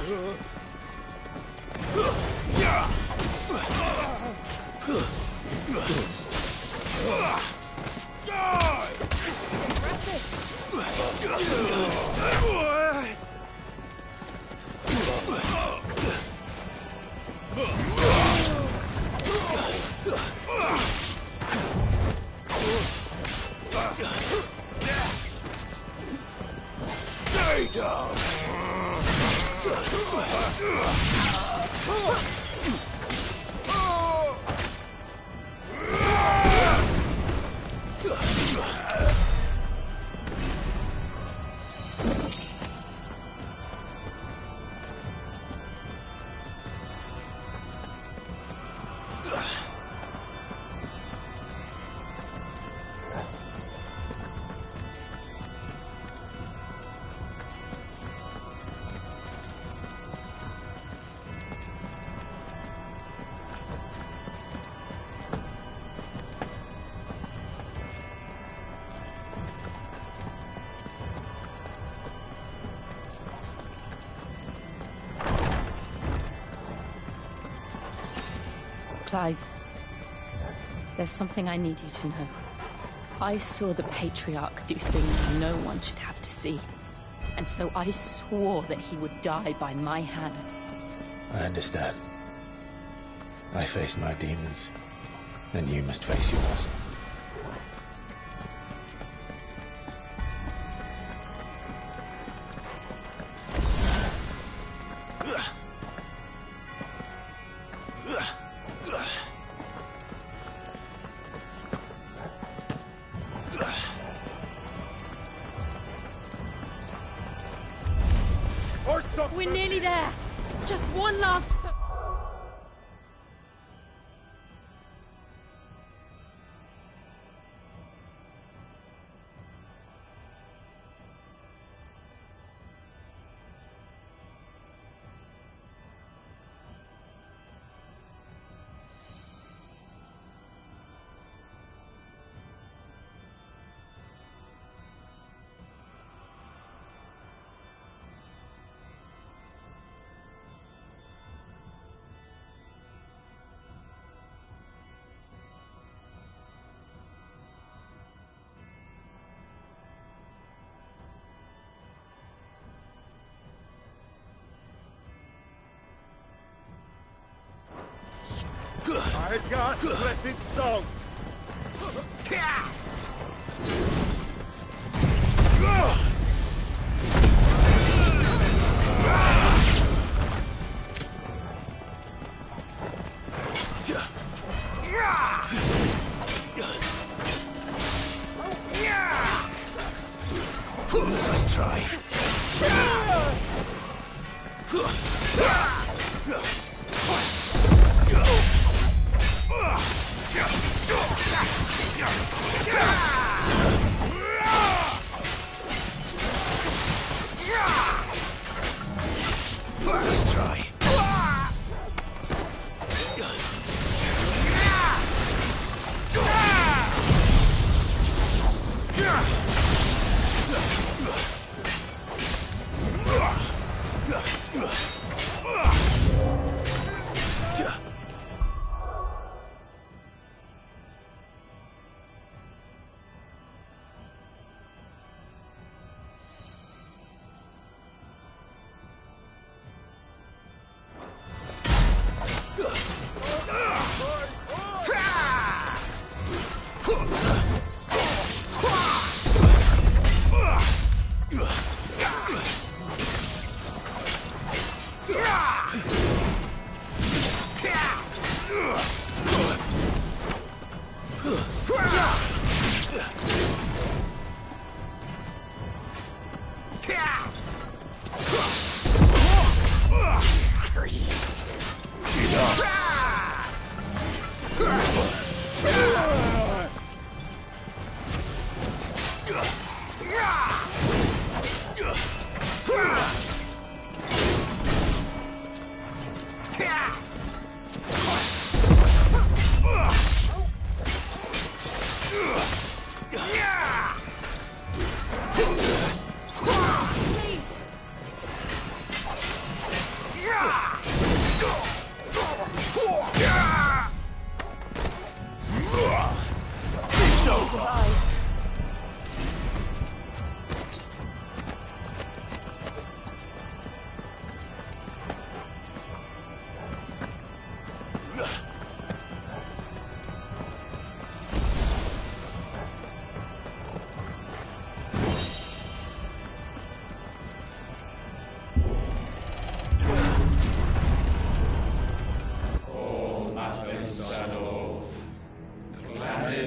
Stay down! Clive, there's something I need you to know. I saw the Patriarch do things no one should have to see. And so I swore that he would die by my hand. I understand. I faced my demons, then you must face yours. We're nearly there! Just one last... I got blessed song. Let's try.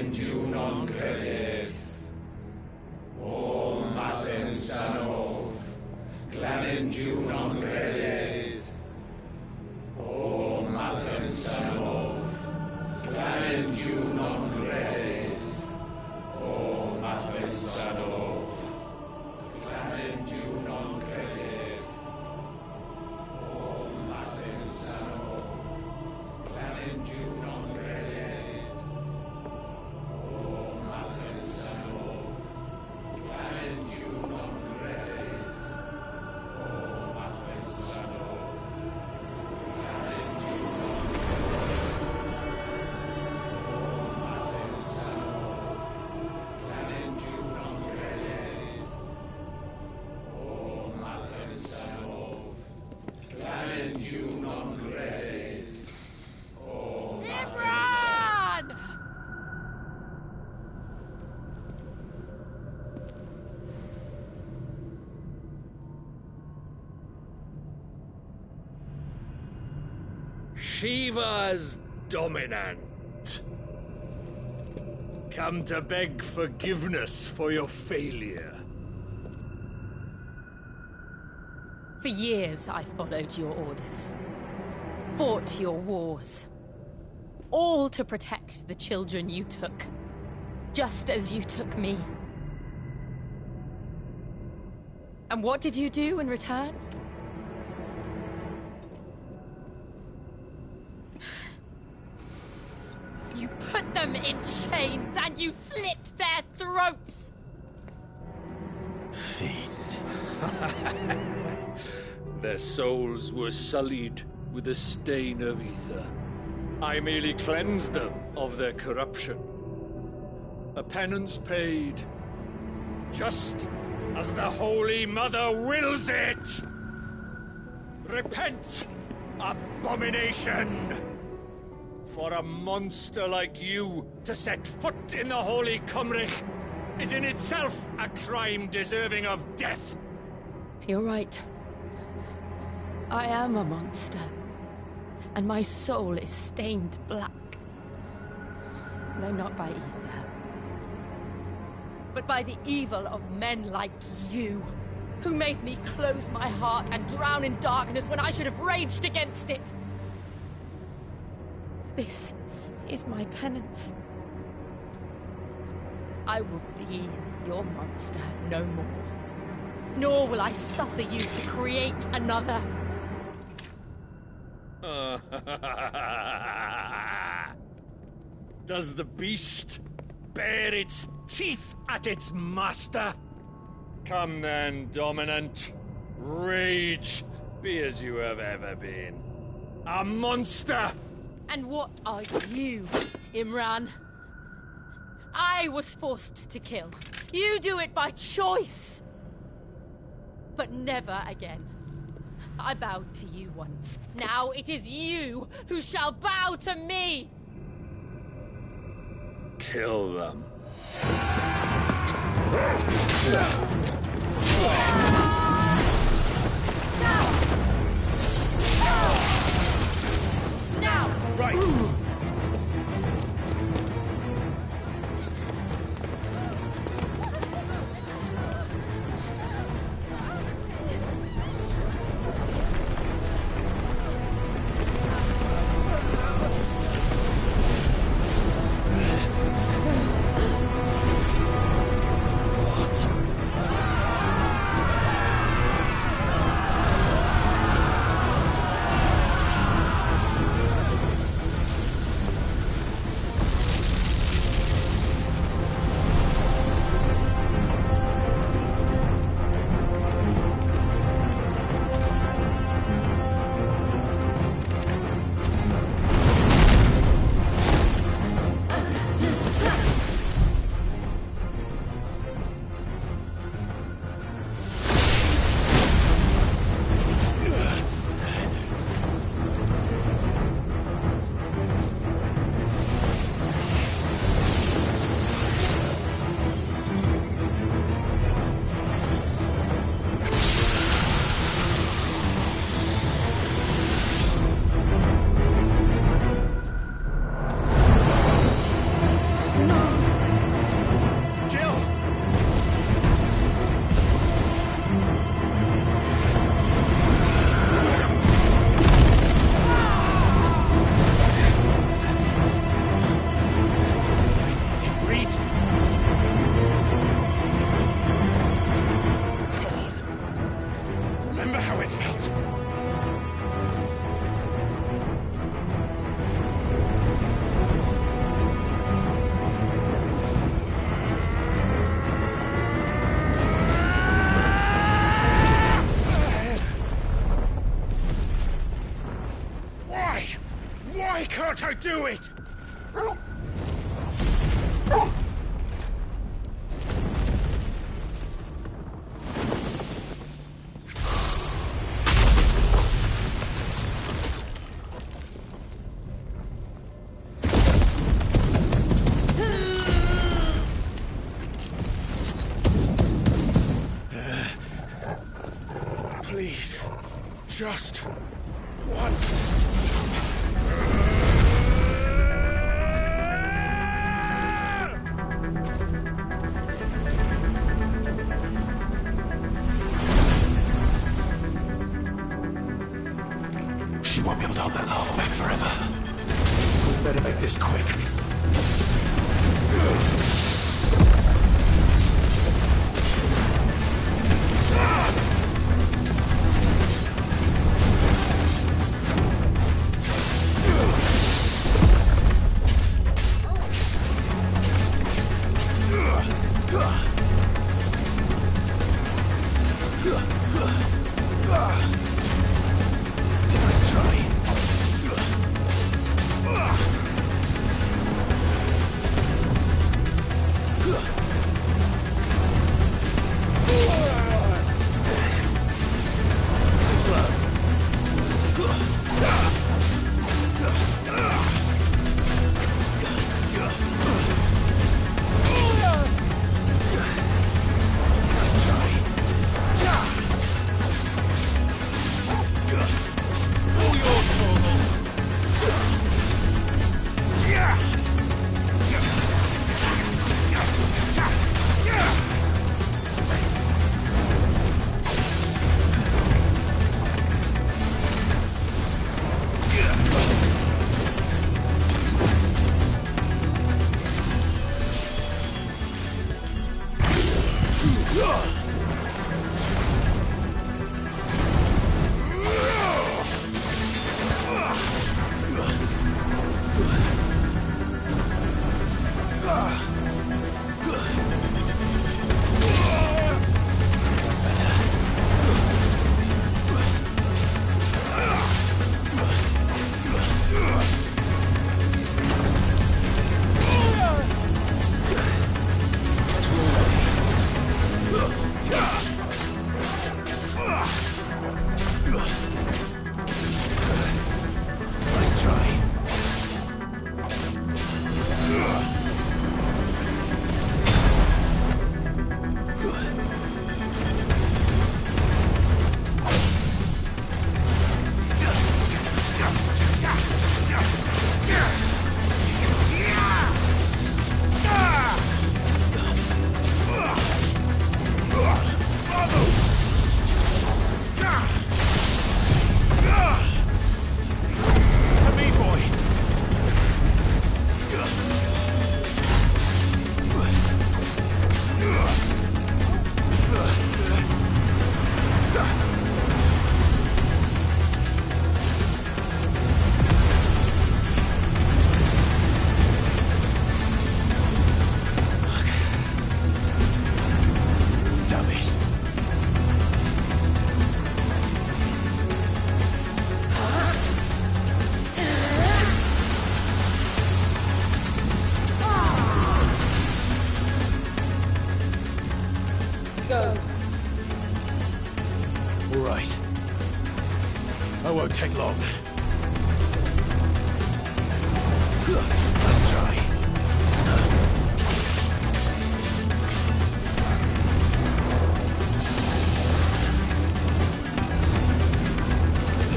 non credis. O mathen sanov, glanen non credis. O mathen sanov, glanen non credis. O mathen sanov, glanen non credis. O mathen sanov, glanen non credis. O mathen sanov, glanen non credis. O mathen sanov, glanen non Shiva's dominant. Come to beg forgiveness for your failure. For years I followed your orders. Fought your wars. All to protect the children you took. Just as you took me. And what did you do in return? You put them in chains and you slit their throats! Fiend. Their souls were sullied with a stain of ether. I merely cleansed them of their corruption. A penance paid, just as the Holy Mother wills it! Repent, abomination! For a monster like you to set foot in the Holy Cymric is in itself a crime deserving of death. You're right. I am a monster. And my soul is stained black. Though not by ether. But by the evil of men like you, who made me close my heart and drown in darkness when I should have raged against it. This is my penance. I will be your monster no more. Nor will I suffer you to create another. Does the beast bare its teeth at its master? Come then, dominant. Rage, be as you have ever been. A monster! And what are you, Imran? I was forced to kill. You do it by choice. But never again. I bowed to you once. Now it is you who shall bow to me! Kill them. Now! Right! remember how it felt. Why can't I do it? Please, just once. She won't be able to hold that lava back forever. We better make this quick. Nice try. All right. I won't take long. Let's try.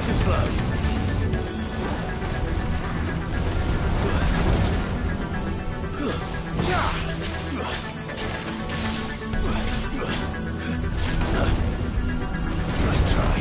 Too slow. Nice try.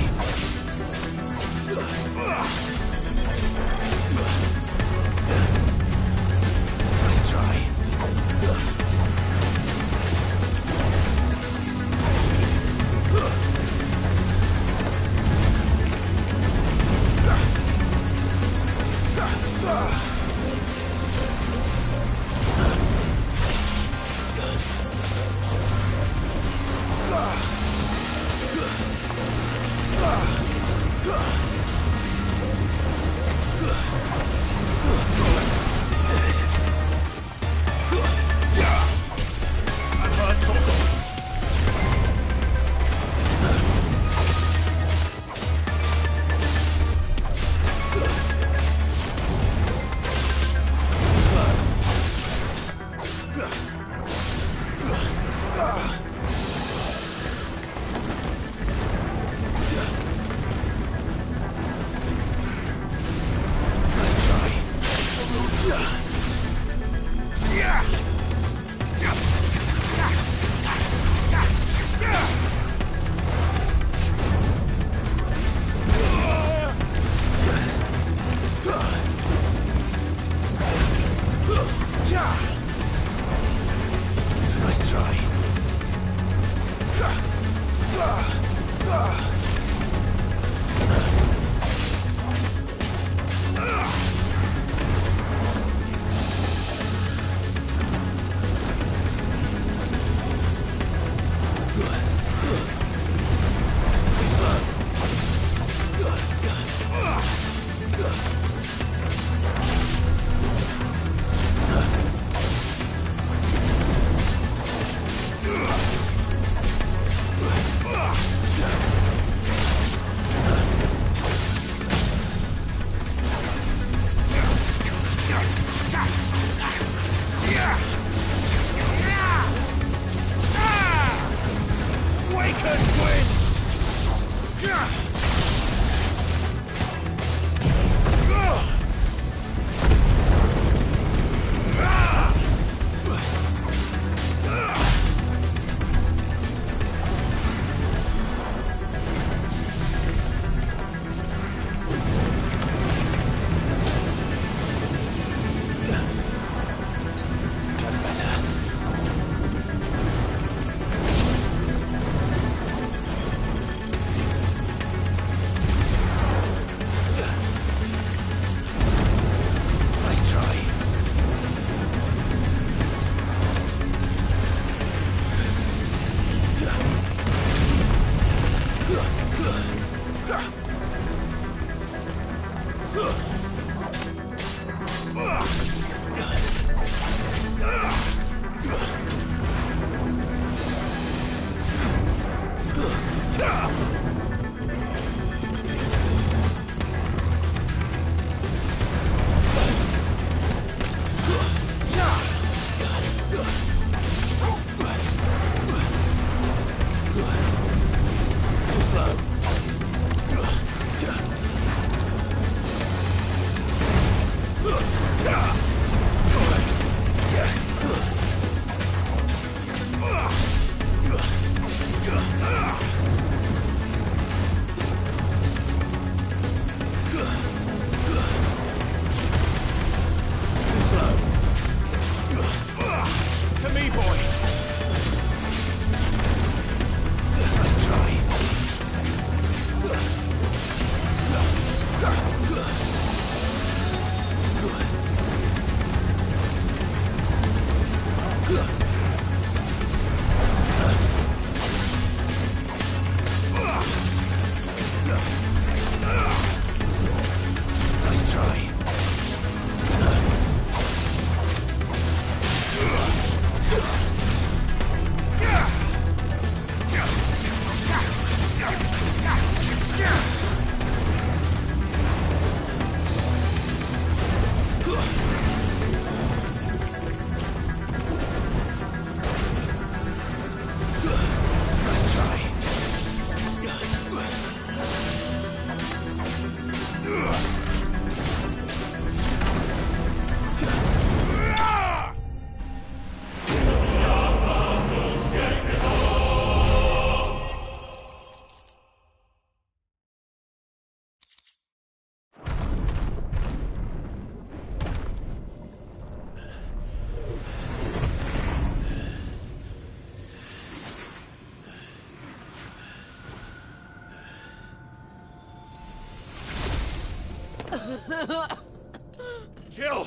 Jill!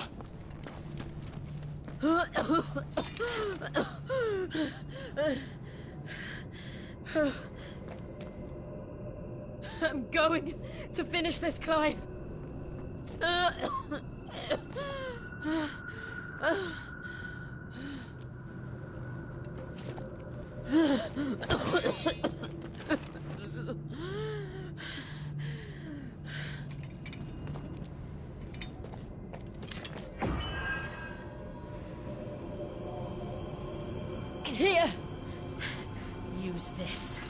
I'm going to finish this, Clive. Here. Use this.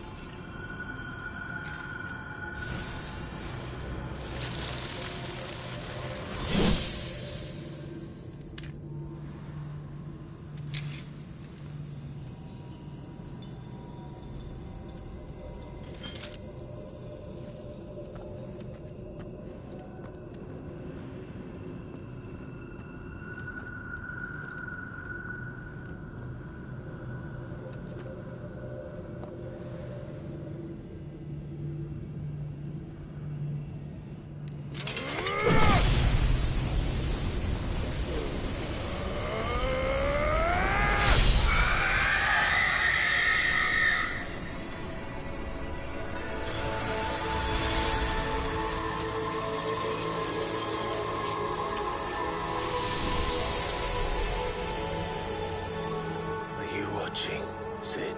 Sid.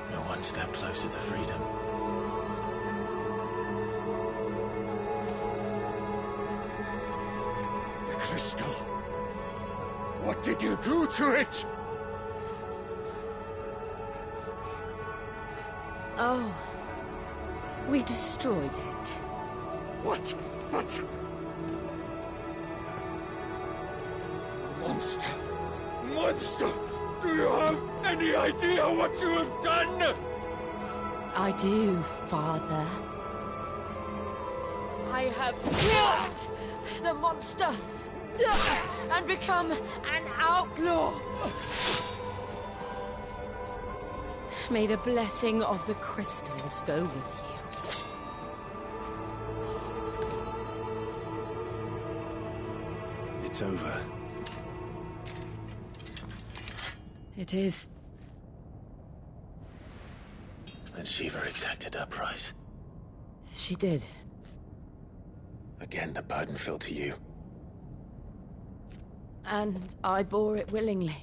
You're one step closer to freedom. The crystal. What did you do to it? Oh. We destroyed it. What? But... Monster! Monster! Do you have any idea what you have done? I do, Father. I have killed the monster and become an outlaw. May the blessing of the crystals go with you. It's over. It is. And Shiva exacted her price. She did. Again, the burden fell to you. And I bore it willingly.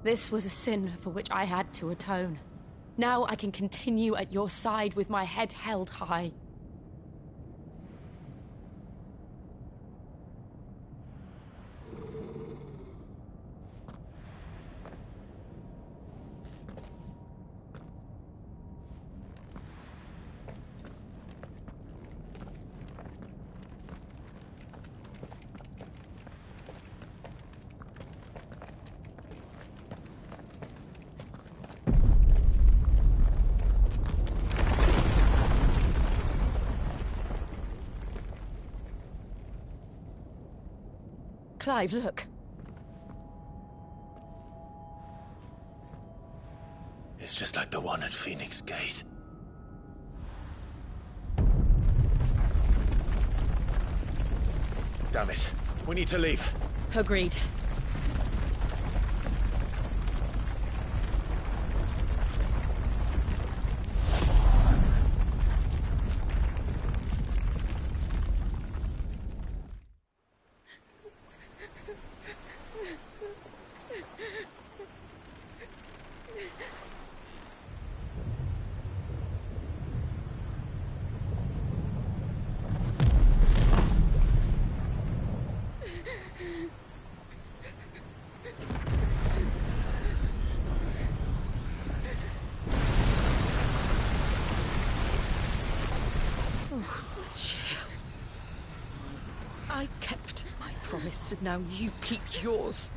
This was a sin for which I had to atone. Now I can continue at your side with my head held high. Clive, look. It's just like the one at Phoenix Gate. Damn it. We need to leave. Agreed. I kept my promise, and now you keep yours.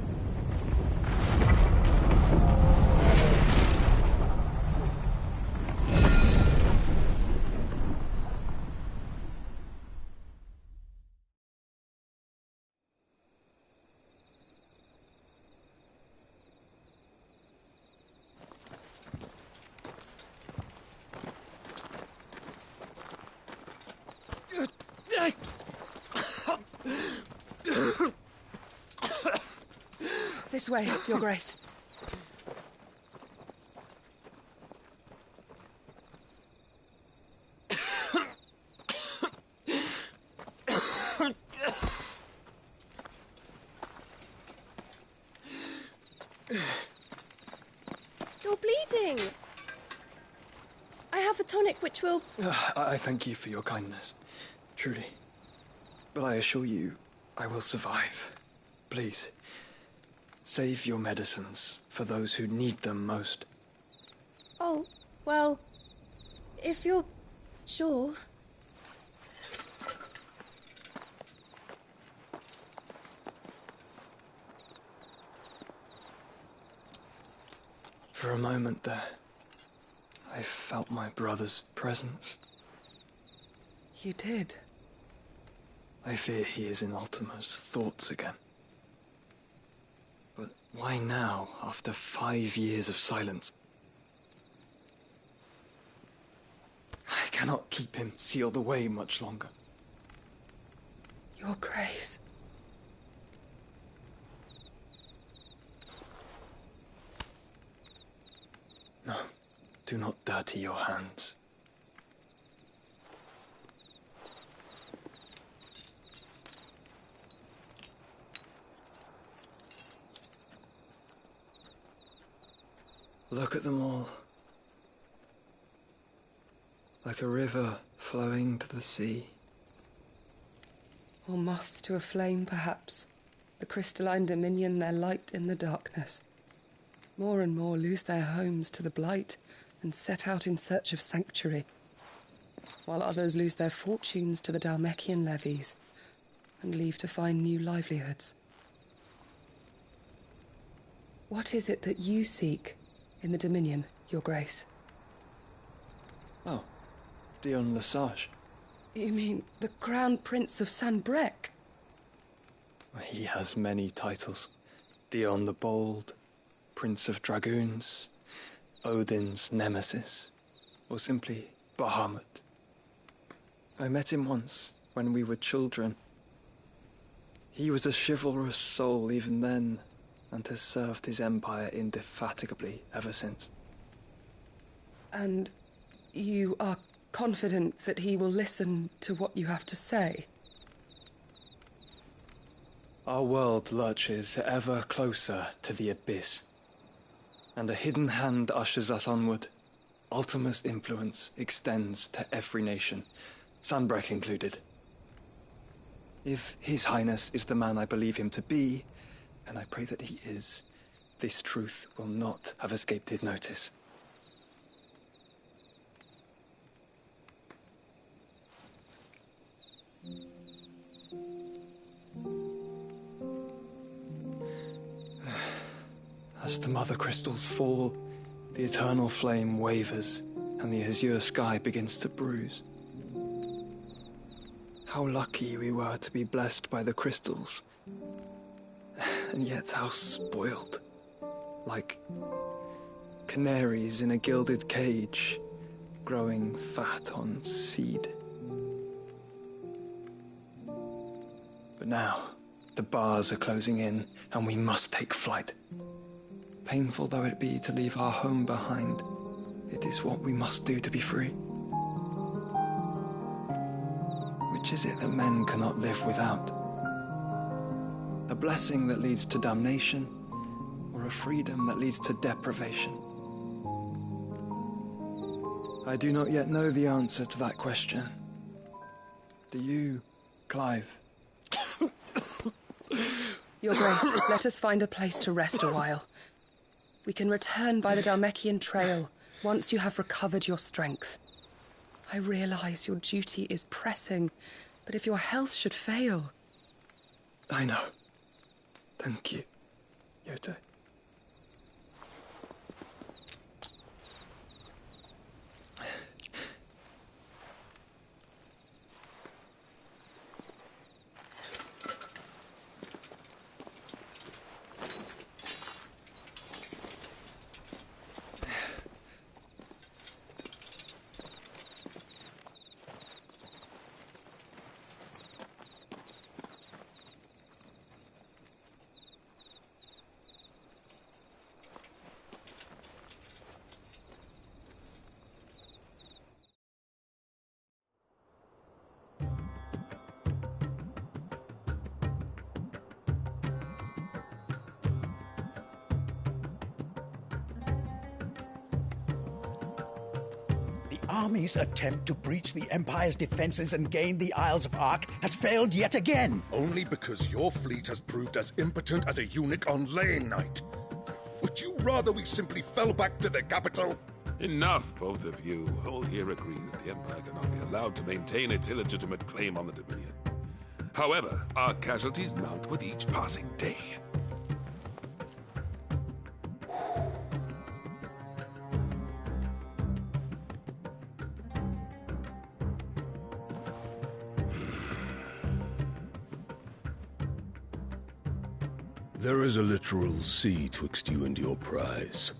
This way, Your Grace. have a tonic which will... I thank you for your kindness, truly. But I assure you, I will survive. Please, save your medicines for those who need them most. Oh, well, if you're sure... For a moment there, I felt my brother's presence. You did? I fear he is in Ultima's thoughts again. But why now, after 5 years of silence? I cannot keep him sealed away much longer. Your Grace. No, do not dirty your hands. Look at them all. Like a river flowing to the sea. Or moths to a flame, perhaps. The crystalline dominion their light in the darkness. More and more lose their homes to the blight and set out in search of sanctuary, while others lose their fortunes to the Dhalmekian levies and leave to find new livelihoods. What is it that you seek in the Dominion, Your Grace? Oh, Dion Lesage. You mean the Crown Prince of Sanbrec? He has many titles. Dion the Bold, Prince of Dragoons, Odin's Nemesis, or simply Bahamut. I met him once, when we were children. He was a chivalrous soul even then, and has served his empire indefatigably ever since. And you are confident that he will listen to what you have to say? Our world lurches ever closer to the abyss, and a hidden hand ushers us onward. Ultima's influence extends to every nation, Sanbrec included. If His Highness is the man I believe him to be, and I pray that he is, this truth will not have escaped his notice. As the mother crystals fall, the eternal flame wavers, and the azure sky begins to bruise. How lucky we were to be blessed by the crystals, and yet how spoiled. Like canaries in a gilded cage, growing fat on seed. But now, the bars are closing in, and we must take flight. Painful though it be to leave our home behind, it is what we must do to be free. Which is it that men cannot live without? A blessing that leads to damnation, or a freedom that leads to deprivation? I do not yet know the answer to that question. Do you, Clive? Your Grace, let us find a place to rest a while. We can return by the Dhalmekian trail once you have recovered your strength. I realize your duty is pressing, but if your health should fail... I know. Thank you, Yote. army's attempt to breach the Empire's defenses and gain the Isles of Ark has failed yet again. Only because your fleet has proved as impotent as a eunuch on laying night. Would you rather we simply fell back to the capital? Enough, both of you. All here agree that the Empire cannot be allowed to maintain its illegitimate claim on the Dominion. However, our casualties mount with each passing day. There is a literal sea twixt you and your prize.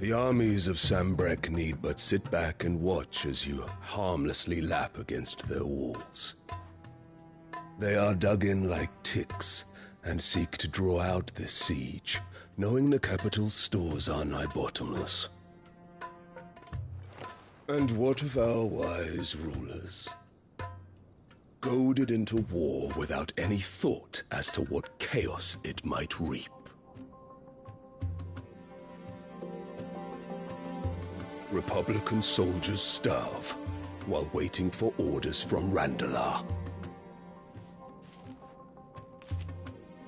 The armies of Sambrek need but sit back and watch as you harmlessly lap against their walls. They are dug in like ticks and seek to draw out this siege, knowing the capital's stores are nigh bottomless. And what of our wise rulers? Goaded into war without any thought as to what chaos it might reap. Republican soldiers starve while waiting for orders from Randalar.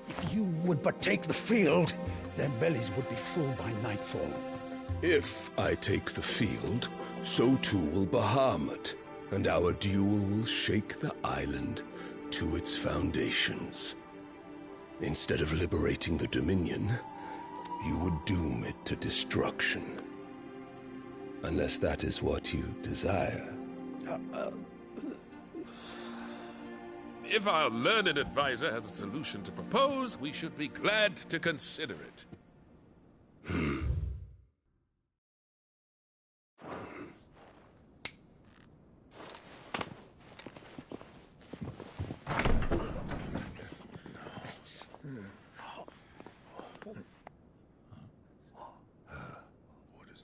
If you would but take the field, their bellies would be full by nightfall. If I take the field, so too will Bahamut, and our duel will shake the island to its foundations. Instead of liberating the Dominion, you would doom it to destruction. Unless that is what you desire. If our learned advisor has a solution to propose, we should be glad to consider it.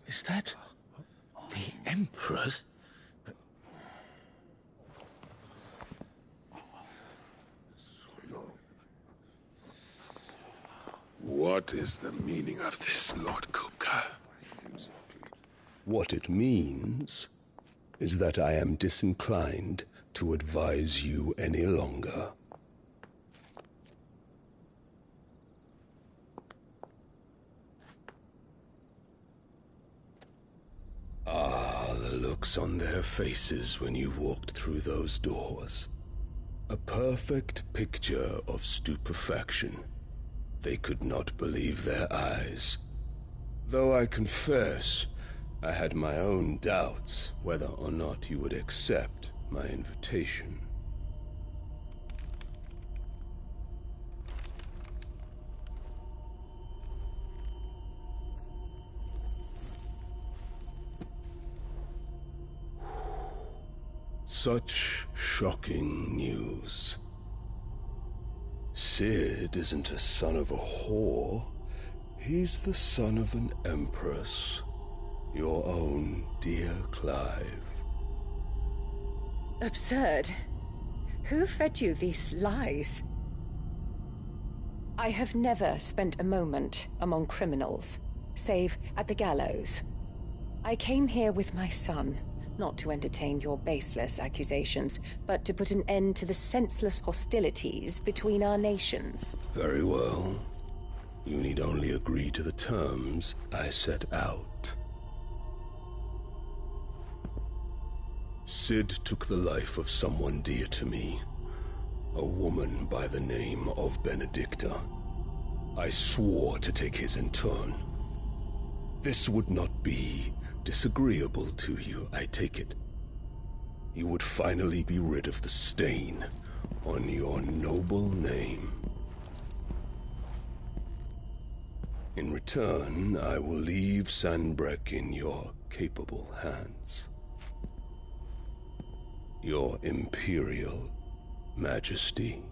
Is that the Emperor's? What is the meaning of this, Lord Kupka? What it means is that I am disinclined to advise you any longer. Ah, the looks on their faces when you walked through those doors. A perfect picture of stupefaction. They could not believe their eyes. Though I confess, I had my own doubts whether or not you would accept my invitation. Such shocking news. Sid isn't a son of a whore. He's the son of an empress. Your own dear Clive. Absurd. Who fed you these lies? I have never spent a moment among criminals, save at the gallows. I came here with my son, not to entertain your baseless accusations, but to put an end to the senseless hostilities between our nations. Very well. You need only agree to the terms I set out. Sid took the life of someone dear to me, a woman by the name of Benedicta. I swore to take his in turn. This would not be disagreeable to you, I take it. You would finally be rid of the stain on your noble name. In return, I will leave Sanbrek in your capable hands. Your Imperial Majesty.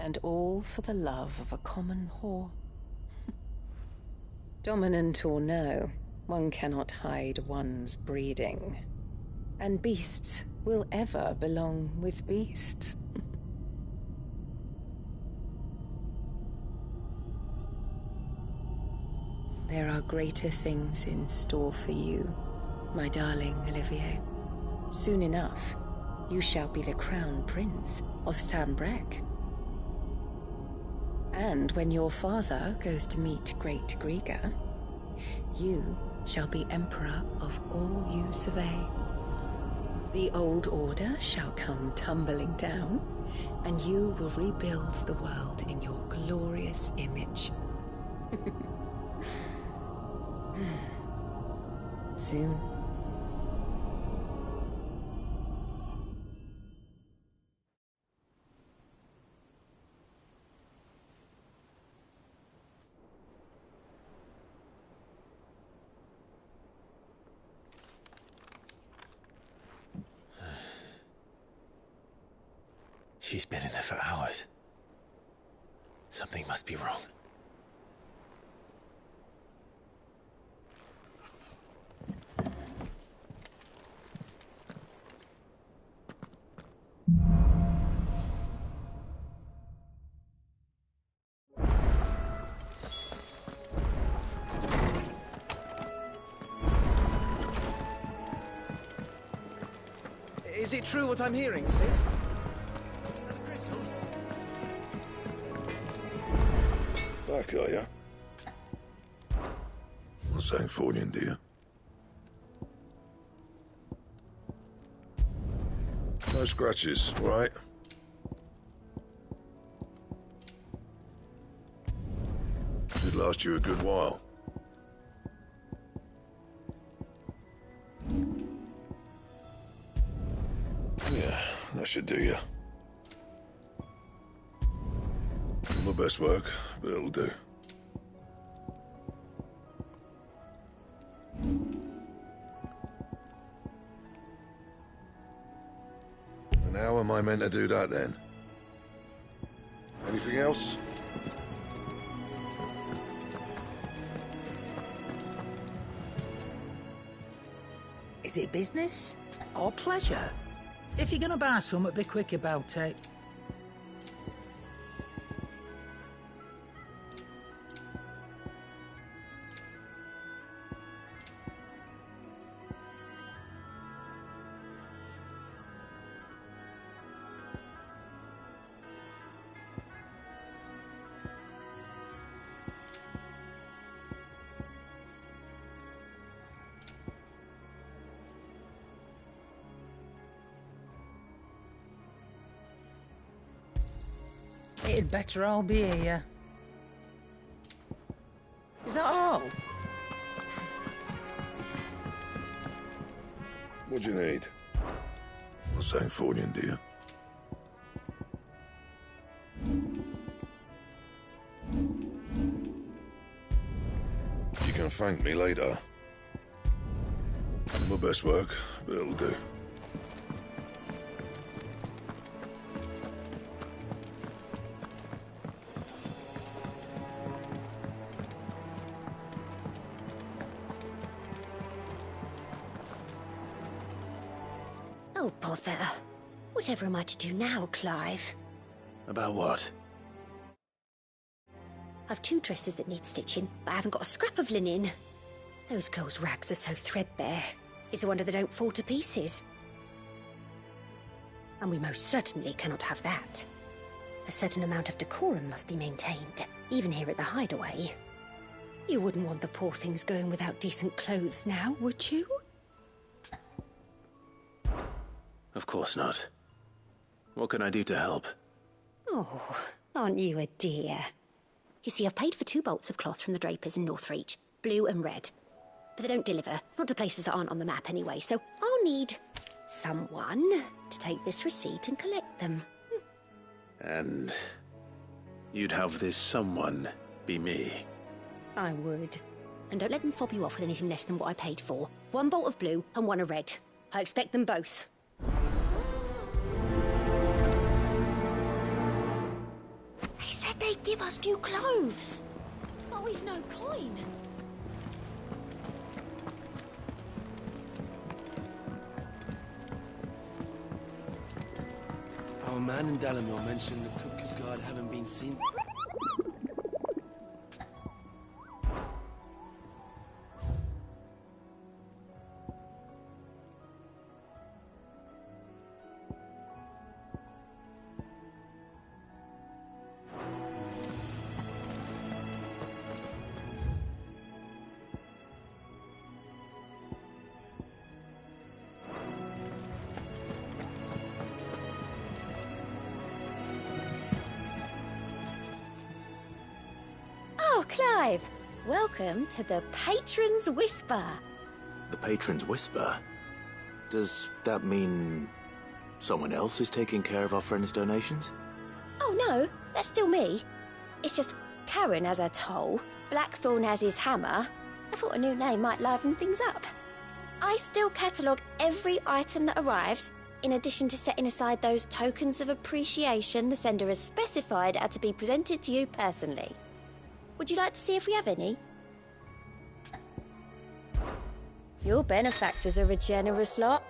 And all for the love of a common whore. Dominant or no, One cannot hide one's breeding. And beasts will ever belong with beasts. There are greater things in store for you, my darling Olivier. Soon enough, you shall be the crown prince of Sambrec. And when your father goes to meet Great Griga, you shall be emperor of all you survey. The old order shall come tumbling down, and you will rebuild the world in your glorious image. Soon. She's been in there for hours. Something must be wrong. Is it true what I'm hearing, Sid? Back, are ya? Not Sancfordian, do you? No scratches, right? Should last you a good while. Yeah, that should do you. Not my best work, but it'll do. And how am I meant to do that then? Anything else? Is it business or pleasure? If you're gonna buy something, be quick about it. It'd better all be here. Is that all? What do you need? Not Sancfordian, do you? You can thank me later. My best work, but it'll do. Oh, bother. Whatever am I to do now, Clive? About what? I've 2 dresses that need stitching, but I haven't got a scrap of linen. Those girls' rags are so threadbare. It's a wonder they don't fall to pieces. And we most certainly cannot have that. A certain amount of decorum must be maintained, even here at the Hideaway. You wouldn't want the poor things going without decent clothes now, would you? Of course not. What can I do to help? Oh, aren't you a dear? You see, I've paid for 2 bolts of cloth from the drapers in Northreach, blue and red. But they don't deliver, not to places that aren't on the map anyway, so I'll need someone to take this receipt and collect them. And you'd have this someone be me? I would. And don't let them fob you off with anything less than what I paid for. 1 bolt of blue and 1 of red. I expect them both. They said they'd give us new clothes. But we've no coin. Our man in Dalamore mentioned the Kupka's guard haven't been seen. Oh, Clive! Welcome to the Patron's Whisper. The Patron's Whisper? Does that mean someone else is taking care of our friend's donations? Oh no, that's still me. It's just Karen has her toll, Blackthorn has his hammer. I thought a new name might liven things up. I still catalogue every item that arrives, in addition to setting aside those tokens of appreciation the sender has specified are to be presented to you personally. Would you like to see if we have any? Your benefactors are a generous lot.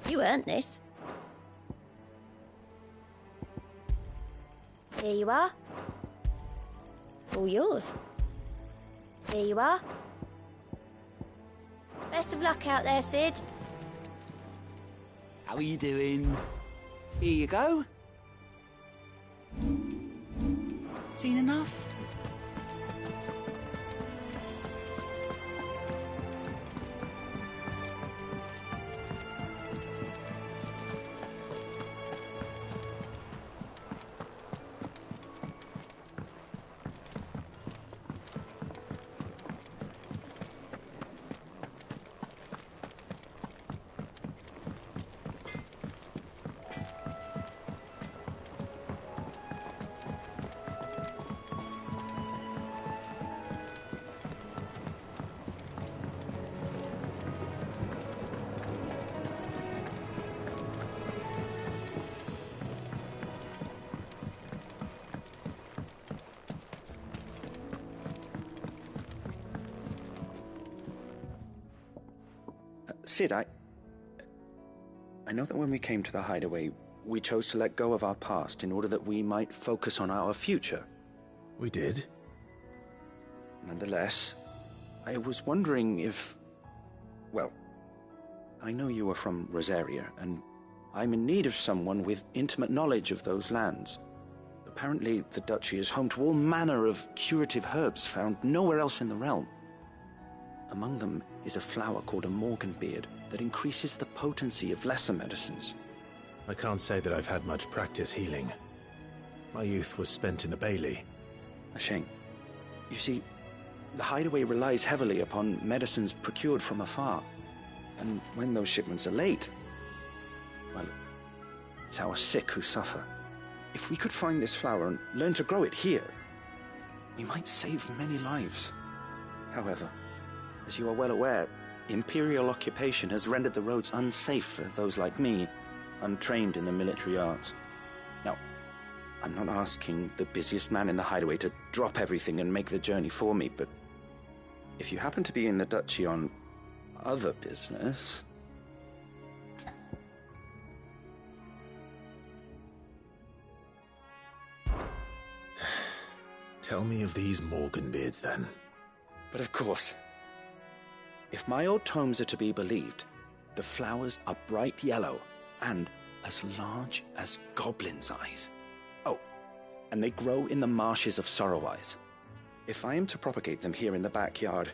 You earned this. Here you are. All yours. Here you are. Best of luck out there, Sid. How are you doing? Here you go. Seen enough? Sid, I know that when we came to the hideaway, we chose to let go of our past in order that we might focus on our future. We did? Nonetheless, I was wondering if... Well, I know you are from Rosaria, and I'm in need of someone with intimate knowledge of those lands. Apparently, the Duchy is home to all manner of curative herbs found nowhere else in the realm. Among them is a flower called a morganbeard that increases the potency of lesser medicines. I can't say that I've had much practice healing. My youth was spent in the Bailey. A shame. You see, the hideaway relies heavily upon medicines procured from afar. And when those shipments are late, well, it's our sick who suffer. If we could find this flower and learn to grow it here, we might save many lives. However, as you are well aware, Imperial occupation has rendered the roads unsafe for those like me, untrained in the military arts. Now, I'm not asking the busiest man in the hideaway to drop everything and make the journey for me, but if you happen to be in the Duchy on other business... Tell me of these morganbeards, then. But of course. If my old tomes are to be believed, the flowers are bright yellow and as large as goblins' eyes. Oh, and they grow in the marshes of Sorrowise. If I am to propagate them here in the backyard,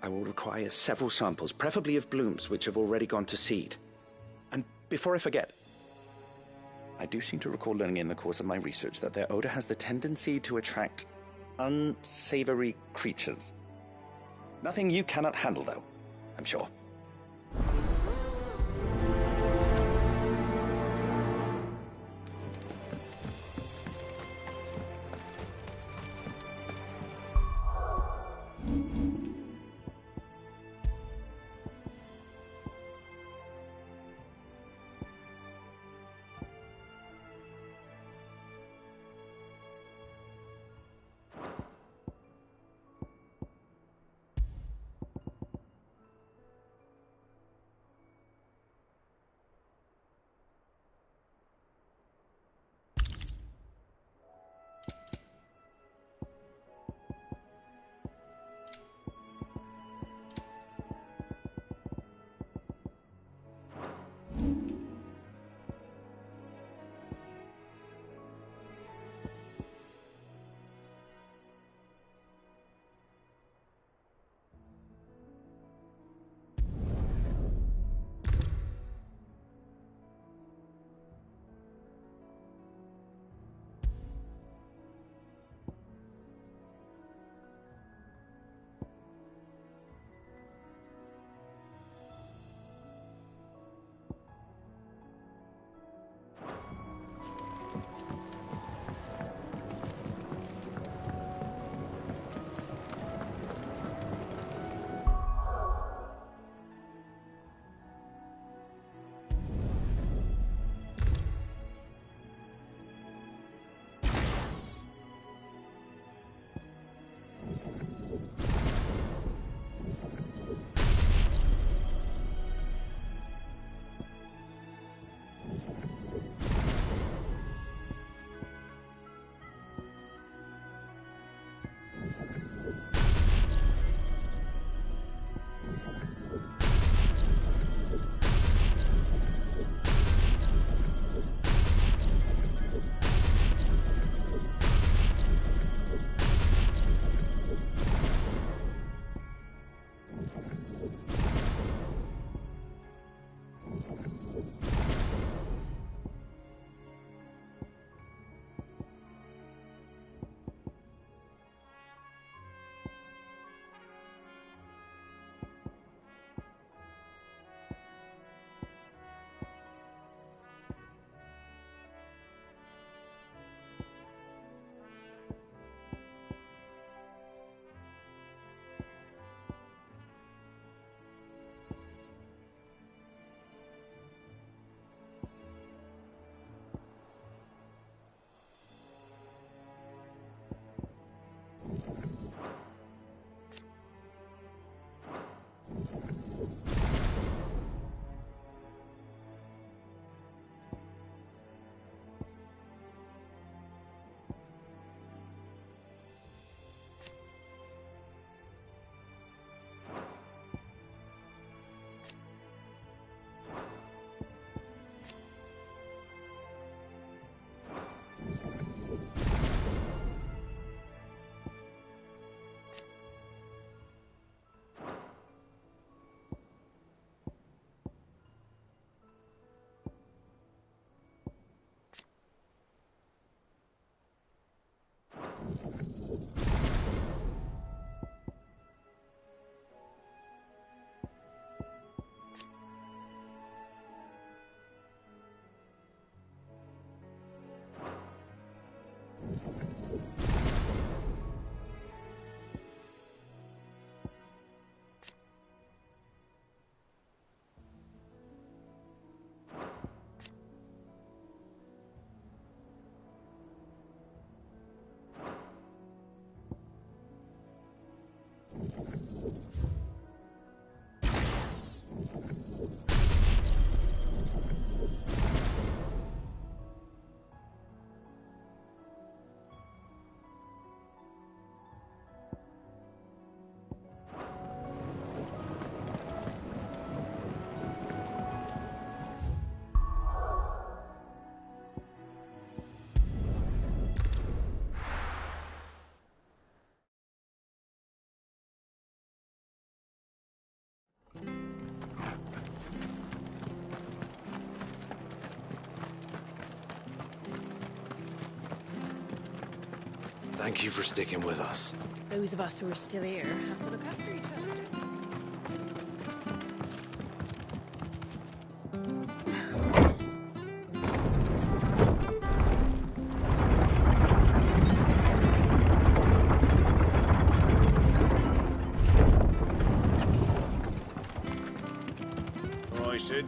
I will require several samples, preferably of blooms which have already gone to seed. And before I forget, I do seem to recall learning in the course of my research that their odor has the tendency to attract unsavory creatures. Nothing you cannot handle, though, I'm sure. Thank you for sticking with us. Those of us who are still here have to look after each other. Aye, Sid.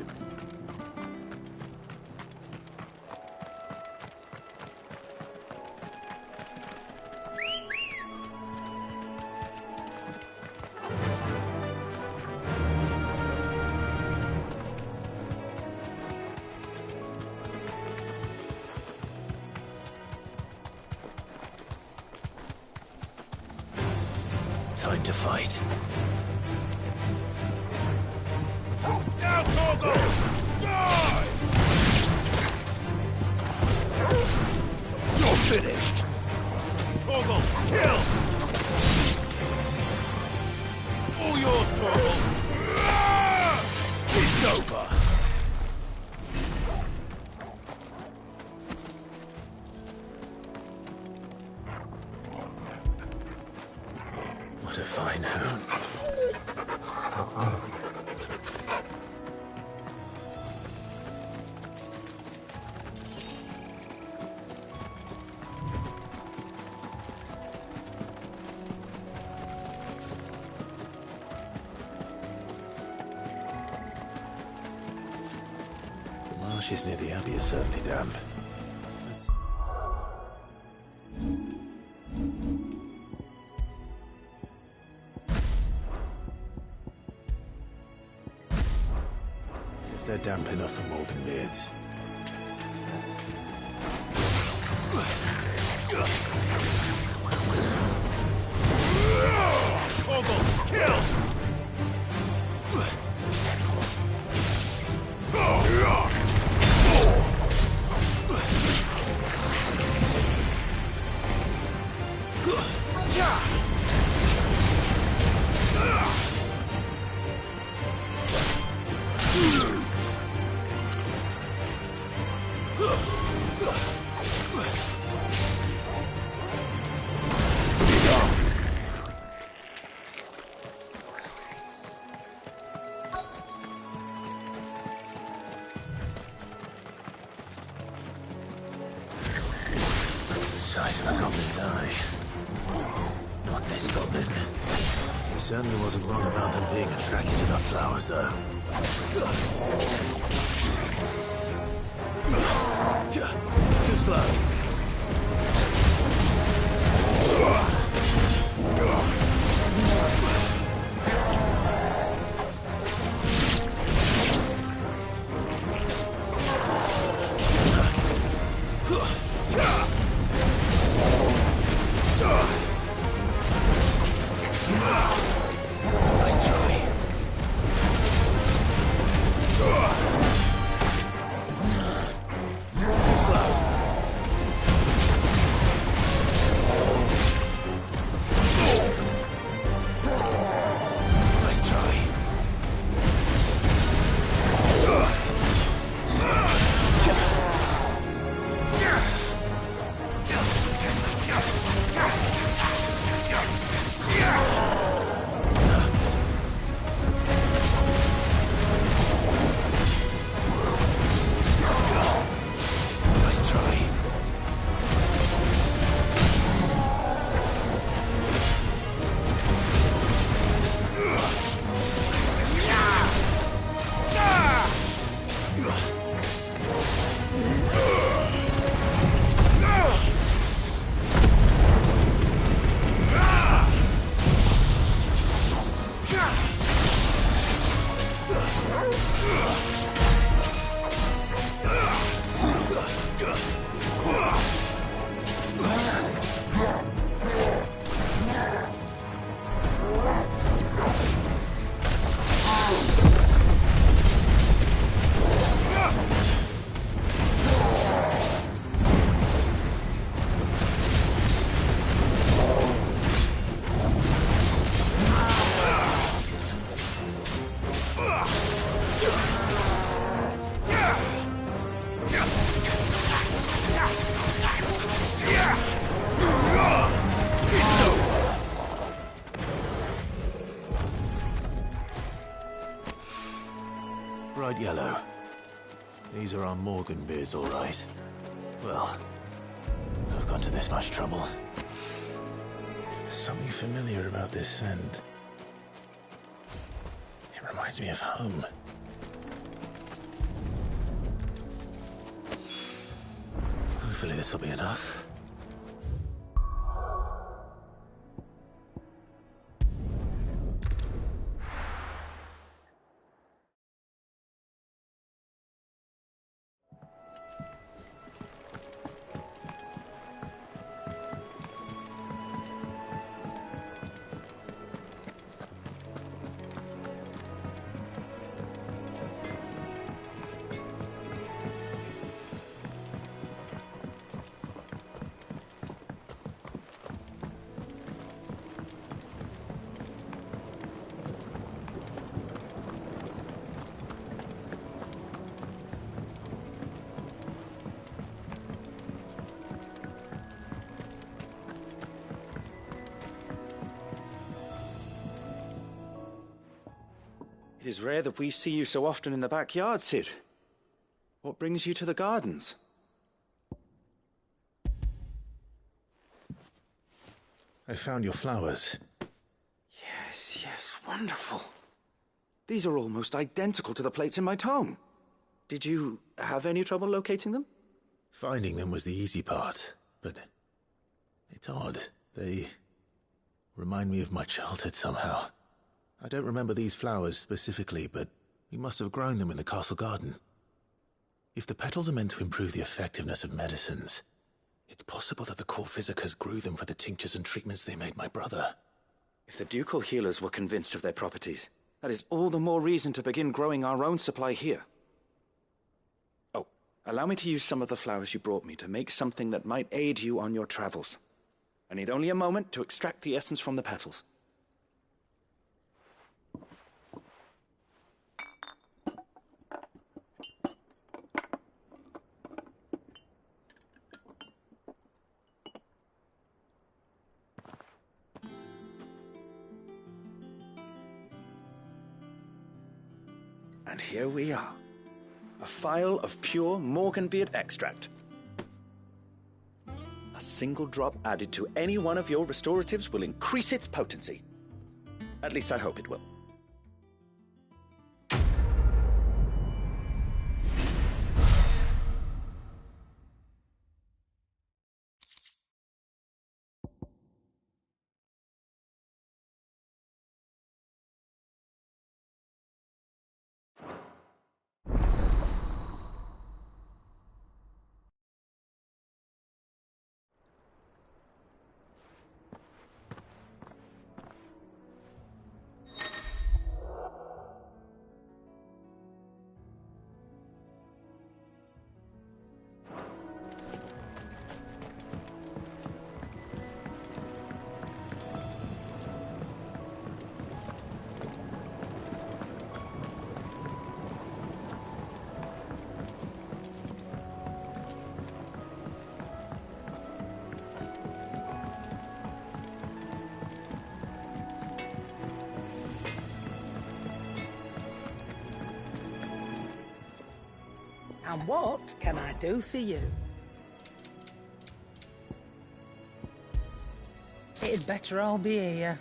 Time to fight. Now, Torgal! Die! You're finished! Torgal, kill! All yours, Torgal! It's over! What a fine hound. The marshes near the Abbey are certainly damp. If they're damp enough for Morgan beards. Torgal, kill! The size of a goblin's eye. Not this goblin. He certainly wasn't wrong about them being attracted to the flowers, though. Too slow. Nice try. Too slow. These are our Morgan beards, all right. Well, I've gone to this much trouble. There's something familiar about this scent. It reminds me of home. Hopefully this will be enough. It is rare that we see you so often in the backyard, Sid. What brings you to the gardens? I found your flowers. Yes, wonderful. These are almost identical to the plates in my tome. Did you have any trouble locating them? Finding them was the easy part, but it's odd. They remind me of my childhood somehow. I don't remember these flowers specifically, but we must have grown them in the castle garden. If the petals are meant to improve the effectiveness of medicines, it's possible that the court physicers grew them for the tinctures and treatments they made my brother. If the ducal healers were convinced of their properties, that is all the more reason to begin growing our own supply here. Oh, allow me to use some of the flowers you brought me to make something that might aid you on your travels. I need only a moment to extract the essence from the petals. And here we are. A phial of pure Morganbeard extract. A single drop added to any one of your restoratives will increase its potency. At least I hope it will. And what can I do for you? It'd better all be here.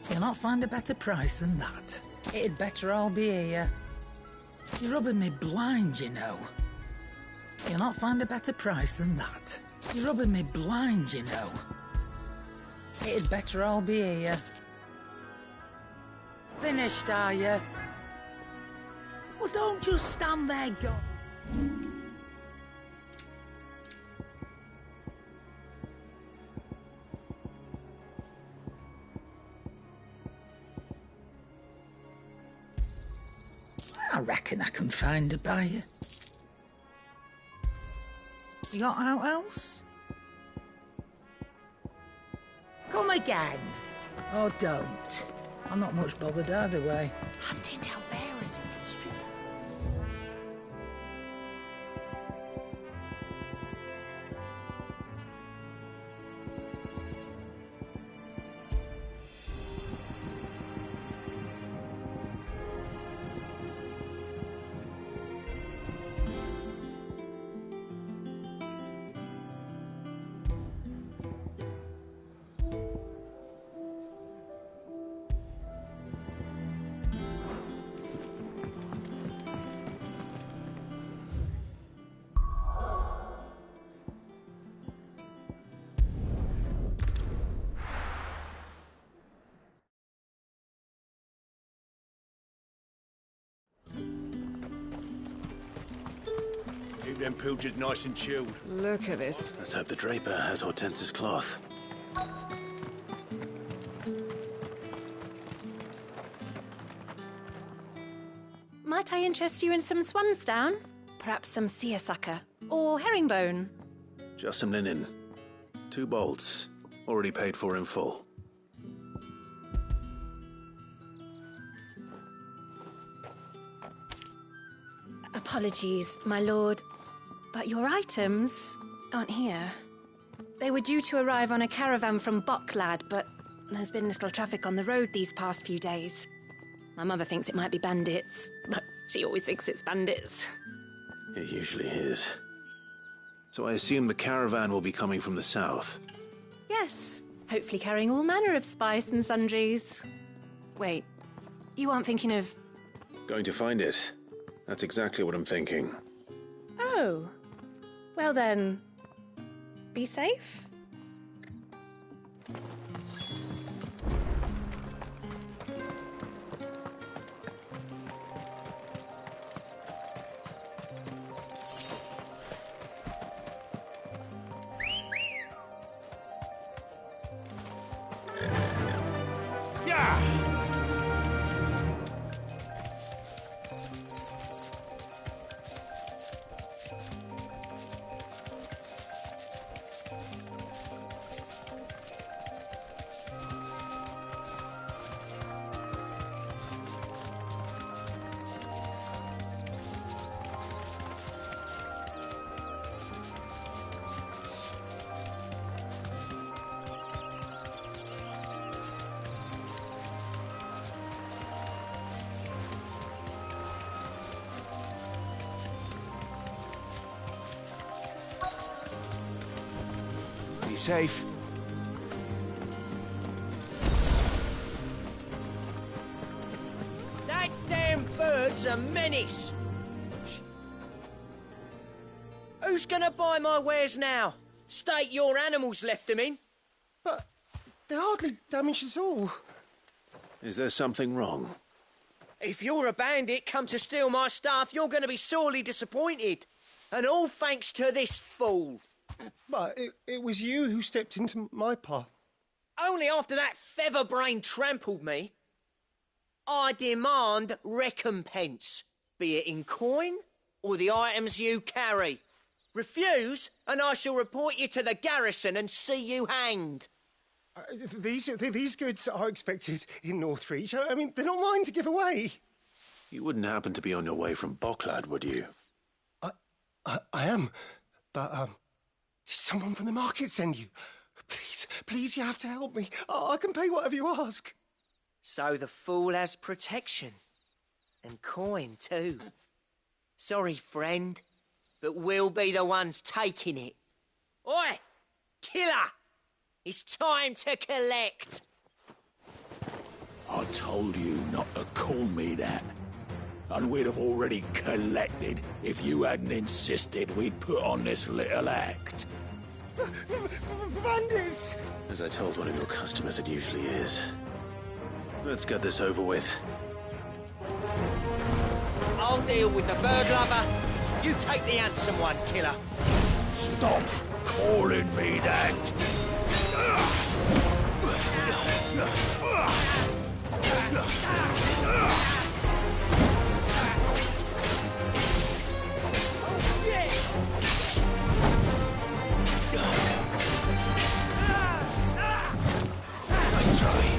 You'll not find a better price than that. It'd better all be here. You're rubbing me blind, you know. You'll not find a better price than that. You're rubbing me blind, you know. It'd better all be here. Finished, are you? Well, don't just stand there, go. I reckon I can find a buyer. You got out else? Come again. Or don't. I'm not much bothered either way. Hunting down bearers in the street. Keep them pilgers nice and chilled. Look at this. Let's hope the Draper has Hortense's cloth. Might I interest you in some swansdown? Perhaps some seersucker? Or herringbone? Just some linen. 2 bolts. Already paid for in full. Apologies, my lord, but your items aren't here. They were due to arrive on a caravan from Bucklad, but there's been little traffic on the road these past few days. My mother thinks it might be bandits, but she always thinks it's bandits. It usually is. So I assume the caravan will be coming from the south. Yes, hopefully carrying all manner of spice and sundries. Wait, you aren't thinking of... Going to find it. That's exactly what I'm thinking. Oh, well then, be safe. Be safe. That damn bird's a menace. Who's gonna buy my wares now? State your animals left them in. But they hardly damaged us all. Is there something wrong? If you're a bandit come to steal my stuff, you're gonna be sorely disappointed. And all thanks to this fool. But it was you who stepped into my path. Only after that feather-brain trampled me. I demand recompense, be it in coin or the items you carry. Refuse, and I shall report you to the garrison and see you hanged. These goods are expected in Northreach. I mean, they're not mine to give away. You wouldn't happen to be on your way from Bucklad, would you? I am, but did someone from the market send you? Please, you have to help me. I can pay whatever you ask. So the fool has protection. And coin, too. Sorry, friend, but we'll be the ones taking it. Oi! Killer! It's time to collect! I told you not to call me that. And we'd have already collected if you hadn't insisted we'd put on this little act. Bandits! As I told one of your customers, it usually is. Let's get this over with. I'll deal with the bird lover. You take the handsome one, killer. Stop calling me that. Nice try.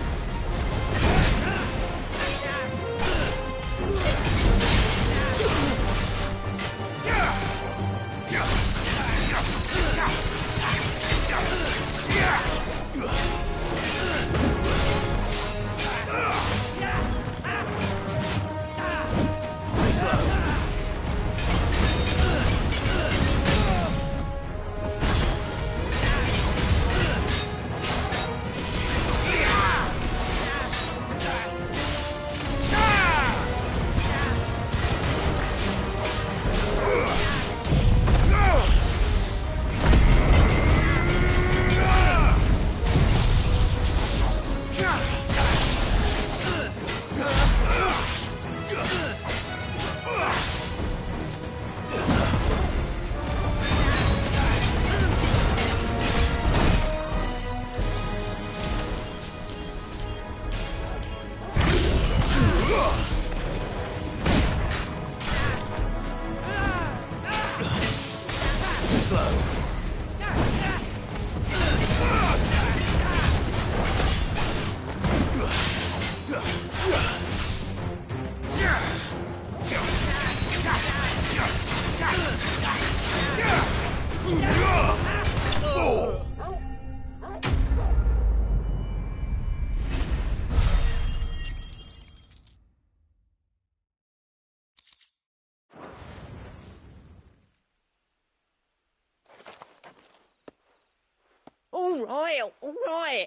All right.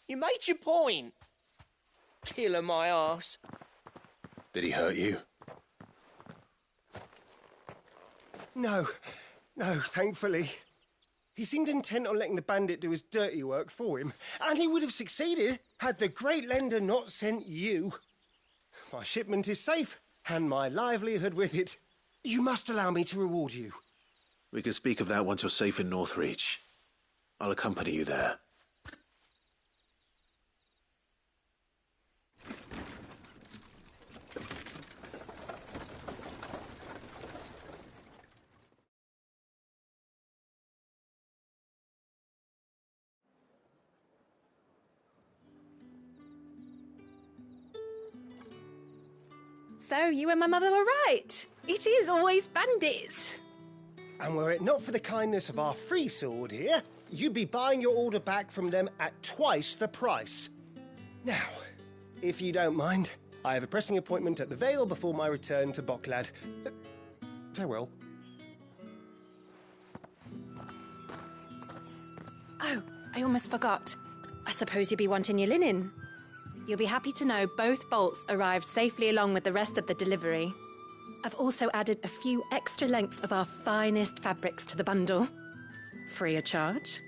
You made your point. Killer my ass. Did he hurt you? No, thankfully. He seemed intent on letting the bandit do his dirty work for him, and he would have succeeded had the great lender not sent you. My shipment is safe, and my livelihood with it. You must allow me to reward you. We can speak of that once you're safe in Northreach. I'll accompany you there. So, you and my mother were right. It is always bandits. And were it not for the kindness of our free sword here, you'd be buying your order back from them at twice the price. Now, if you don't mind, I have a pressing appointment at the Vale before my return to Bocklad. Farewell. Oh, I almost forgot. I suppose you'll be wanting your linen. You'll be happy to know both bolts arrived safely along with the rest of the delivery. I've also added a few extra lengths of our finest fabrics to the bundle. Free of charge.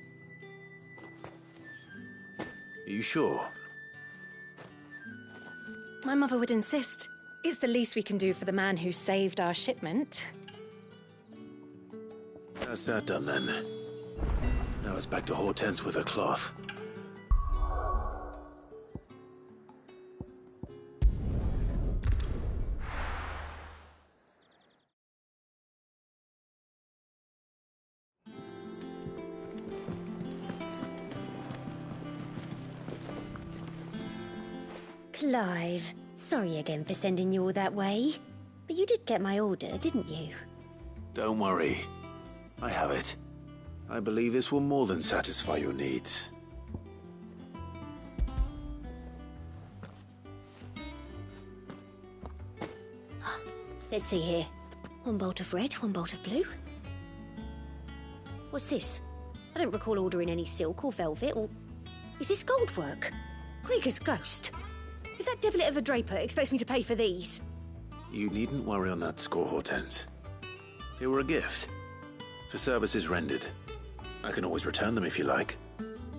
Are you sure? My mother would insist. It's the least we can do for the man who saved our shipment. That's that done then. Now it's back to Hortense with her cloth. Clive, sorry again for sending you all that way. But you did get my order, didn't you? Don't worry. I have it. I believe this will more than satisfy your needs. Let's see here. One bolt of red, one bolt of blue. What's this? I don't recall ordering any silk or velvet or... Is this gold work? Krieger's ghost. If that devilit of a draper expects me to pay for these... You needn't worry on that score, Hortense. They were a gift. For services rendered. I can always return them if you like.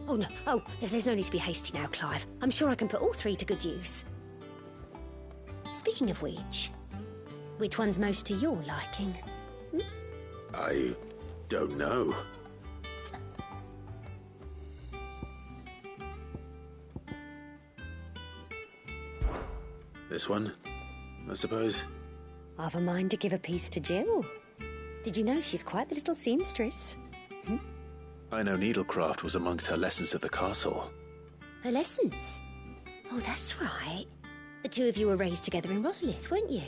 Oh, no. Oh, there's no need to be hasty now, Clive. I'm sure I can put all three to good use. Speaking of which one's most to your liking? I don't know. This one, I suppose. I've a mind to give a piece to Jill. Did you know she's quite the little seamstress? I know needlecraft was amongst her lessons at the castle. Her lessons? Oh, that's right. The two of you were raised together in Rosalith, weren't you?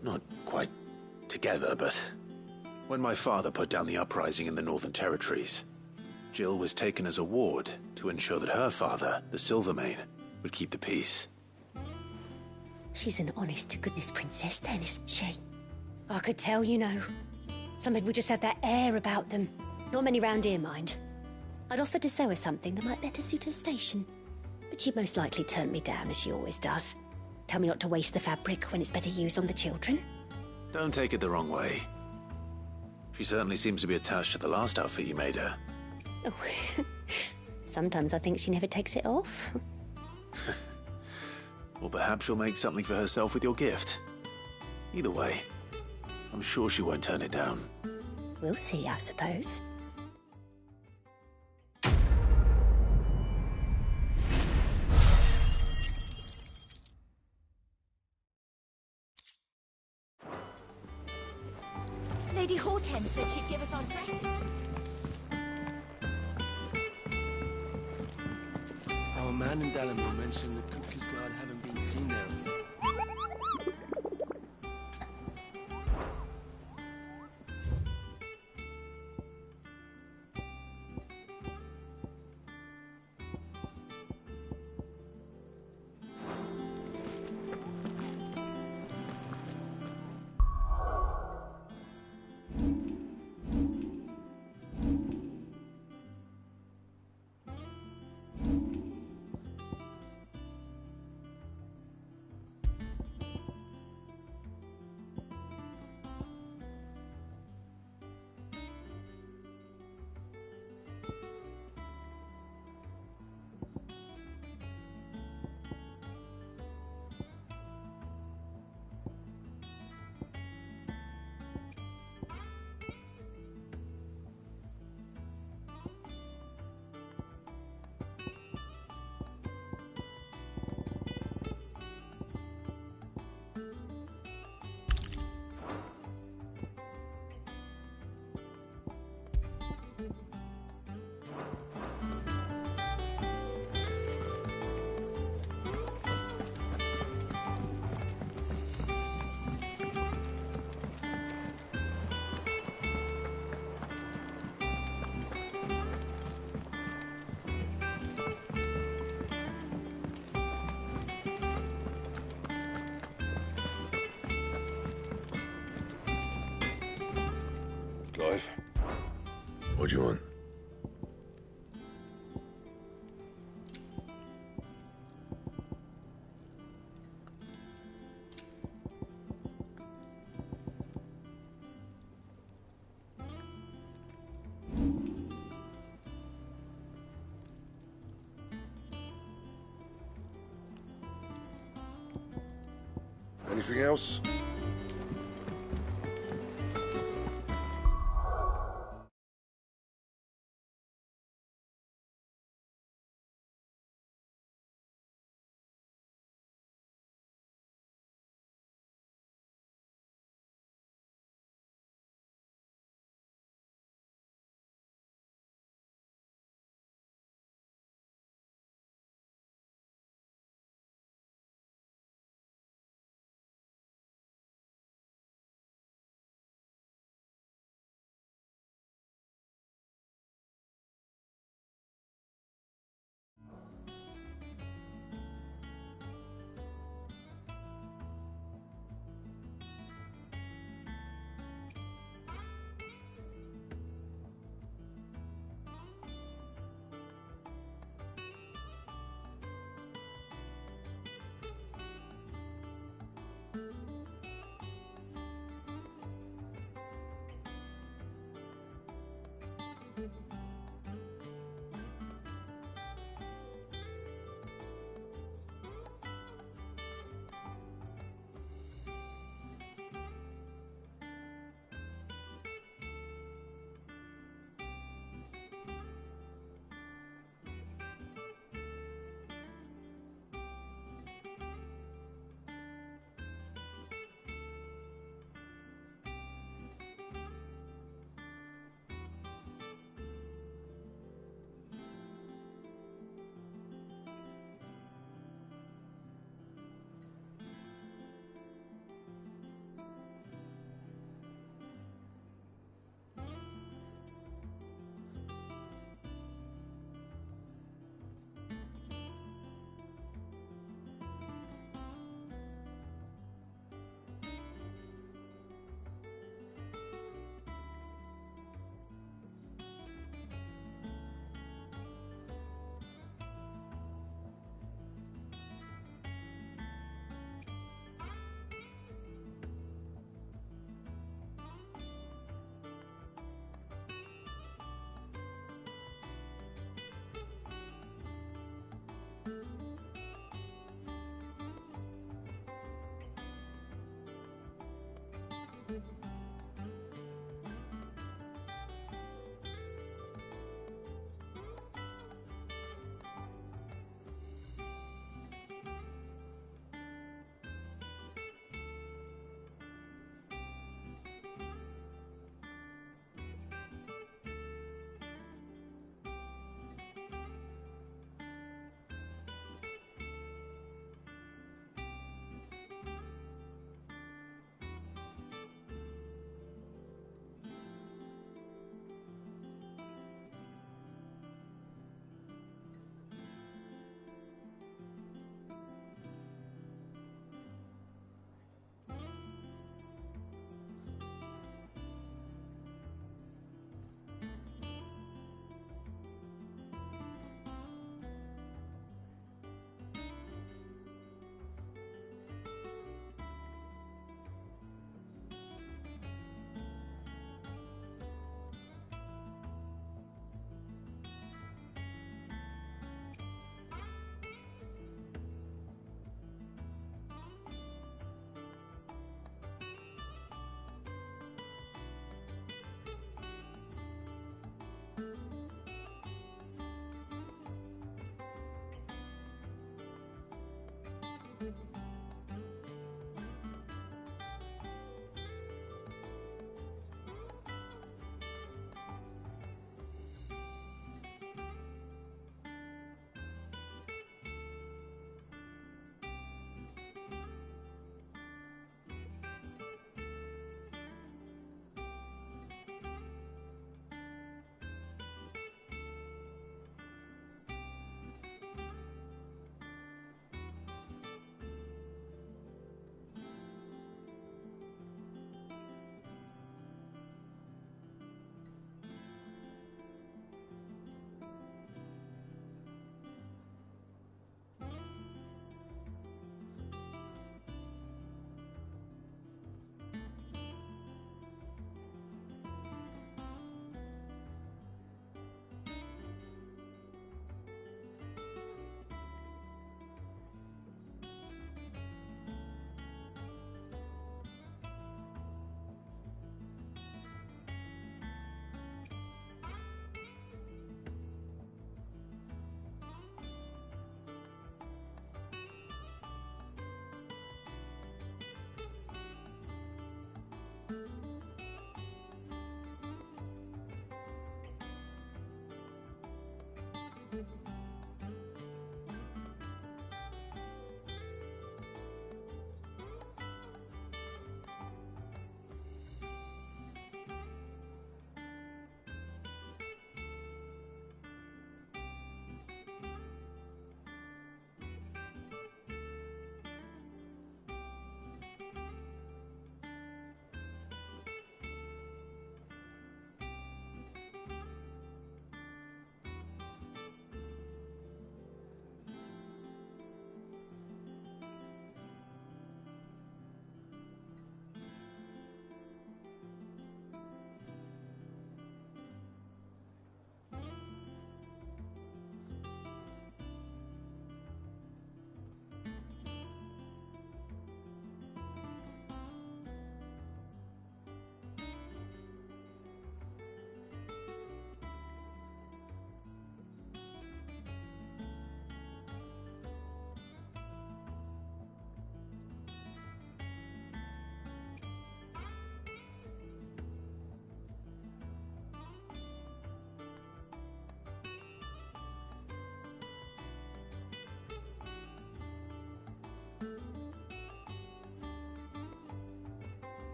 Not quite together, but... When my father put down the uprising in the Northern Territories, Jill was taken as a ward to ensure that her father, the Silvermane, would keep the peace. She's an honest-to-goodness princess then, isn't she? I could tell, you know. Some people just have that air about them. Not many round here, mind. I'd offered to sew her something that might better suit her station. But she'd most likely turn me down, as she always does. Tell me not to waste the fabric when it's better used on the children. Don't take it the wrong way. She certainly seems to be attached to the last outfit you made her. Oh, sometimes I think she never takes it off. Or perhaps she'll make something for herself with your gift. Either way, I'm sure she won't turn it down. We'll see, I suppose. Lady Hortense said she'd give us our dresses. Our man in Dallimore mentioned the Cuckoo's Guard haven't been seen there. Clive? What do you want? Anything else?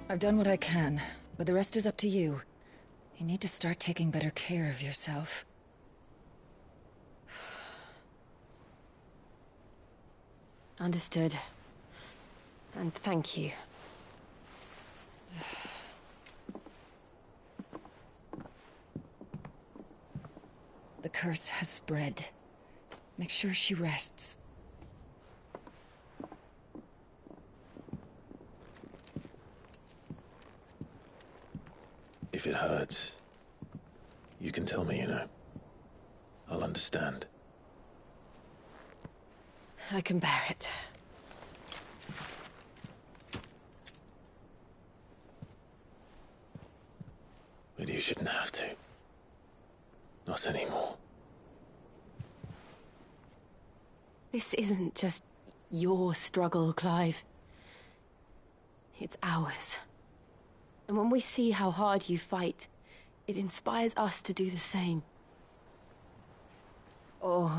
I've done what I can, but the rest is up to you. You need to start taking better care of yourself. Understood. And thank you. The curse has spread. Make sure she rests. If it hurts, you can tell me, you know. I'll understand. I can bear it. But you shouldn't have to. Not anymore. This isn't just your struggle, Clive. It's ours. And when we see how hard you fight, it inspires us to do the same. Or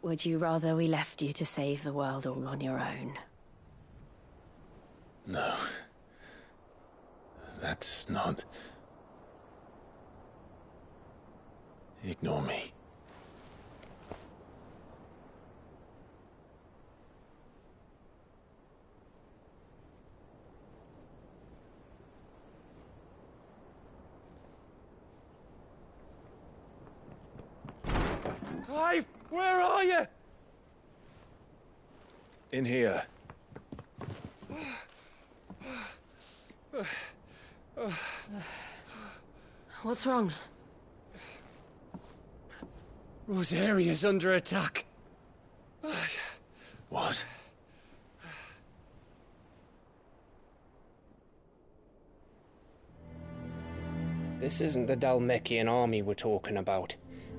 would you rather we left you to save the world all on your own? No. That's not... Ignore me. Clive, where are you? In here. What's wrong? Rosaria's under attack. What? This isn't the Dalmekian army we're talking about.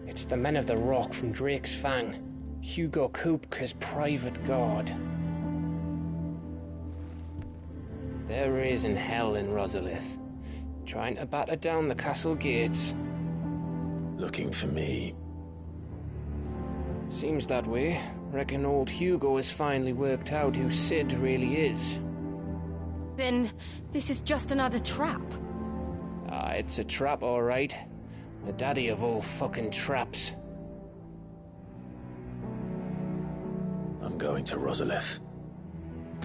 It's the men of the Rock from Drake's Fang. Hugo Kupka's private guard. They're raising hell in Rosalith, trying to batter down the castle gates. Looking for me. Seems that way. Reckon old Hugo has finally worked out who Sid really is. Then this is just another trap. Ah, it's a trap, all right. The daddy of all fucking traps. I'm going to Rosalith.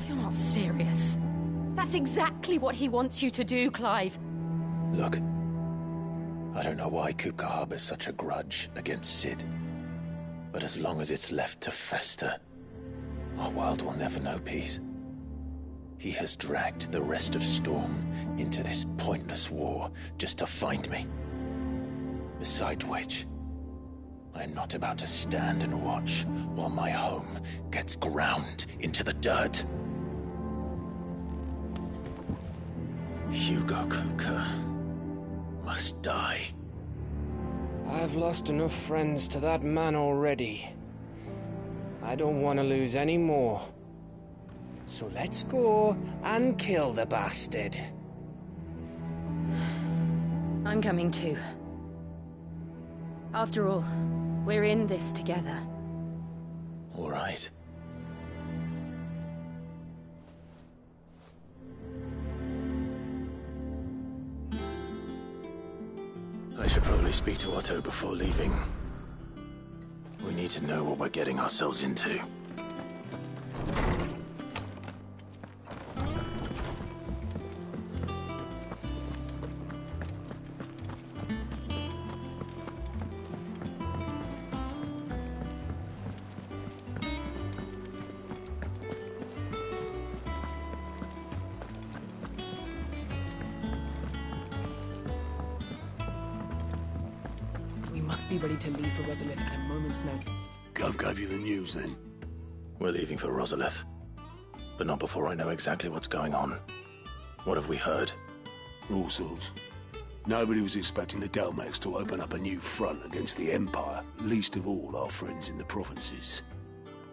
You're not serious. That's exactly what he wants you to do, Clive. Look, I don't know why Kupka harbors such a grudge against Sid. But as long as it's left to fester, our world will never know peace. He has dragged the rest of Storm into this pointless war just to find me. Besides which, I am not about to stand and watch while my home gets ground into the dirt. Hugo Kupka must die. I've lost enough friends to that man already. I don't want to lose any more. So let's go and kill the bastard. I'm coming too. After all, we're in this together. All right. I should probably speak to Otto before leaving. We need to know what we're getting ourselves into. Be ready to leave for Rosalith at a moment's notice. Gov gave you the news, then? We're leaving for Rosalith. But not before I know exactly what's going on. What have we heard? All sorts. Nobody was expecting the Dalmeks to open up a new front against the Empire, least of all our friends in the provinces.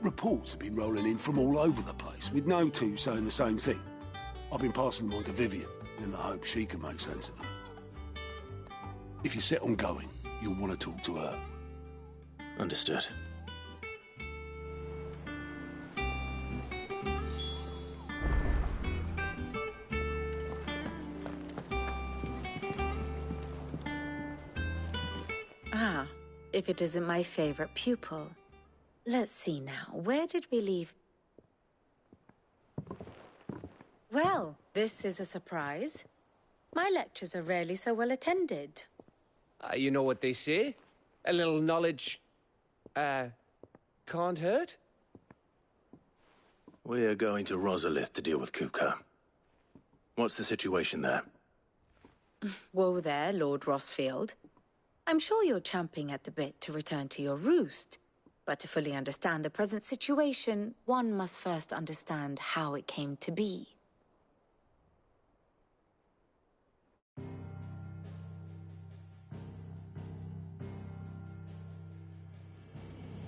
Reports have been rolling in from all over the place, with no two saying the same thing. I've been passing them on to Vivian, in the hope she can make sense of them. If you're set on going, you'll want to talk to her. Understood. Ah, if it isn't my favorite pupil. Let's see now, where did we leave? Well, this is a surprise. My lectures are rarely so well attended. You know what they say? A little knowledge, can't hurt? We're going to Rosalith to deal with Kupka. What's the situation there? Whoa there, Lord Rossfield. I'm sure you're champing at the bit to return to your roost. But to fully understand the present situation, one must first understand how it came to be.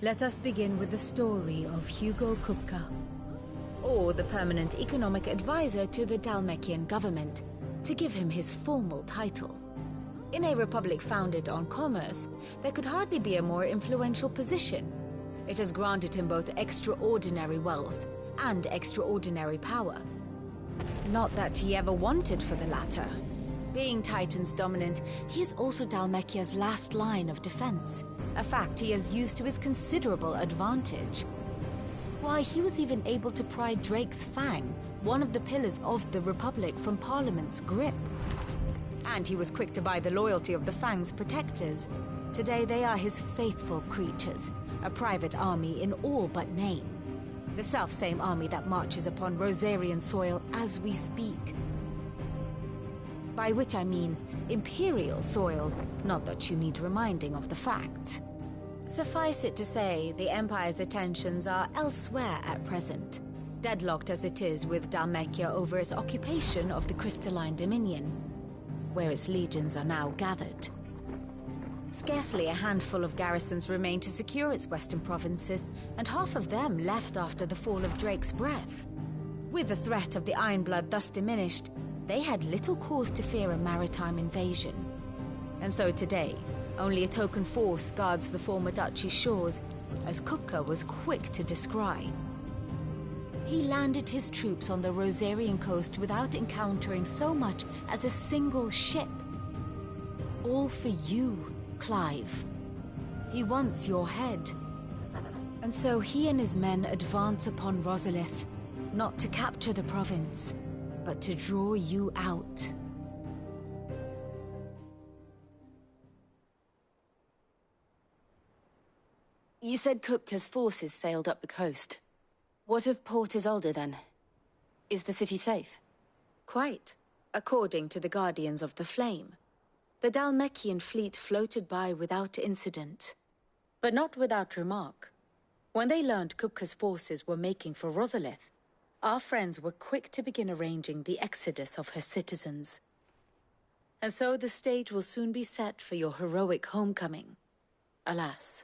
Let us begin with the story of Hugo Kupka, or the permanent economic advisor to the Dalmekian government, to give him his formal title. In a republic founded on commerce, there could hardly be a more influential position. It has granted him both extraordinary wealth and extraordinary power. Not that he ever wanted for the latter. Being Titan's dominant, he is also Dalmekia's last line of defense, a fact he has used to his considerable advantage. Why, he was even able to pry Drake's Fang, one of the pillars of the Republic, from Parliament's grip. And he was quick to buy the loyalty of the Fang's protectors. Today they are his faithful creatures, a private army in all but name. The self-same army that marches upon Rosarian soil as we speak. By which I mean Imperial soil, not that you need reminding of the fact. Suffice it to say, the Empire's attentions are elsewhere at present, deadlocked as it is with Dalmekia over its occupation of the Crystalline Dominion, where its legions are now gathered. Scarcely a handful of garrisons remain to secure its western provinces, and half of them left after the fall of Drake's Breath. With the threat of the Ironblood thus diminished, they had little cause to fear a maritime invasion. And so today, only a token force guards the former duchy's shores, as Kupka was quick to descry. He landed his troops on the Rosarian coast without encountering so much as a single ship. All for you, Clive. He wants your head. And so he and his men advance upon Rosalith, not to capture the province, but to draw you out. You said Kupka's forces sailed up the coast. What of Port Isolde, then? Is the city safe? Quite, according to the Guardians of the Flame. The Dalmekian fleet floated by without incident, but not without remark. When they learned Kupka's forces were making for Rosalith, our friends were quick to begin arranging the exodus of her citizens. And so the stage will soon be set for your heroic homecoming. Alas,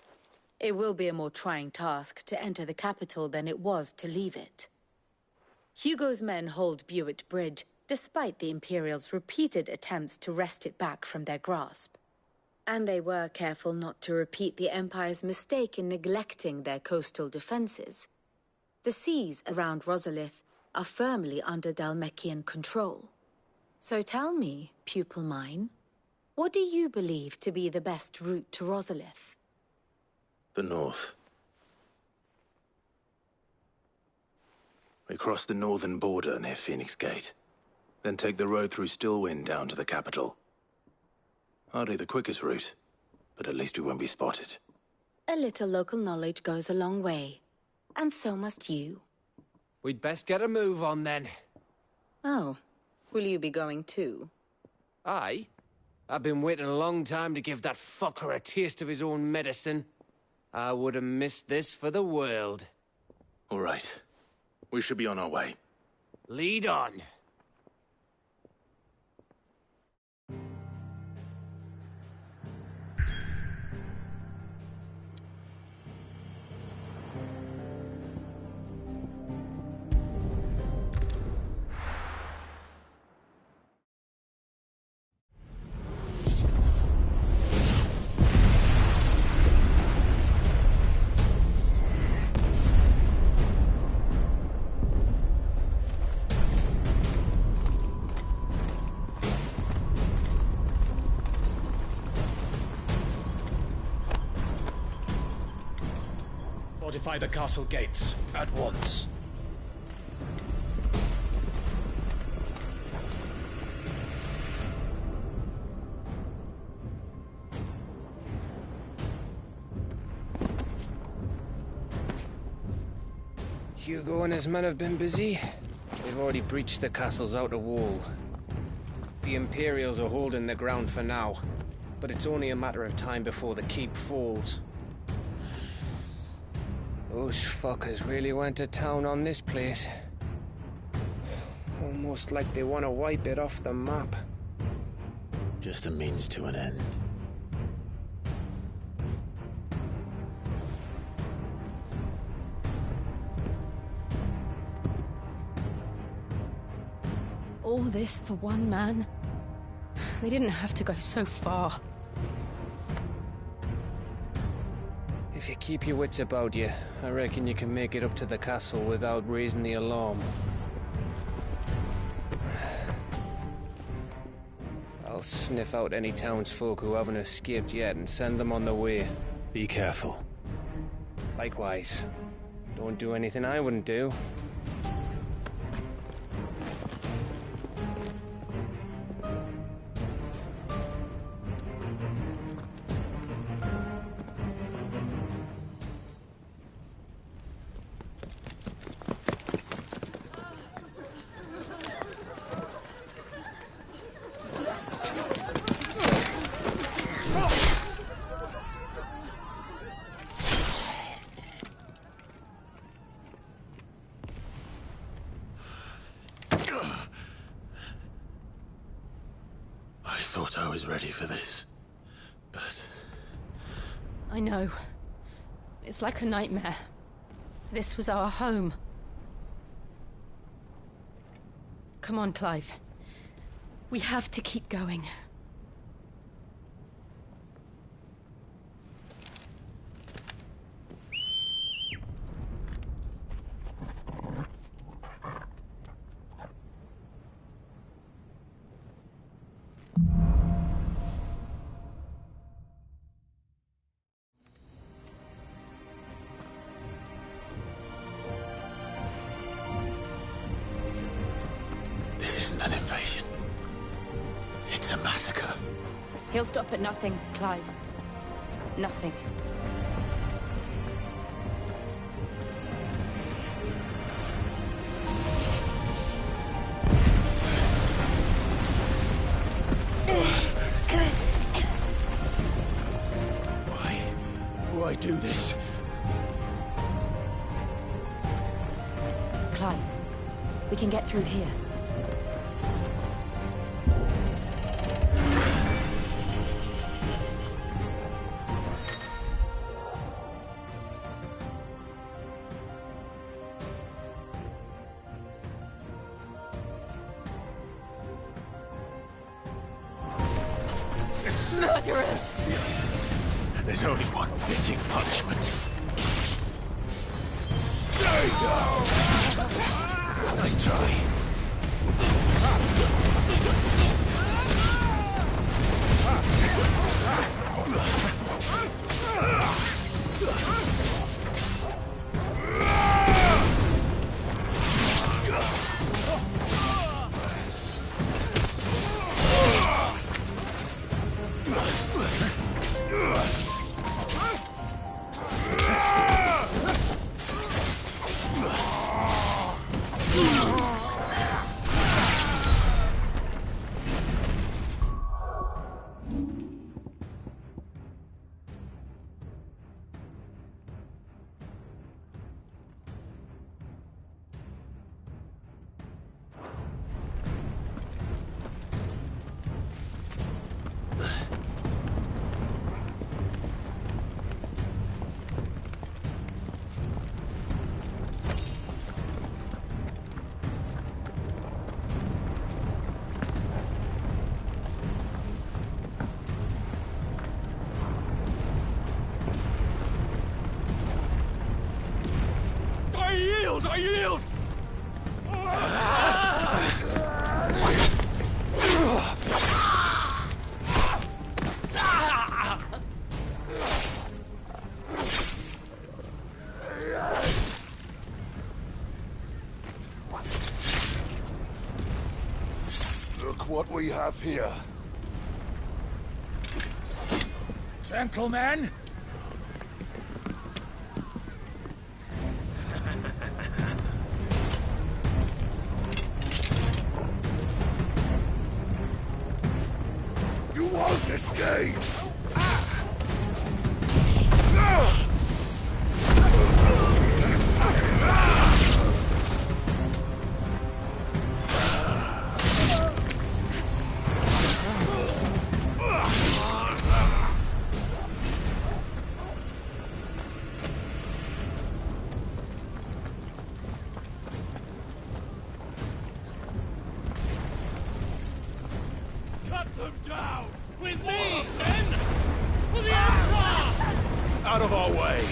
it will be a more trying task to enter the capital than it was to leave it. Hugo's men hold Buet Bridge, despite the Imperials' repeated attempts to wrest it back from their grasp. And they were careful not to repeat the Empire's mistake in neglecting their coastal defenses. The seas around Rosalith are firmly under Dalmekian control. So tell me, pupil mine, what do you believe to be the best route to Rosalith? The north. We cross the northern border near Phoenix Gate, then take the road through Stillwind down to the capital. Hardly the quickest route, but at least we won't be spotted. A little local knowledge goes a long way, and so must you. We'd best get a move on, then. Oh, will you be going too? Aye. I've been waiting a long time to give that fucker a taste of his own medicine. I would have missed this for the world. All right. We should be on our way. Lead on. Fortify the castle gates, at once. Hugo and his men have been busy. They've already breached the castle's outer wall. The Imperials are holding the ground for now, but it's only a matter of time before the keep falls. Those fuckers really went to town on this place. Almost like they want to wipe it off the map. Just a means to an end. All this for one man? They didn't have to go so far. If you keep your wits about you, I reckon you can make it up to the castle without raising the alarm. I'll sniff out any townsfolk who haven't escaped yet and send them on their way. Be careful. Likewise. Don't do anything I wouldn't do. I thought I was ready for this, but... I know. It's like a nightmare. This was our home. Come on, Clive. We have to keep going. An invasion. It's a massacre. He'll stop at nothing, Clive. Nothing. Why do this? Clive, we can get through here. Murderers! There's only one fitting punishment. Stay down! Nice try. Look what we have here. Gentlemen! You won't escape! Cut them down! With me, men! For the Empire! Out of our way!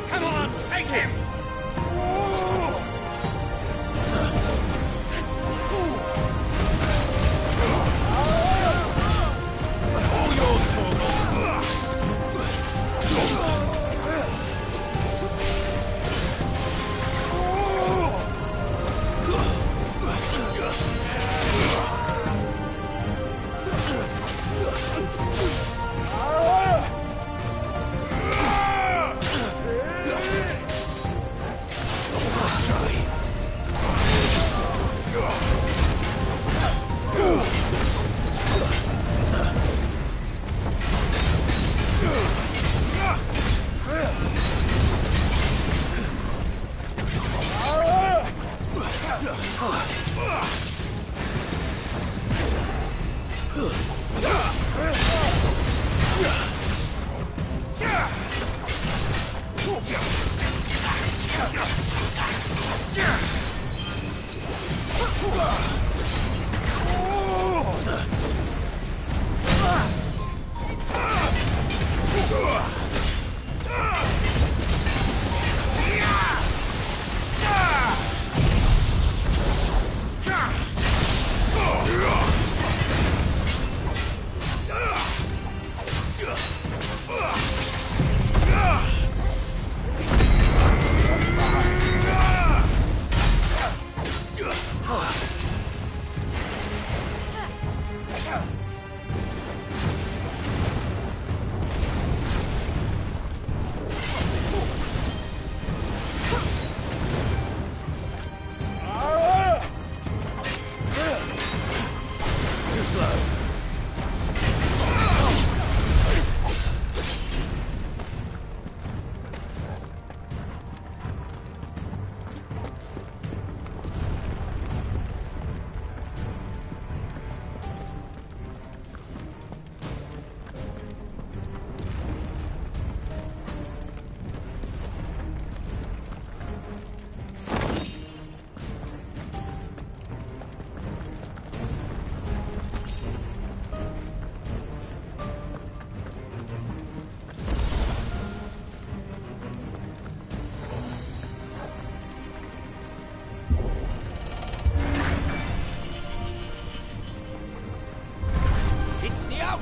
Come on, take him! All yours,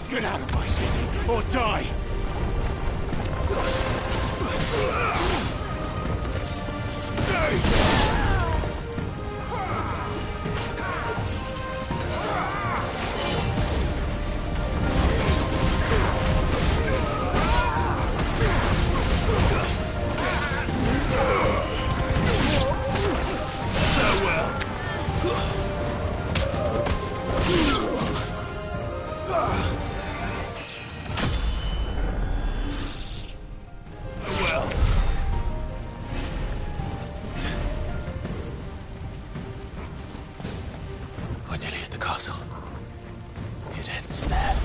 Get out of my my city, or die! We're nearly at the castle. It ends there.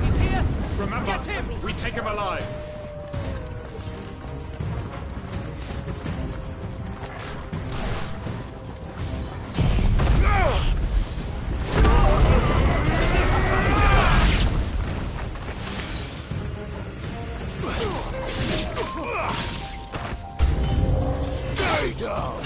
He's here! Remember, get him! We take him alive! Stay down!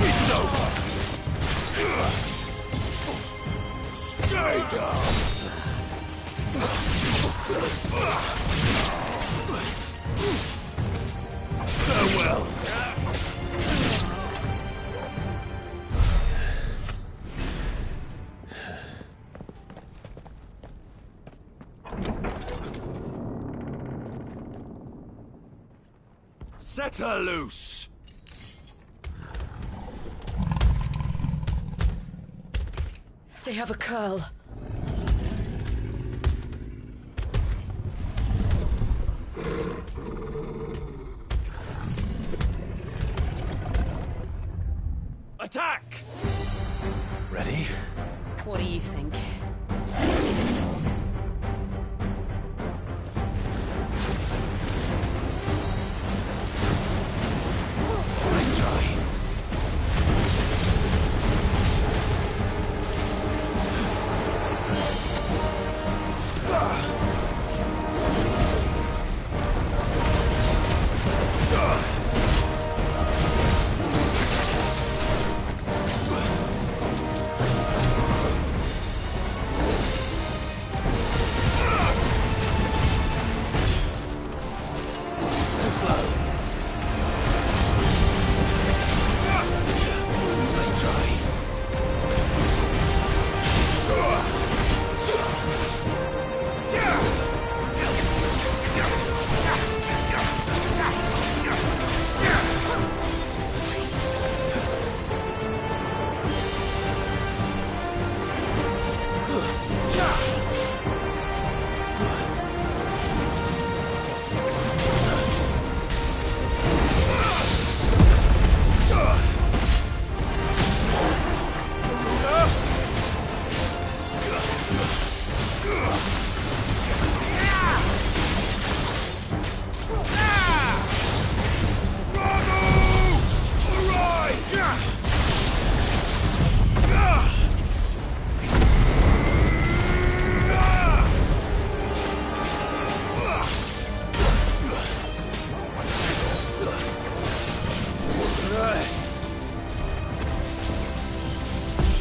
It's over! Stay down! Farewell! Set her loose! They have a curl. Attack! Ready? What do you think? Nice try. Too slow. Nice try.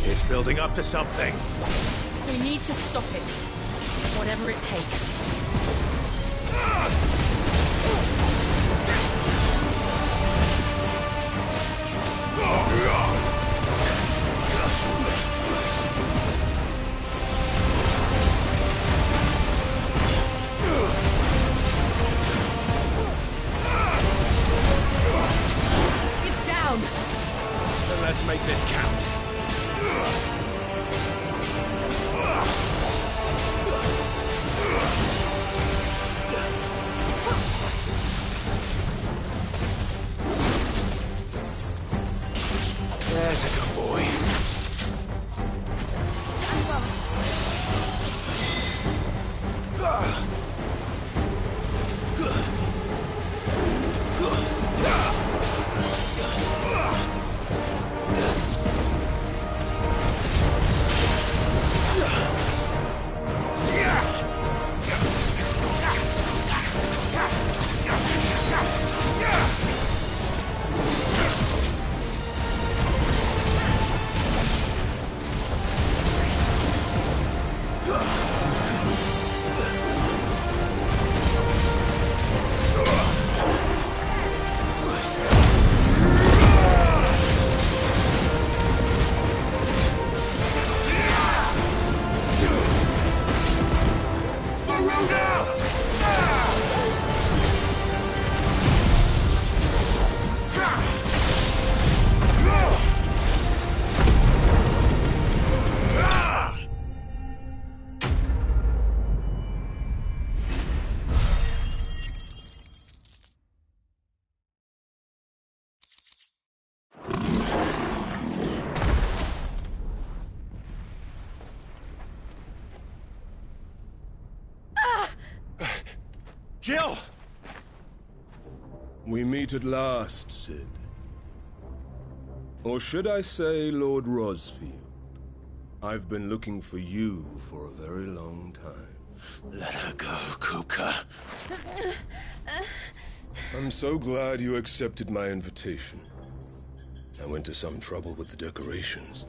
It's building up to something. We need to stop it. Whatever it takes. It's down! Then let's make this count. Jill! We meet at last, Sid. Or should I say, Lord Rosfield? I've been looking for you for a very long time. Let her go, Kupka. I'm so glad you accepted my invitation. I went to some trouble with the decorations.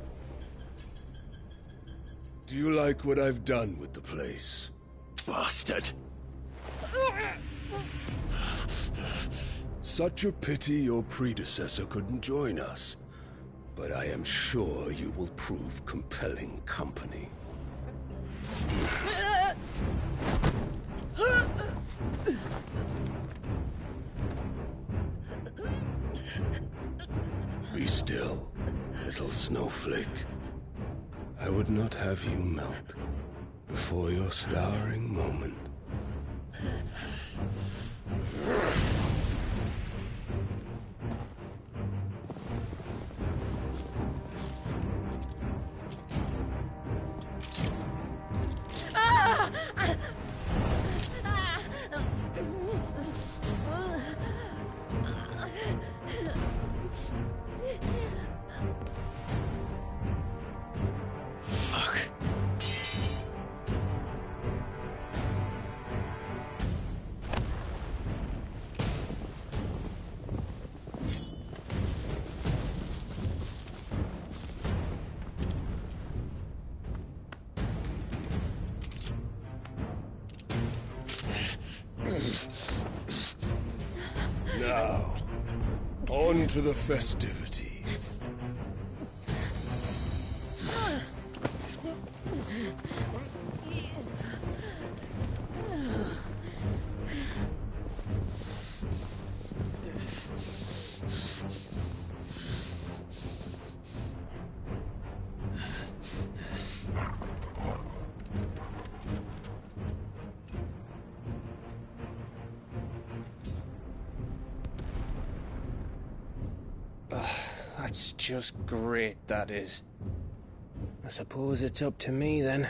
Do you like what I've done with the place? Bastard! Such a pity your predecessor couldn't join us. But I am sure you will prove compelling company. Be still, little snowflake. I would not have you melt before your starring moment. Now, on to the festivities. That's just great, that is. I suppose it's up to me, then.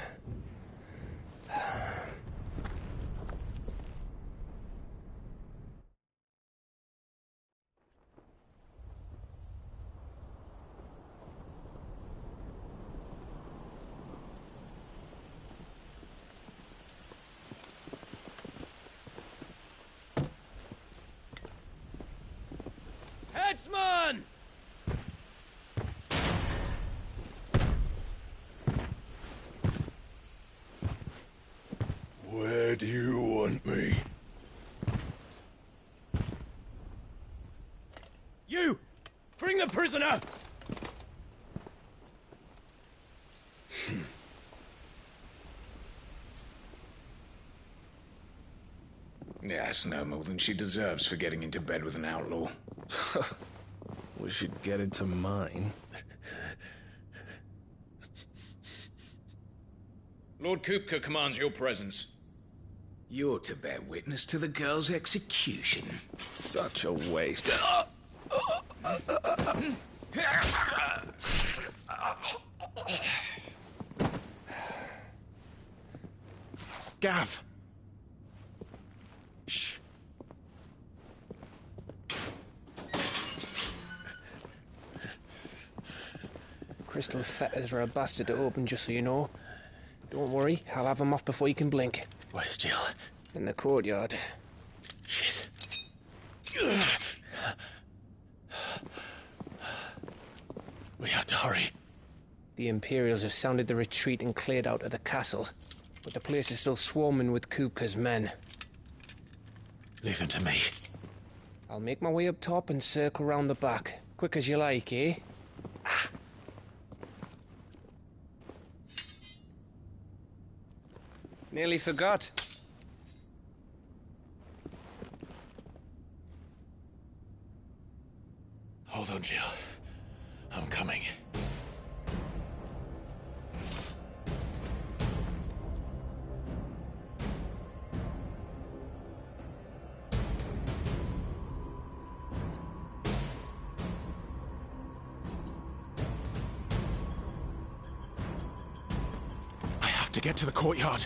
Headsman! Where do you want me? You! Bring the prisoner! Yes, no more than she deserves for getting into bed with an outlaw. We should get into mine. Lord Kupka commands your presence. You're to bear witness to the girl's execution. Such a waste. Gav! Shh! Crystal fetters are a bastard to open, just so you know. Don't worry, I'll have them off before you can blink. Where's Jill? In the courtyard. Shit. We have to hurry. The Imperials have sounded the retreat and cleared out of the castle. But the place is still swarming with Kupka's men. Leave them to me. I'll make my way up top and circle round the back. Quick as you like, eh? Nearly forgot. Hold on, Jill. I'm coming. I have to get to the courtyard.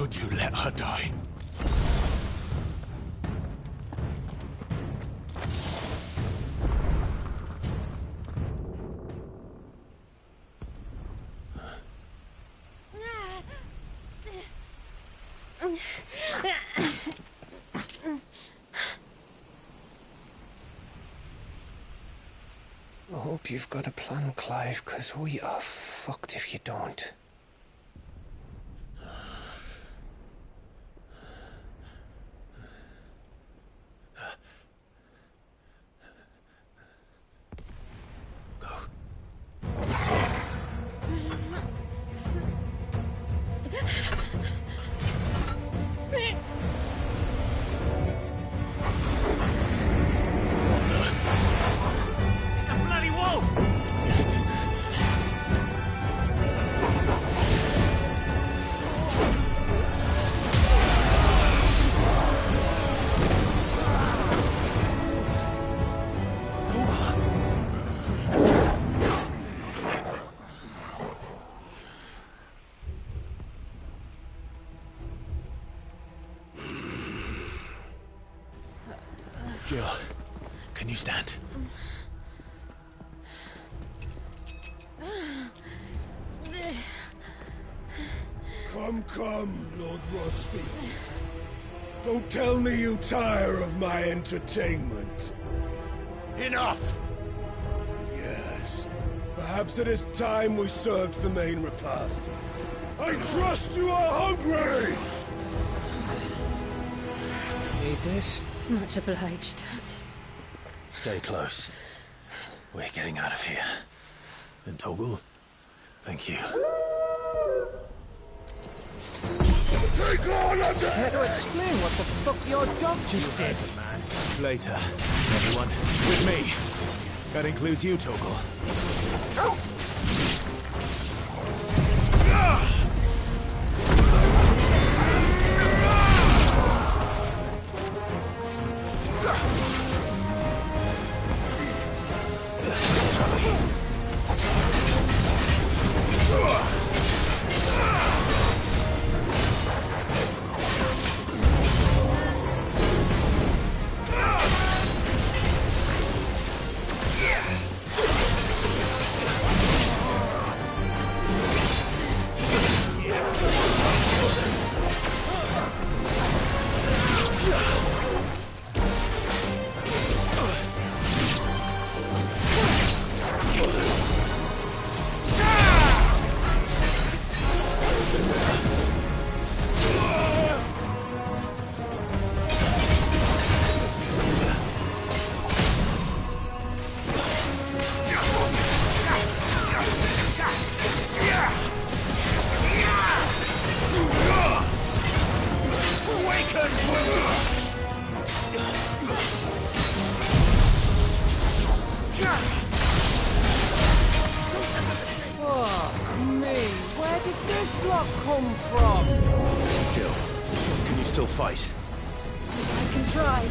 could you let her die? I hope you've got a plan, Clive, because we are fucked if you don't. Jill, can you stand? Come, Lord Rossfield. Don't tell me you tire of my entertainment. Enough! Yes. Perhaps it is time we served the main repast. I trust you are hungry! Need this? Much obliged. Stay close. We're getting out of here. And Toggle, thank you. Take on a Care to explain what the fuck your dog just did? Later, everyone, with me. That includes you, Toggle. Fuck me, where did this lot come from? Jill, can you still fight? I can try.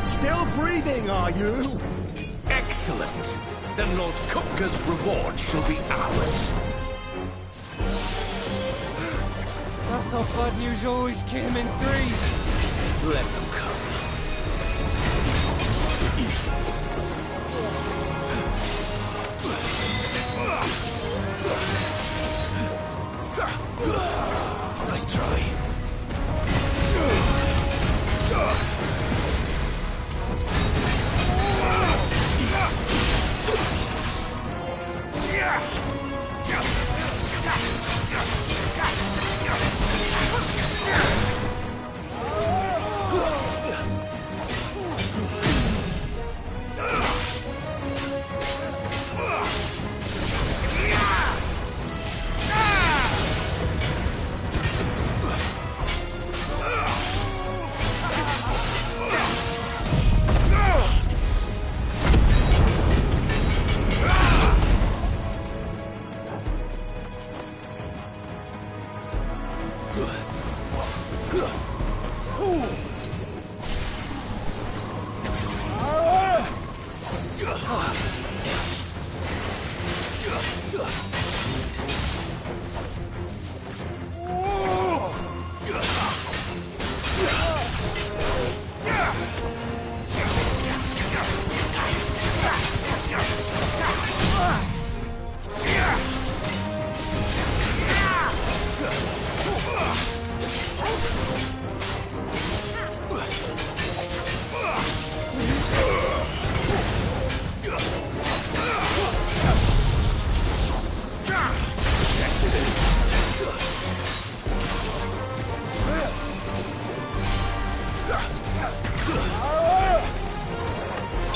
Still breathing, are you? Excellent. Then Lord Kupka's reward shall be ours. I thought bad news always came in threes. Let them come.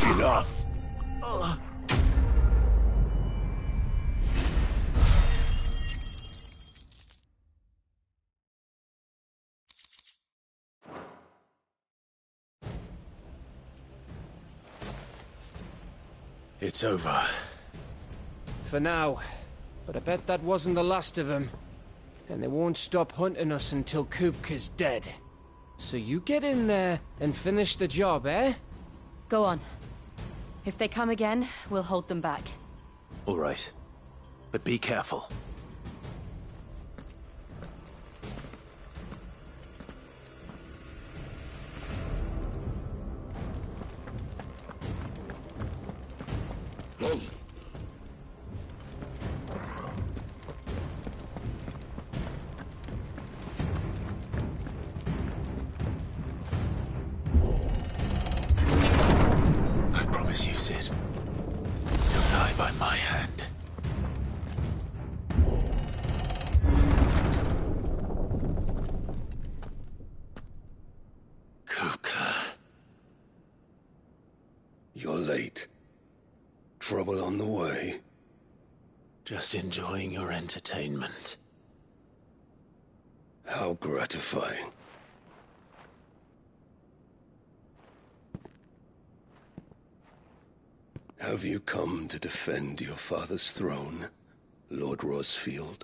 Enough! It's over. For now. But I bet that wasn't the last of them. And they won't stop hunting us until Kupka's dead. So you get in there and finish the job, eh? Go on. If they come again, we'll hold them back. All right. But be careful. I promise you, Sid. You'll die by my hand. Kupka. You're late. Trouble on the way? Just enjoying your entertainment. How gratifying. Have you come to defend your father's throne, Lord Rosfield?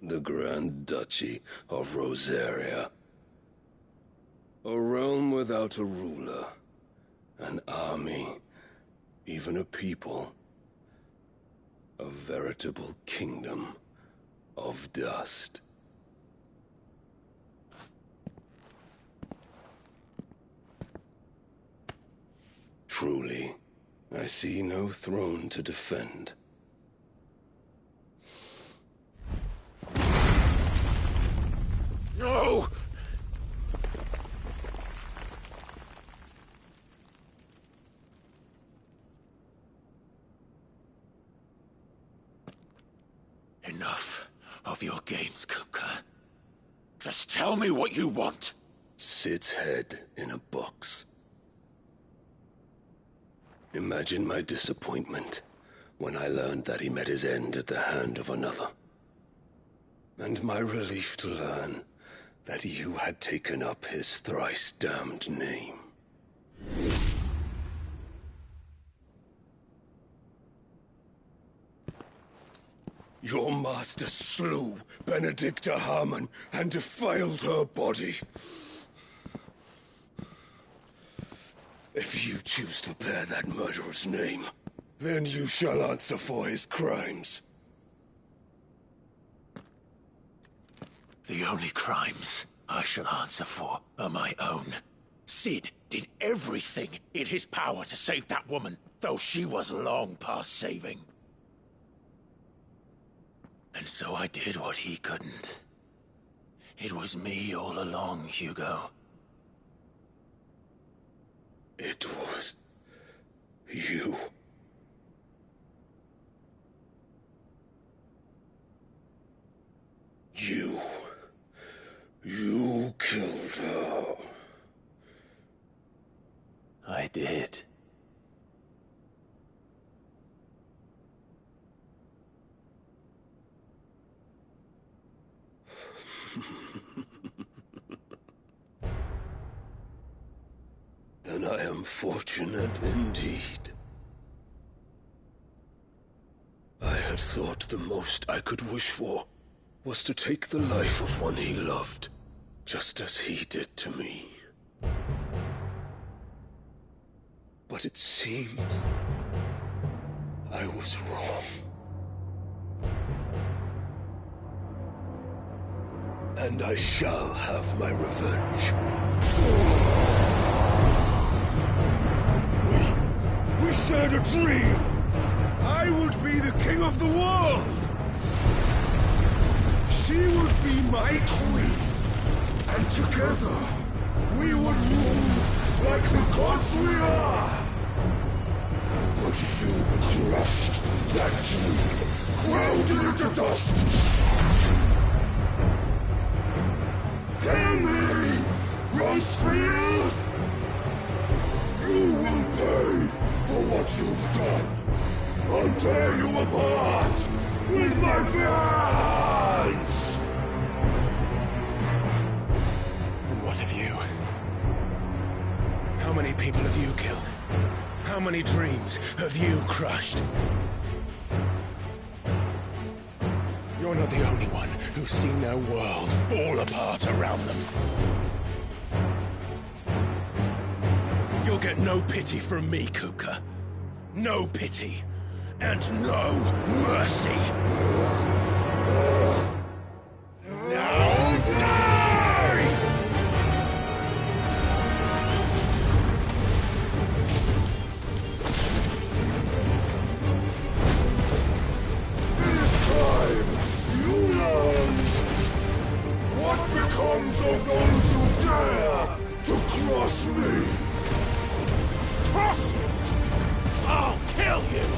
The Grand Duchy of Rosaria. A realm without a ruler, an army, even a people. A veritable kingdom of dust. Truly, I see no throne to defend. No! Enough of your games, Kupka. Just tell me what you want. Sid's head in a box. Imagine my disappointment when I learned that he met his end at the hand of another. And my relief to learn that you had taken up his thrice-damned name. Your master slew Benedicta Harmon and defiled her body. If you choose to bear that murderer's name, then you shall answer for his crimes. The only crimes I shall answer for are my own. Sid did everything in his power to save that woman, though she was long past saving. And so I did what he couldn't. It was me all along, Hugo. It was you. You killed her. I did. Then I am fortunate indeed. I had thought the most I could wish for was to take the life of one he loved, just as he did to me. But it seems I was wrong. And I shall have my revenge. We shared a dream! I would be the king of the world! She would be my queen! And together, we would rule like the gods we are! But you crushed that dream, ground it into dust! Hear me, Rosefield! You will pay for what you've done! I'll tear you apart with my hands! And what of you? How many people have you killed? How many dreams have you crushed? You're not the only one who's seen their world fall apart around them. You'll get no pity from me, Kupka. No pity. And no mercy. Now die! This time, you learned what becomes of those who dare to cross me. Cross you! I'll kill you!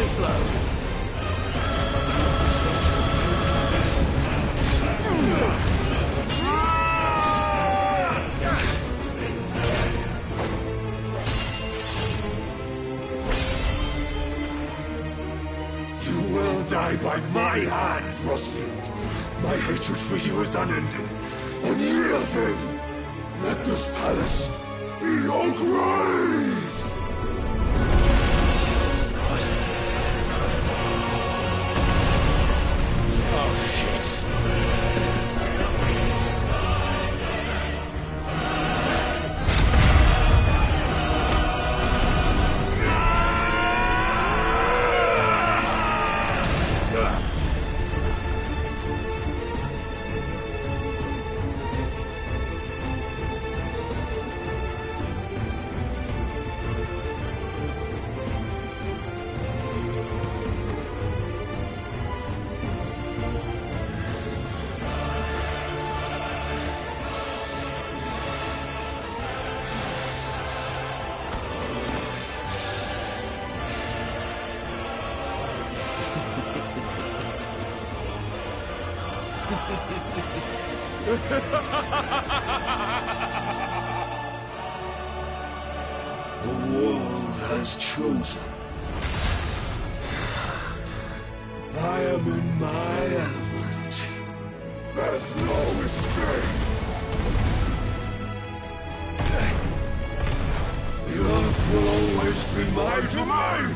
too slow. You will die by my hand, Rosfield. My hatred for you is unending. Unyielding. Then, let this palace be your grave! Oh, shit. The world has chosen. I am in my element. There's no escape. The earth will always be my domain.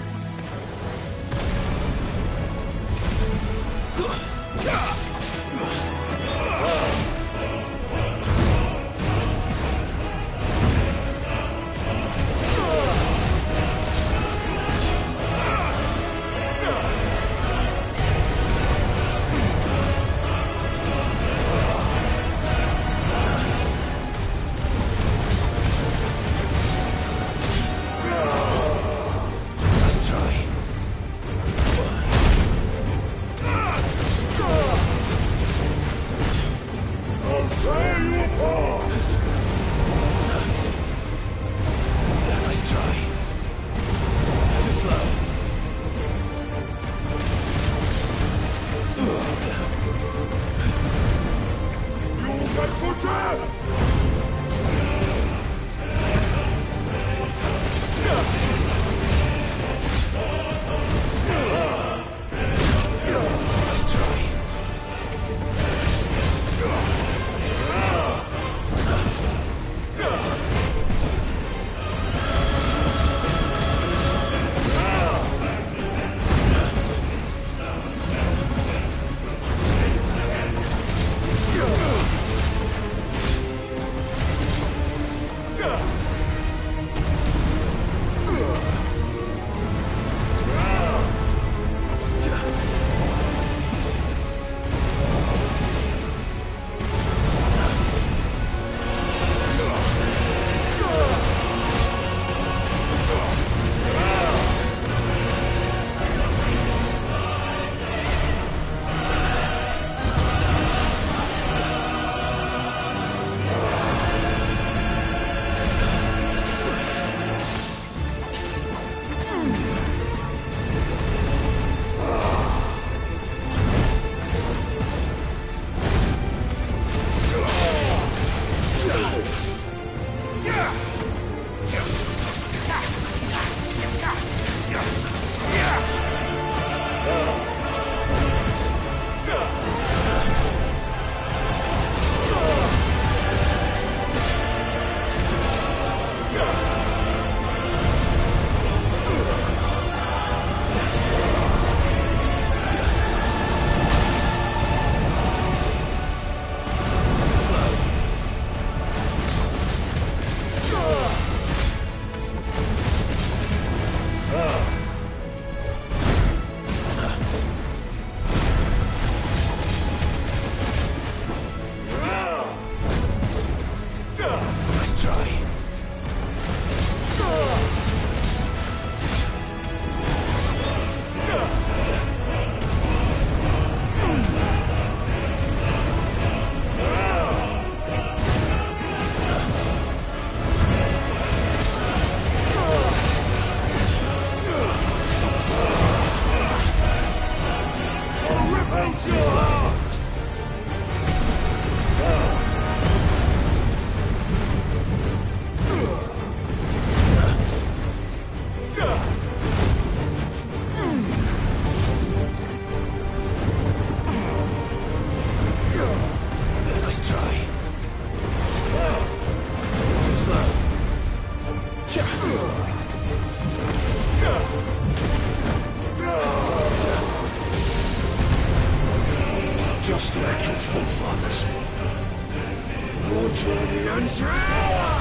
just like your forefathers. Your journey ends now!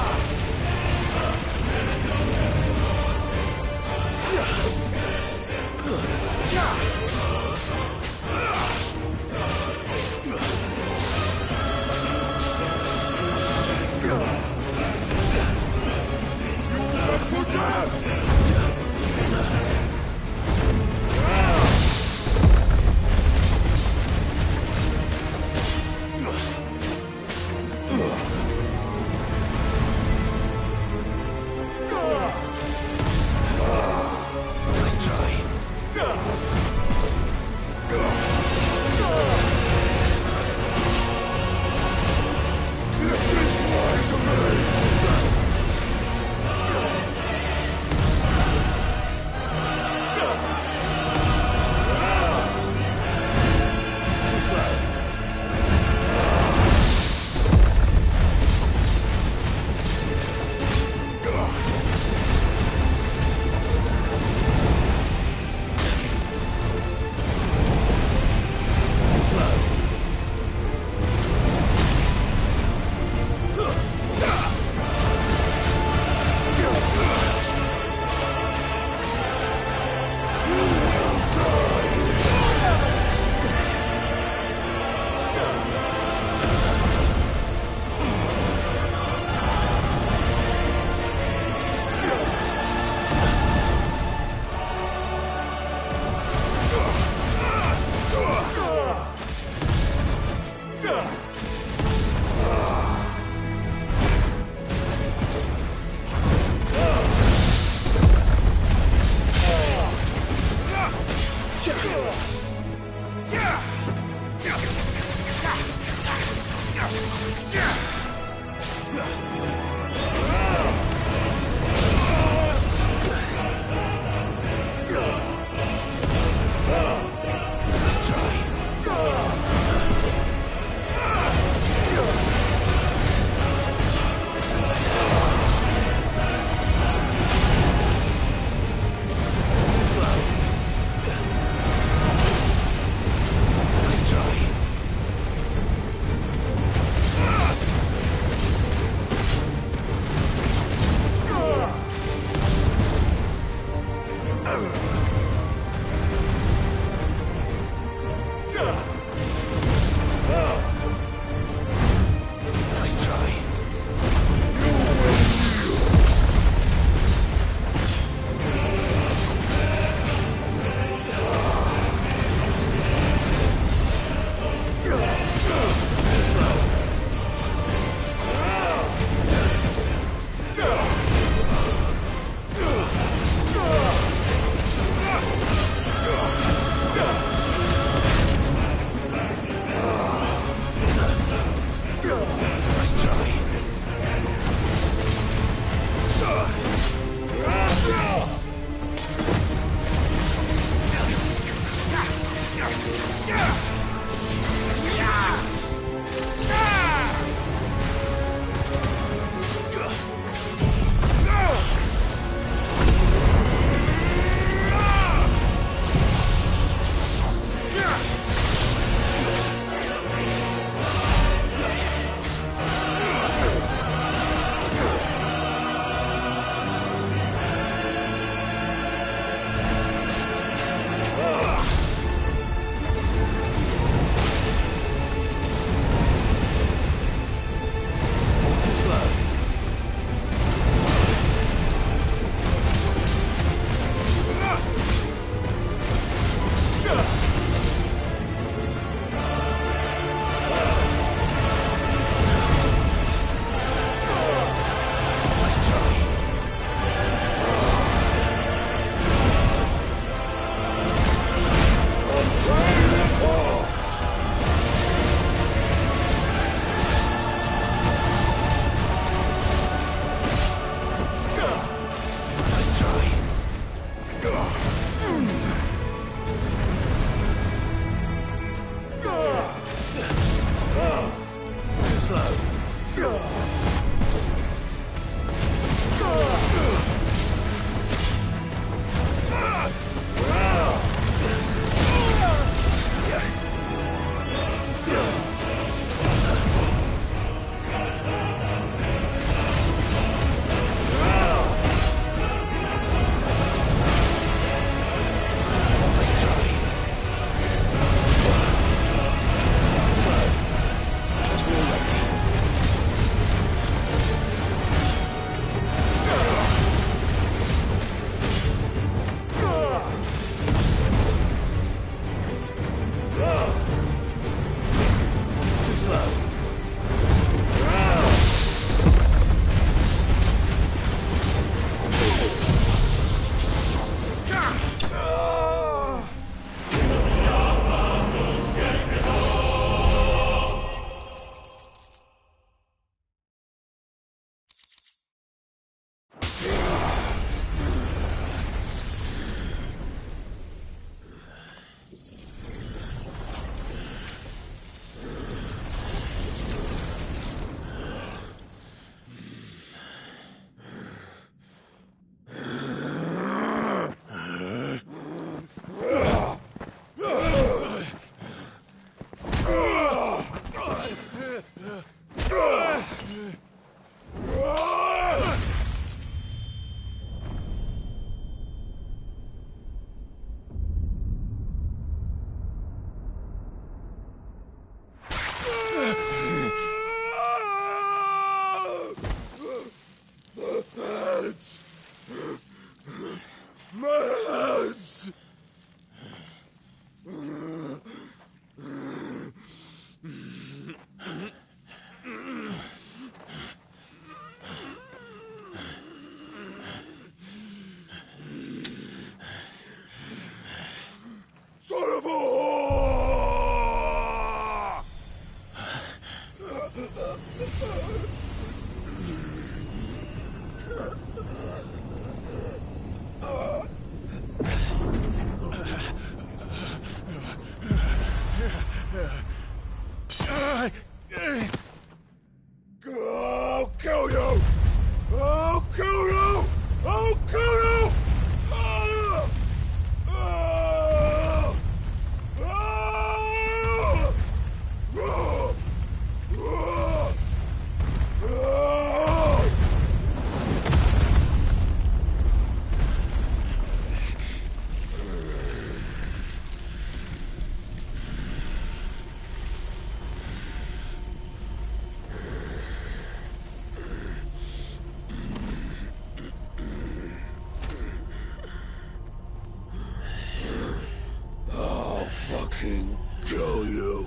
fucking go, you.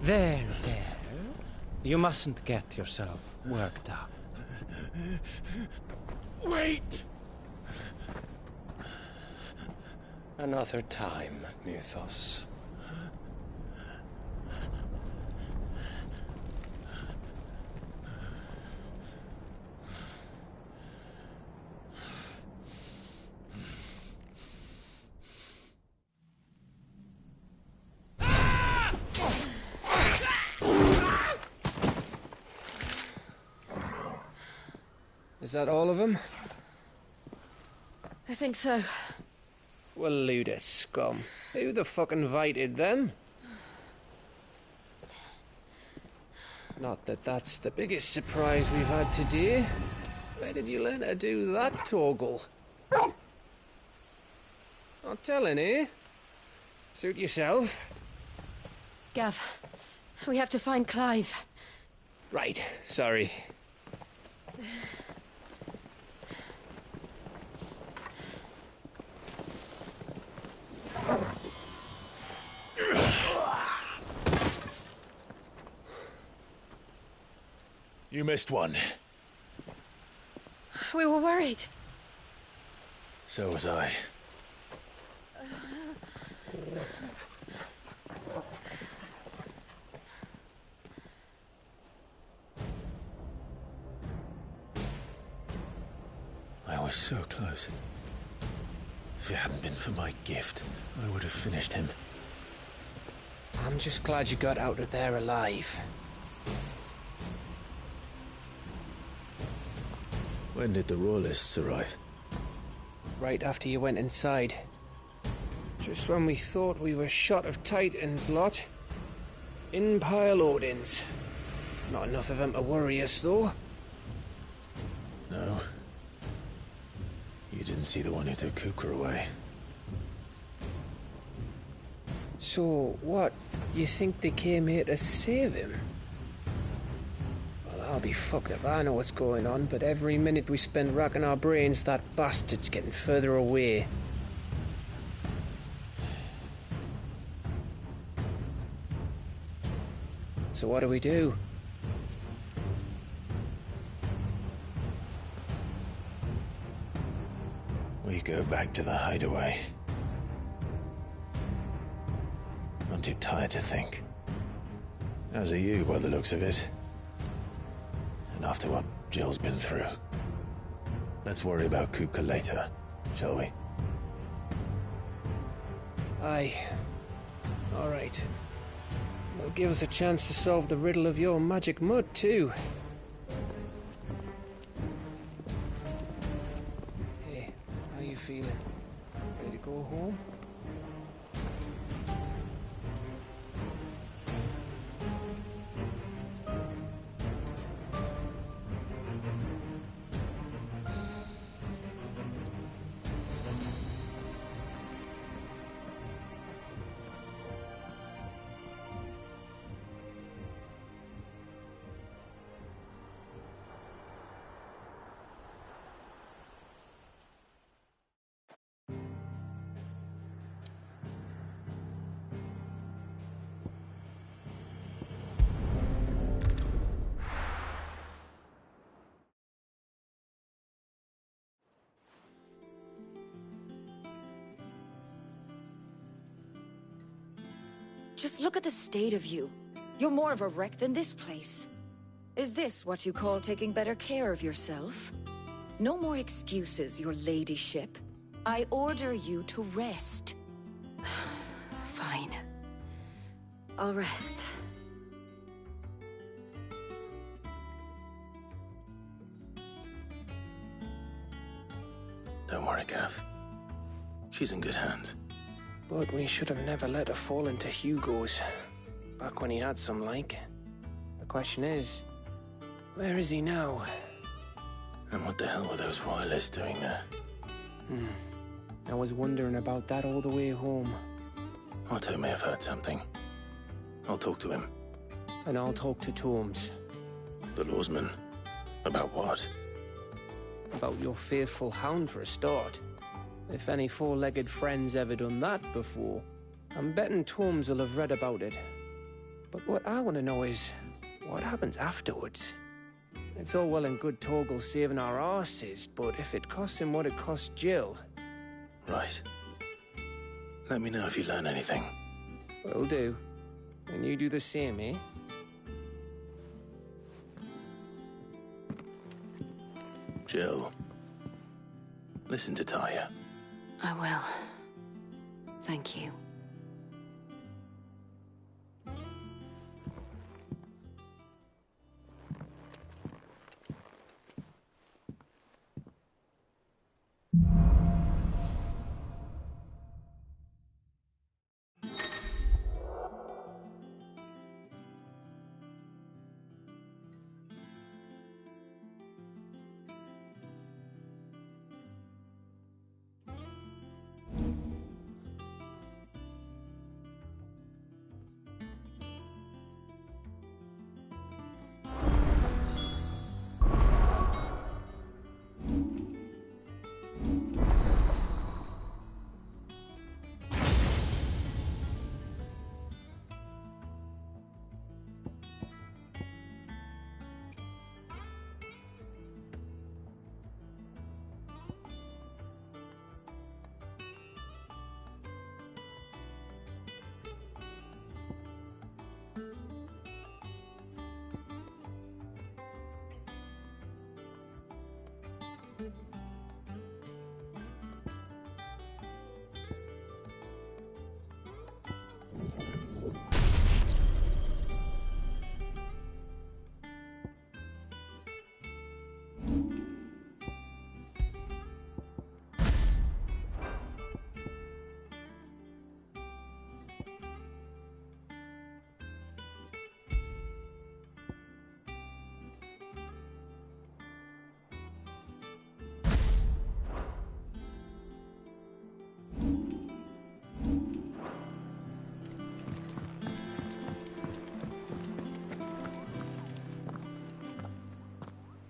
There. You mustn't get yourself worked up. Wait! Another time, Mythos. Is that all of them? I think so. Well, load of scum. Who the fuck invited them? Not that that's the biggest surprise we've had today. Where did you learn to do that, Toggle? Not telling, eh? Suit yourself. Gav, we have to find Clive. Right, sorry. You missed one. We were worried. So was I. I was so close. If it hadn't been for my gift, I would have finished him. I'm just glad you got out of there alive. When did the Royalists arrive? Right after you went inside. Just when we thought we were shot of Titans, lot. Empire loadings. Not enough of them to worry us, though. No. You didn't see the one who took Kupka away. So, what? You think they came here to save him? Well, I'll be fucked if I know what's going on, but every minute we spend racking our brains, that bastard's getting further away. So what do we do? We go back to the hideaway. I'm too tired to think. As are you, by the looks of it. And after what Jill's been through. Let's worry about Kupka later, shall we? Aye. All right. It'll give us a chance to solve the riddle of your magic mud, too. Hey, how you feeling? Ready to go home? Just look at the state of you. You're more of a wreck than this place. Is this what you call taking better care of yourself? No more excuses, your ladyship. I order you to rest. Fine. I'll rest. Don't worry, Gav. She's in good hands. But we should have never let her fall into Hugo's. Back when he had some like. The question is, where is he now? And what the hell were those royalists doing there? I was wondering about that all the way home. Otto may have heard something. I'll talk to him. And I'll talk to Tomes. The lawsman. About what? About your faithful hound for a start. If any four-legged friend's ever done that before, I'm betting Torms will have read about it. But what I want to know is, what happens afterwards? It's all well and good Torgal saving our arses, but if it costs him what it cost Jill... Right. Let me know if you learn anything. Will do. And you do the same, eh? Jill, listen to Taya. I will. Thank you.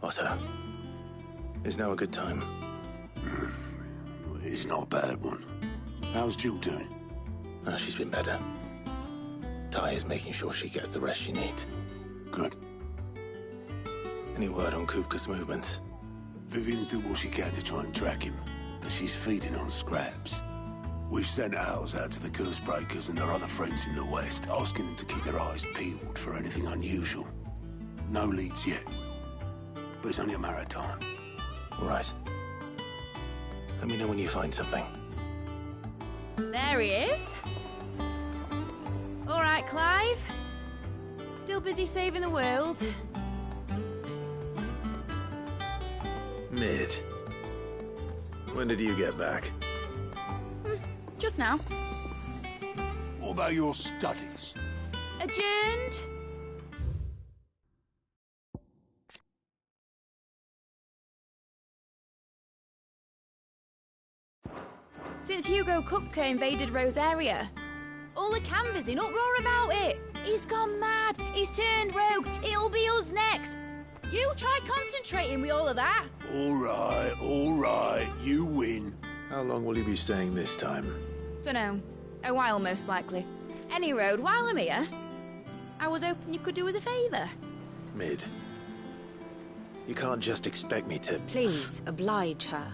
Otto, is now a good time? It's not a bad one. How's Jill doing? She's been better. Taya's making sure she gets the rest she needs. Good. Any word on Kupka's movements? Vivian's doing what she can to try and track him, but she's feeding on scraps. We've sent ours out to the Cursebreakers and their other friends in the West, asking them to keep their eyes peeled for anything unusual. No leads yet, but it's only a matter of time. Right. Let me know when you find something. There he is. All right, Clive. Still busy saving the world. Mid. When did you get back? Just now. What about your studies? Adjourned. Since Hugo Kupka invaded Rosaria, all the canvassing uproar about it. He's gone mad. He's turned rogue. It'll be us next. You try concentrating with all of that. All right. You win. How long will you be staying this time? Dunno. A while, most likely. Any road, while I'm here, I was hoping you could do us a favour. Mid. You can't just expect me to... Please, oblige her.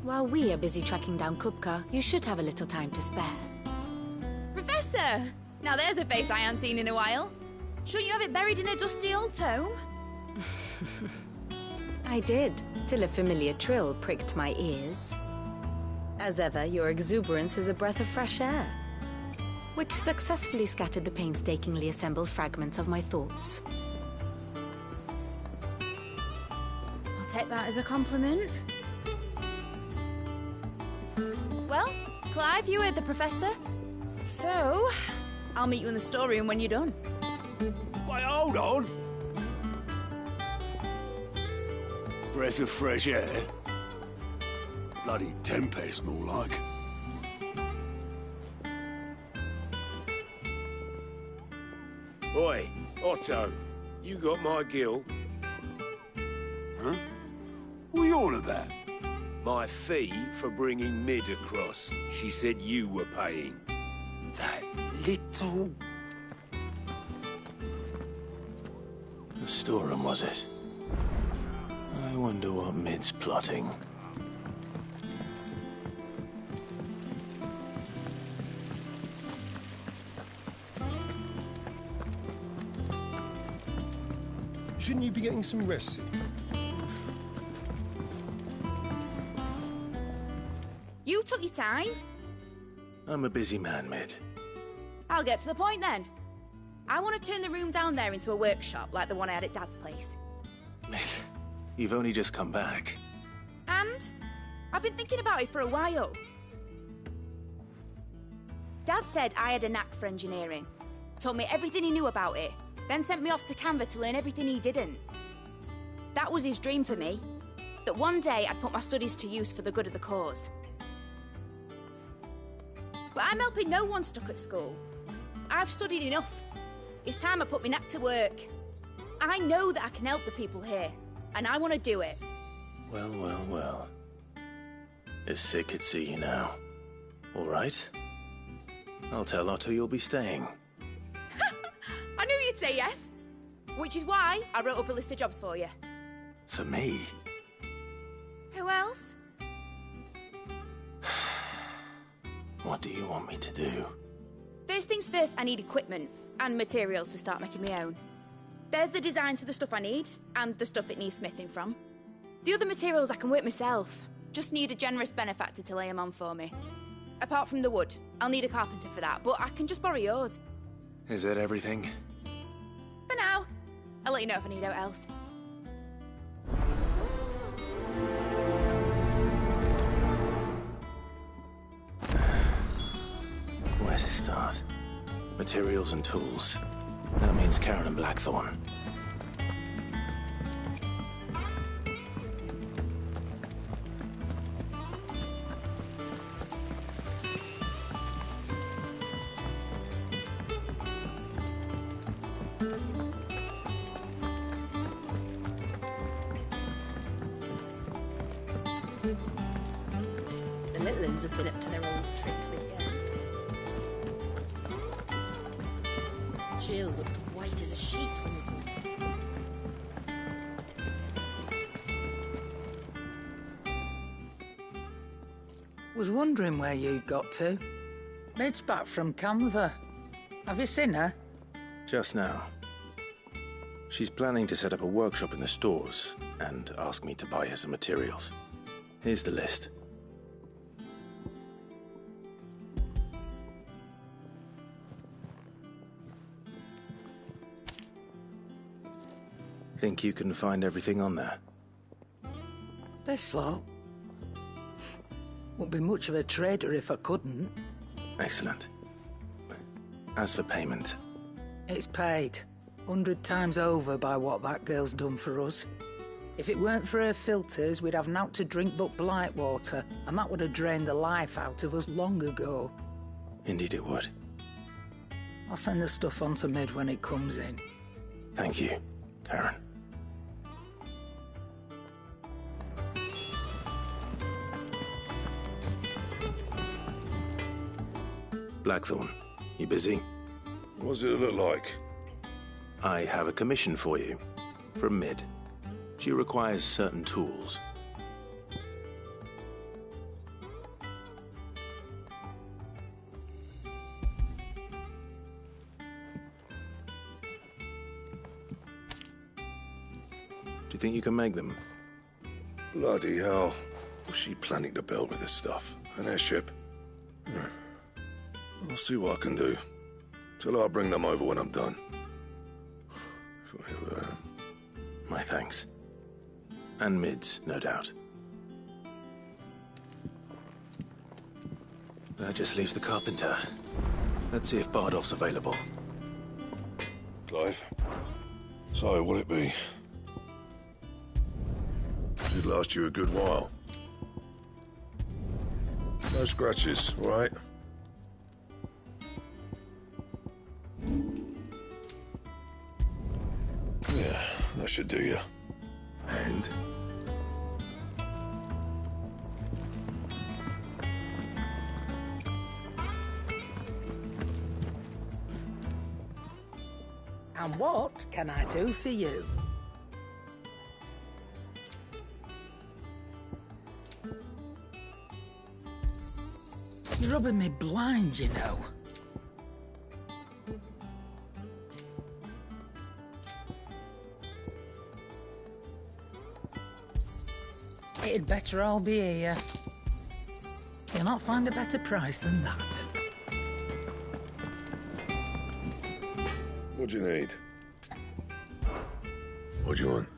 While we are busy tracking down Kupka, you should have a little time to spare. Professor! Now there's a face I haven't seen in a while. Shouldn't you have it buried in a dusty old tome? I did, till a familiar trill pricked my ears. As ever, your exuberance is a breath of fresh air, which successfully scattered the painstakingly assembled fragments of my thoughts. I'll take that as a compliment. Well, Clive, you heard the Professor. So, I'll meet you in the storeroom when you're done. Wait, hold on! Breath of fresh air? Bloody tempest, more like. Oi, Otto, you got my gill? Huh? What are you all about? My fee for bringing Mid across. She said you were paying. That little... The storeroom, was it? I wonder what Mid's plotting. Shouldn't you be getting some rest? You took your time. I'm a busy man, Mid. I'll get to the point then. I want to turn the room down there into a workshop like the one I had at Dad's place. Mid, you've only just come back. And I've been thinking about it for a while. Dad said I had a knack for engineering. Told me everything he knew about it. Then sent me off to Canva to learn everything he didn't. That was his dream for me. That one day I'd put my studies to use for the good of the cause. But I'm helping no one stuck at school. I've studied enough. It's time I put my knack to work. I know that I can help the people here, and I want to do it. Well, well, well. If Sid could see you now. All right. I'll tell Otto you'll be staying. I knew you'd say yes. Which is why I wrote up a list of jobs for you. For me? Who else? What do you want me to do? First things first, I need equipment and materials to start making my own. There's the designs for the stuff I need, and the stuff it needs smithing from. The other materials I can work myself. Just need a generous benefactor to lay them on for me. Apart from the wood, I'll need a carpenter for that, but I can just borrow yours. Is that everything? For now. I'll let you know if I need out else. Where to start? Materials and tools. That means Karen and Blackthorn. The little uns have been up to their old tricks again. Jill looked white as a sheet when we Was wondering where you got to. Mid's back from Canva. Have you seen her? Just now. She's planning to set up a workshop in the stores and ask me to buy her some materials. Here's the list. Think you can find everything on there? This lot. Wouldn't be much of a trader if I couldn't. Excellent. As for payment... It's paid. 100 times over by what that girl's done for us. If it weren't for her filters, we'd have naught to drink but blight water, and that would have drained the life out of us long ago. Indeed it would. I'll send the stuff on to Mid when it comes in. Thank you, Karen. Blackthorn, you busy? What does it look like? I have a commission for you. From Mid. She requires certain tools. Do you think you can make them? Bloody hell. What's she planning to build with this stuff? An airship? I'll see what I can do. Till I'll bring them over when I'm done. If I ever am. My thanks. And Mid's, no doubt. That just leaves the carpenter. Let's see if Bardolph's available. Clive? So, what'll it be? Should last you a good while. No scratches, all right? That should do you. And? And what can I do for you? You're rubbing me blind, you know. It'd better all be here. You'll not find a better price than that. What do you need? What do you want?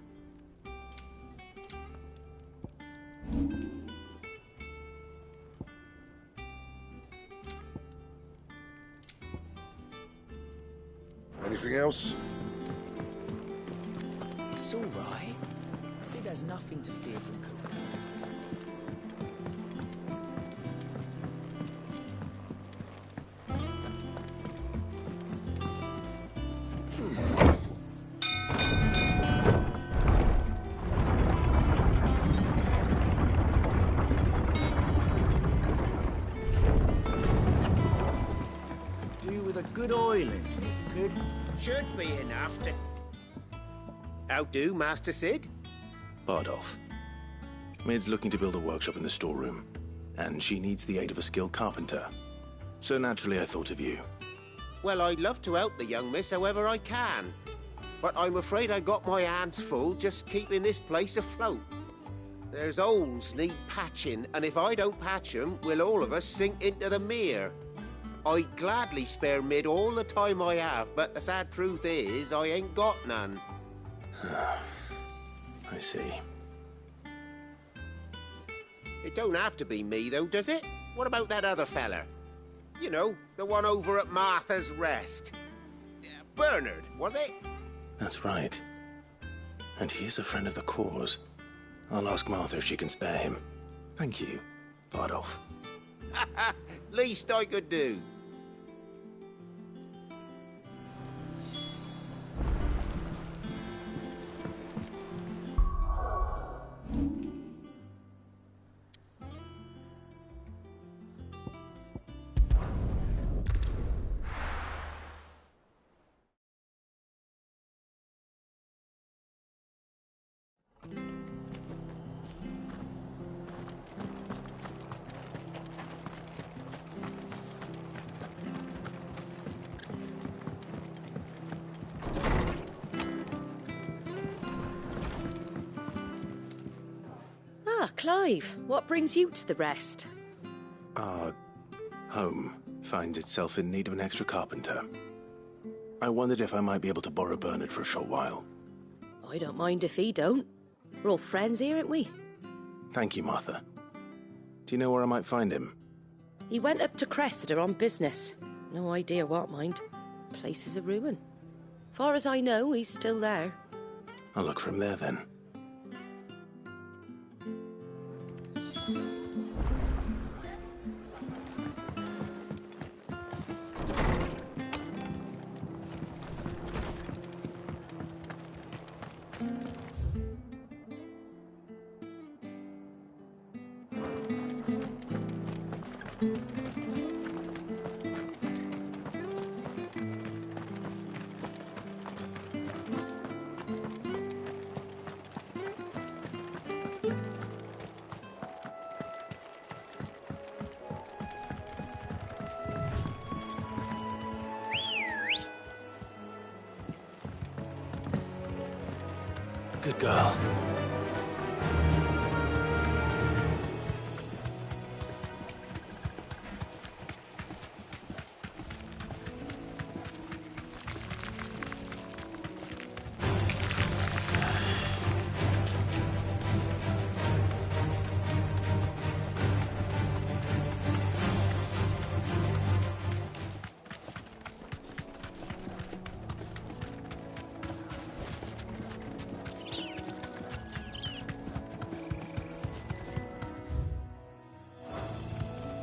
Anything else? It's all right. Sid has nothing to fear from Cooper. Good oiling, Miss Good. Should be enough to... How do, Master Sid? Bardolph. Mid's looking to build a workshop in the storeroom, and she needs the aid of a skilled carpenter. So naturally I thought of you. Well, I'd love to help the young miss however I can. But I'm afraid I got my hands full just keeping this place afloat. There's holes need patching, and if I don't patch them, we'll all of us sink into the mere. I'd gladly spare Mid all the time I have, but the sad truth is, I ain't got none. I see. It don't have to be me, though, does it? What about that other fella? You know, the one over at Martha's Rest. Bernard, was it? That's right. And he is a friend of the cause. I'll ask Martha if she can spare him. Thank you, Bardolph. Least I could do. Clive, what brings you to the Rest? Our home finds itself in need of an extra carpenter. I wondered if I might be able to borrow Bernard for a short while. I don't mind if he don't. We're all friends here, aren't we? Thank you, Martha. Do you know where I might find him? He went up to Cressida on business. No idea what, mind. Place is a ruin. Far as I know, he's still there. I'll look for him there, then. Good girl.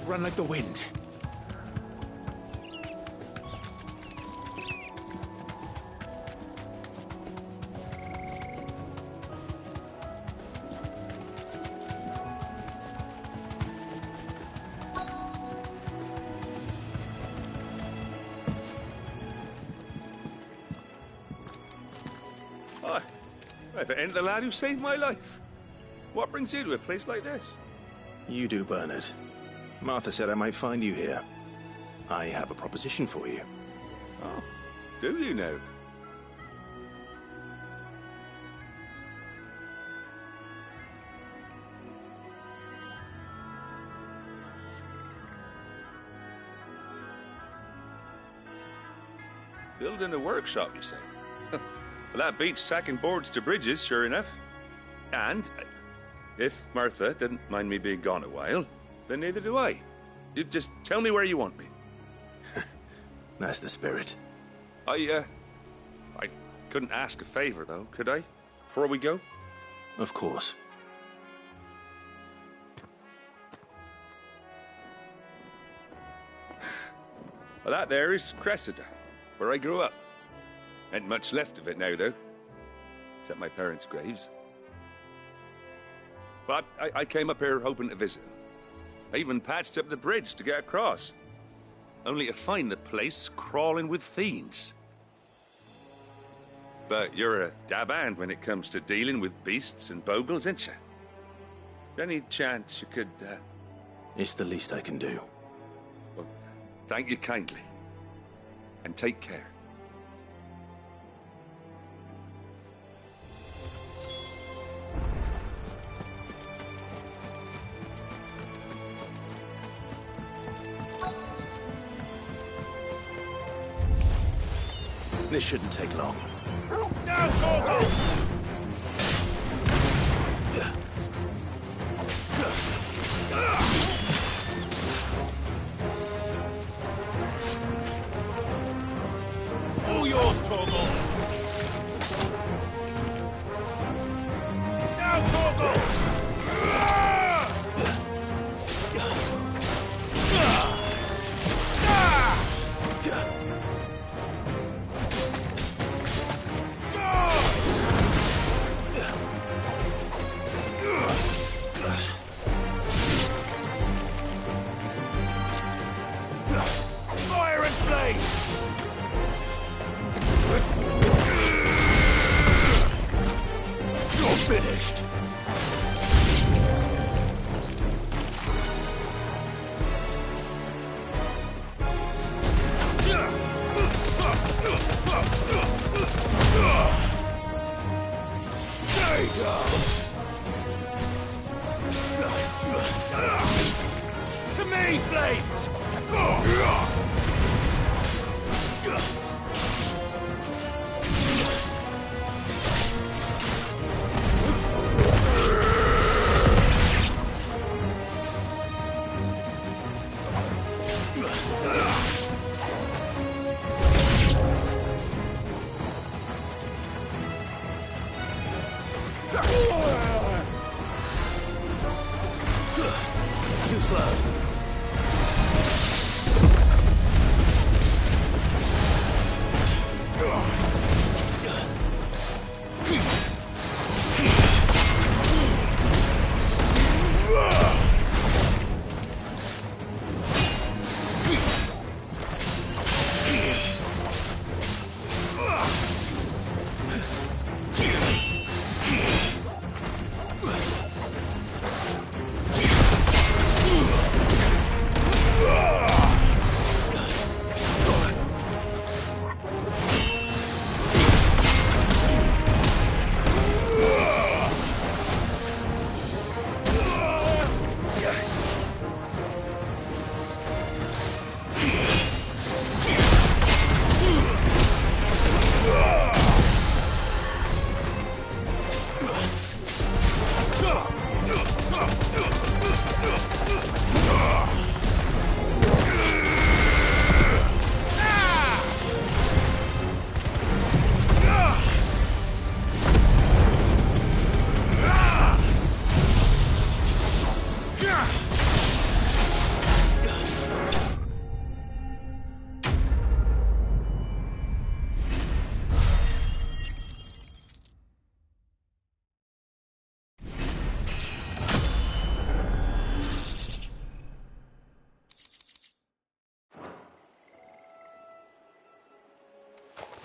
Run like the wind. Hi. If it ain't the lad who saved my life. What brings you to a place like this? You do, Bernard. Martha said I might find you here. I have a proposition for you. Oh, do you now? Building a workshop, you say? Well, that beats tacking boards to bridges, sure enough. And if Martha didn't mind me being gone a while, then neither do I. You just tell me where you want me. That's the spirit. I couldn't ask a favor, though, could I? Before we go? Of course. Well, that there is Cressida, where I grew up. Ain't much left of it now, though. Except my parents' graves. But I came up here hoping to visit. I even patched up the bridge to get across. Only to find the place crawling with fiends. But you're a dab hand when it comes to dealing with beasts and bogles, ain't you? Any chance you could, It's the least I can do. Well, thank you kindly. And take care. This shouldn't take long. Now, Torgal! All yours, Torgal! Now, Torgal! Fire and flame! You're finished! Stay down! To me, flames! Too slow.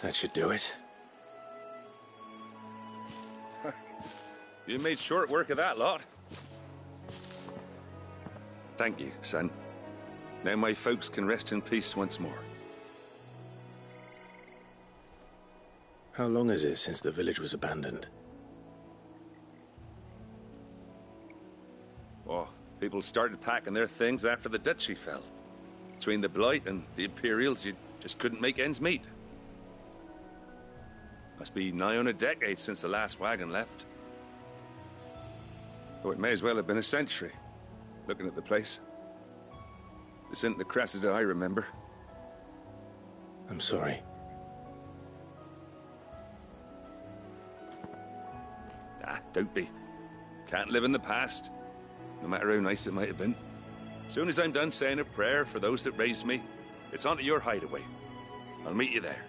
That should do it. You made short work of that lot. Thank you, son. Now my folks can rest in peace once more. How long is it since the village was abandoned? Oh, people started packing their things after the duchy fell. Between the Blight and the Imperials, you just couldn't make ends meet. Must be nigh on a decade since the last wagon left. Oh, it may as well have been a century, looking at the place. This isn't the Cressida I remember. I'm sorry. Ah, don't be. Can't live in the past, no matter how nice it might have been. Soon as I'm done saying a prayer for those that raised me, it's on to your hideaway. I'll meet you there.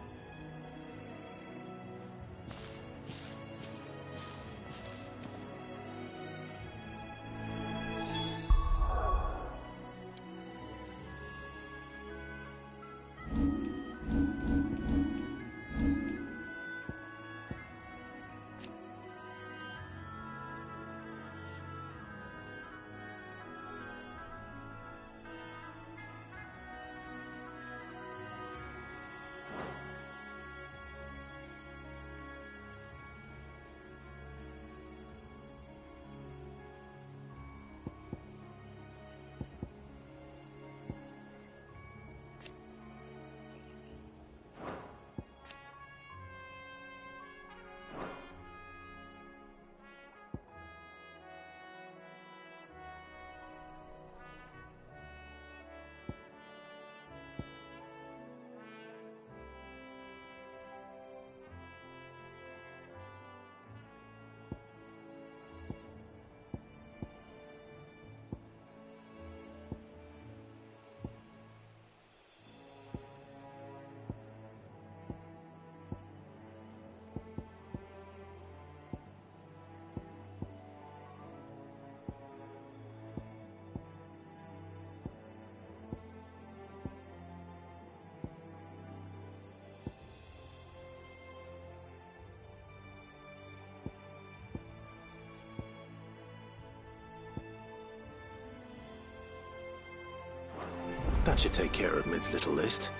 That should take care of Mid's little list.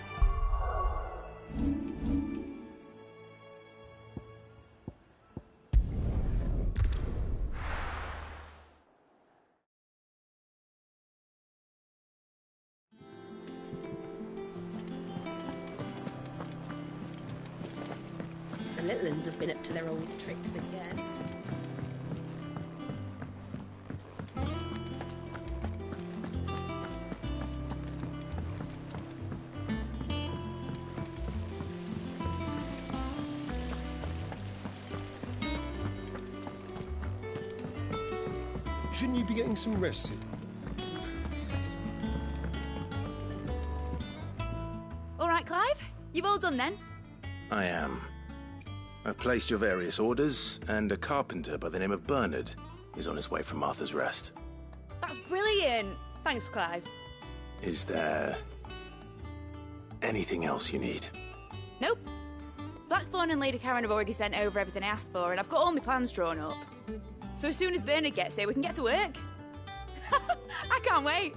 The little uns have been up to their old tricks again. Shouldn't you be getting some rest soon? All right, Clive. You've all done then? I am. I've placed your various orders, and a carpenter by the name of Bernard is on his way from Martha's Rest. That's brilliant. Thanks, Clive. Is there anything else you need? Nope. Blackthorn and Lady Karen have already sent over everything I asked for, and I've got all my plans drawn up. So as soon as Bernard gets here, we can get to work. I can't wait.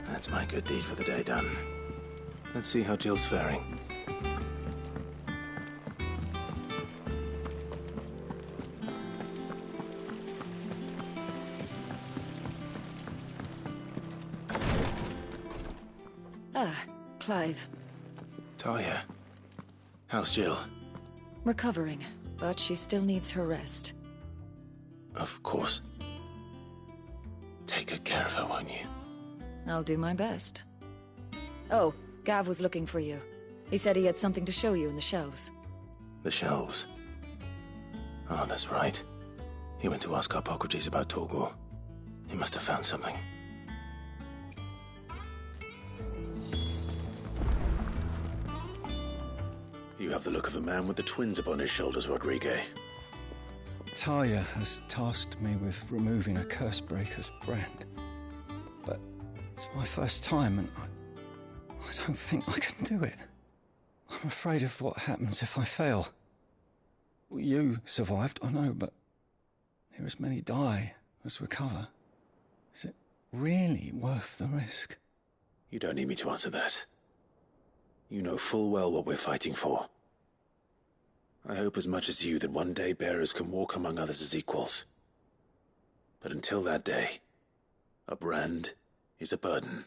That's my good deed for the day done. Let's see how Jill's faring. Ah, Clive. Talia. How's Jill? Recovering, but she still needs her rest. Of course. Take good care of her, won't you? I'll do my best. Oh, Gav was looking for you. He said he had something to show you in the shelves. The shelves? Oh, that's right. He went to ask Harpocrates about Torgor. He must have found something. You have the look of a man with the twins upon his shoulders, Rodrigue. Talia has tasked me with removing a Cursebreaker's brand. But it's my first time, and I don't think I can do it. I'm afraid of what happens if I fail. You survived, I know, but near as many die as recover. Is it really worth the risk? You don't need me to answer that. You know full well what we're fighting for. I hope as much as you that one day bearers can walk among others as equals. But until that day, a brand is a burden,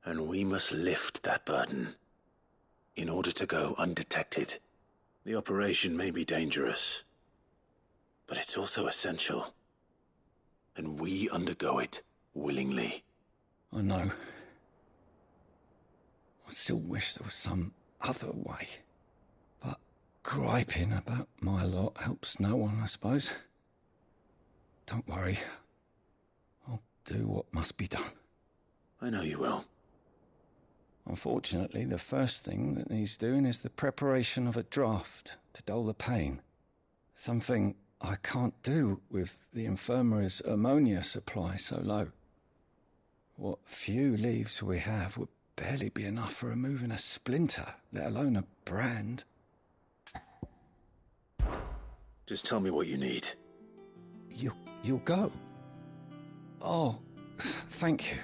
and we must lift that burden in order to go undetected. The operation may be dangerous, but it's also essential, and we undergo it willingly. I know. I still wish there was some other way. But griping about my lot helps no one, I suppose. Don't worry. I'll do what must be done. I know you will. Unfortunately, the first thing that needs doing is the preparation of a draft to dull the pain. Something I can't do with the infirmary's ammonia supply so low. What few leaves we have would barely be enough for removing a splinter, let alone a brand. Just tell me what you need. You'll go? Oh, thank you.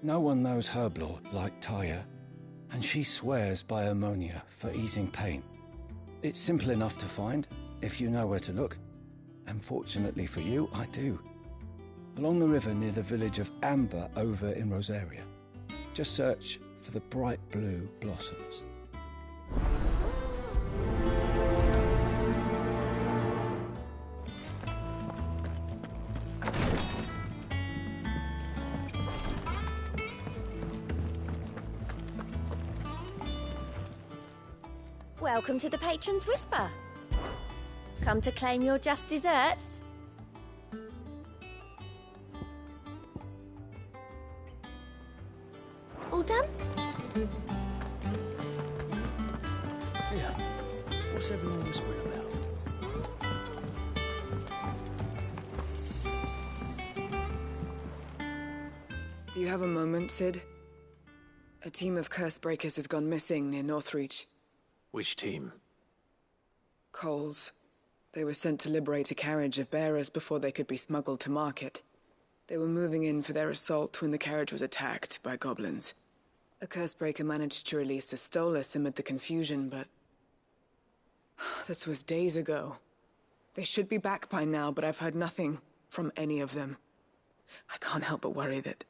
No one knows Herblord like Taya, and she swears by ammonia for easing pain. It's simple enough to find, if you know where to look. And fortunately for you, I do. Along the river near the village of Amber over in Rosaria. Just search for the bright blue blossoms. Welcome to the Patron's Whisper. Come to claim your just desserts? All done? Yeah. What's everyone whispering about? Do you have a moment, Sid? A team of Cursebreakers has gone missing near Northreach. Which team? Coles. They were sent to liberate a carriage of bearers before they could be smuggled to market. They were moving in for their assault when the carriage was attacked by goblins. A Cursebreaker managed to release a Stolas amid the confusion, but... this was days ago. They should be back by now, but I've heard nothing from any of them. I can't help but worry that...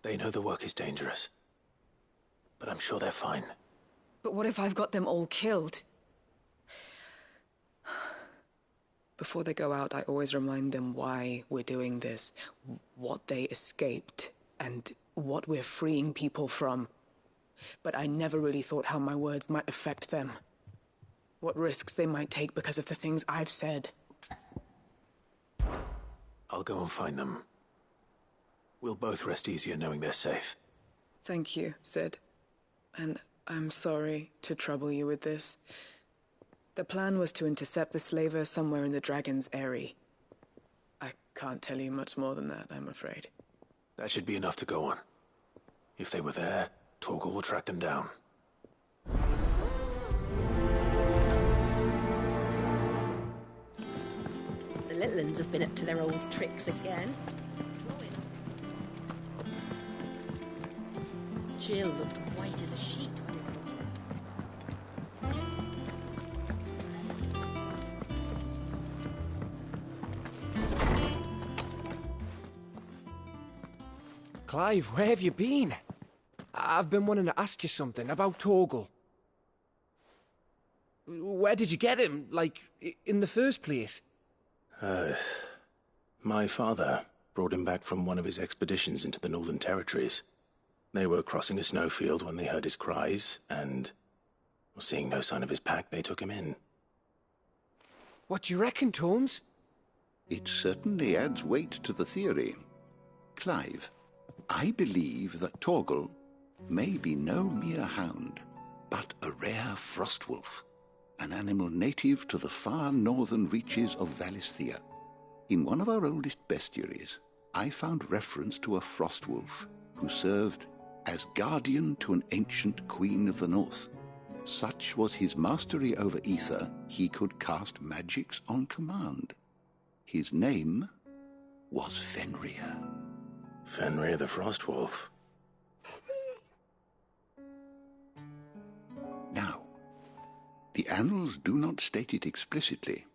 They know the work is dangerous, but I'm sure they're fine. But what if I've got them all killed? Before they go out, I always remind them why we're doing this, what they escaped, and what we're freeing people from. But I never really thought how my words might affect them. What risks they might take because of the things I've said. I'll go and find them. We'll both rest easier knowing they're safe. Thank you, Sid. And I'm sorry to trouble you with this. The plan was to intercept the slaver somewhere in the Dragon's Eyrie. I can't tell you much more than that, I'm afraid. That should be enough to go on. If they were there, Torgal will track them down. The little uns have been up to their old tricks again. Jill looked white as a sheet when it Clive, where have you been? I've been wanting to ask you something about Torgal. Where did you get him, like, in the first place? My father brought him back from one of his expeditions into the Northern Territories. They were crossing a snowfield when they heard his cries, and, seeing no sign of his pack, they took him in. What do you reckon, Torms? It certainly adds weight to the theory. Clive, I believe that Torgal may be no mere hound, but a rare frostwolf. an animal native to the far northern reaches of Valisthea. In one of our oldest bestiaries, I found reference to a frost wolf who served as guardian to an ancient queen of the north. Such was his mastery over ether, he could cast magics on command. His name was Fenrir. Fenrir the Frost Wolf. Now, the annals do not state it explicitly,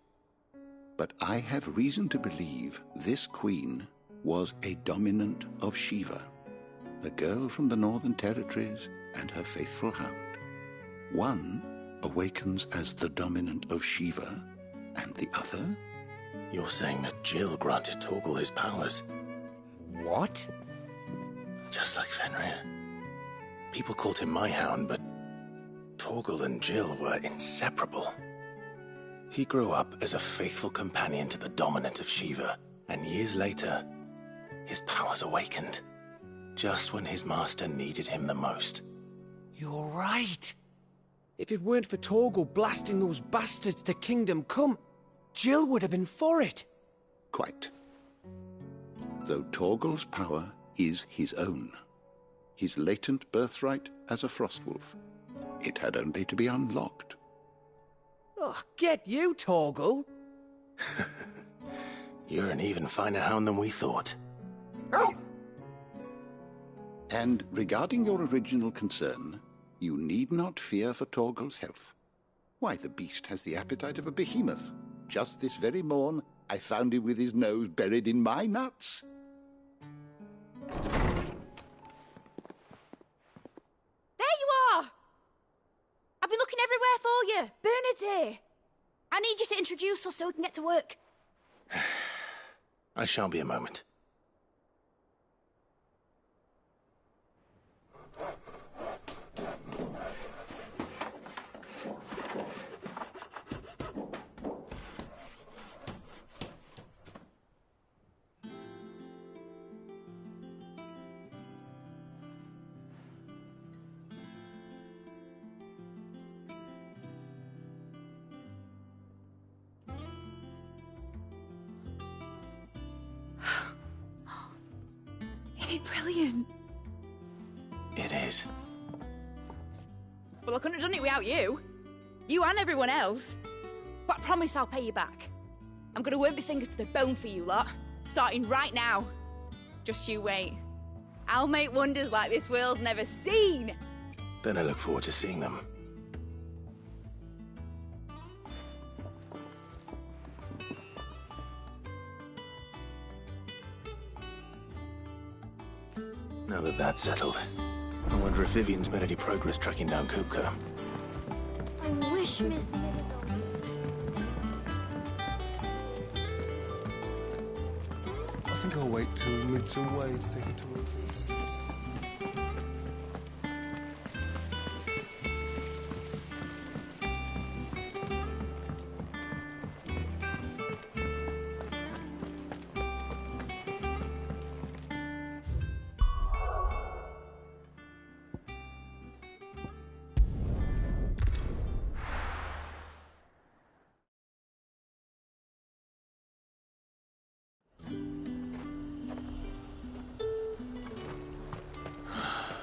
but I have reason to believe this queen was a dominant of Shiva, a girl from the Northern Territories and her faithful hound. One awakens as the dominant of Shiva, and the other? You're saying that Jill granted Torgal his powers? What? Just like Fenrir. People called him my hound, but Torgal and Jill were inseparable. He grew up as a faithful companion to the dominant of Shiva, and years later, his powers awakened, just when his master needed him the most. You're right. If it weren't for Torgal blasting those bastards to Kingdom Come, Jill would have been for it. Quite. Though Torgal's power is his own, his latent birthright as a Frostwolf, it had only to be unlocked. Oh, get you, Torgal! You're an even finer hound than we thought. And regarding your original concern, you need not fear for Torgal's health. Why, the beast has the appetite of a behemoth. Just this very morn, I found him with his nose buried in my nuts. There you are! I've been looking everywhere for you. Bernard's here. I need you to introduce us so we can get to work. I shan't be a moment. Isn't it brilliant? It is. Well, I couldn't have done it without you. You and everyone else. But I promise I'll pay you back. I'm gonna work my fingers to the bone for you lot, starting right now. Just you wait. I'll make wonders like this world's never seen. Then I look forward to seeing them. Now that that's settled, I wonder if Vivian's made any progress tracking down Kupka. I wish Miss I think I'll wait till Mid's away to take a tour of it.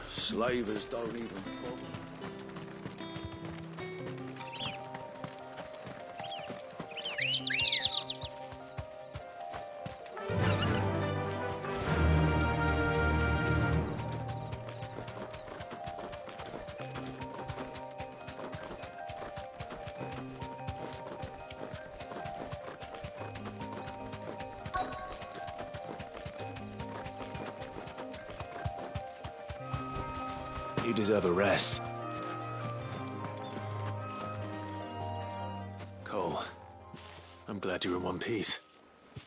Slavers don't even bother. You deserve a rest. Cole, I'm glad you're in one piece.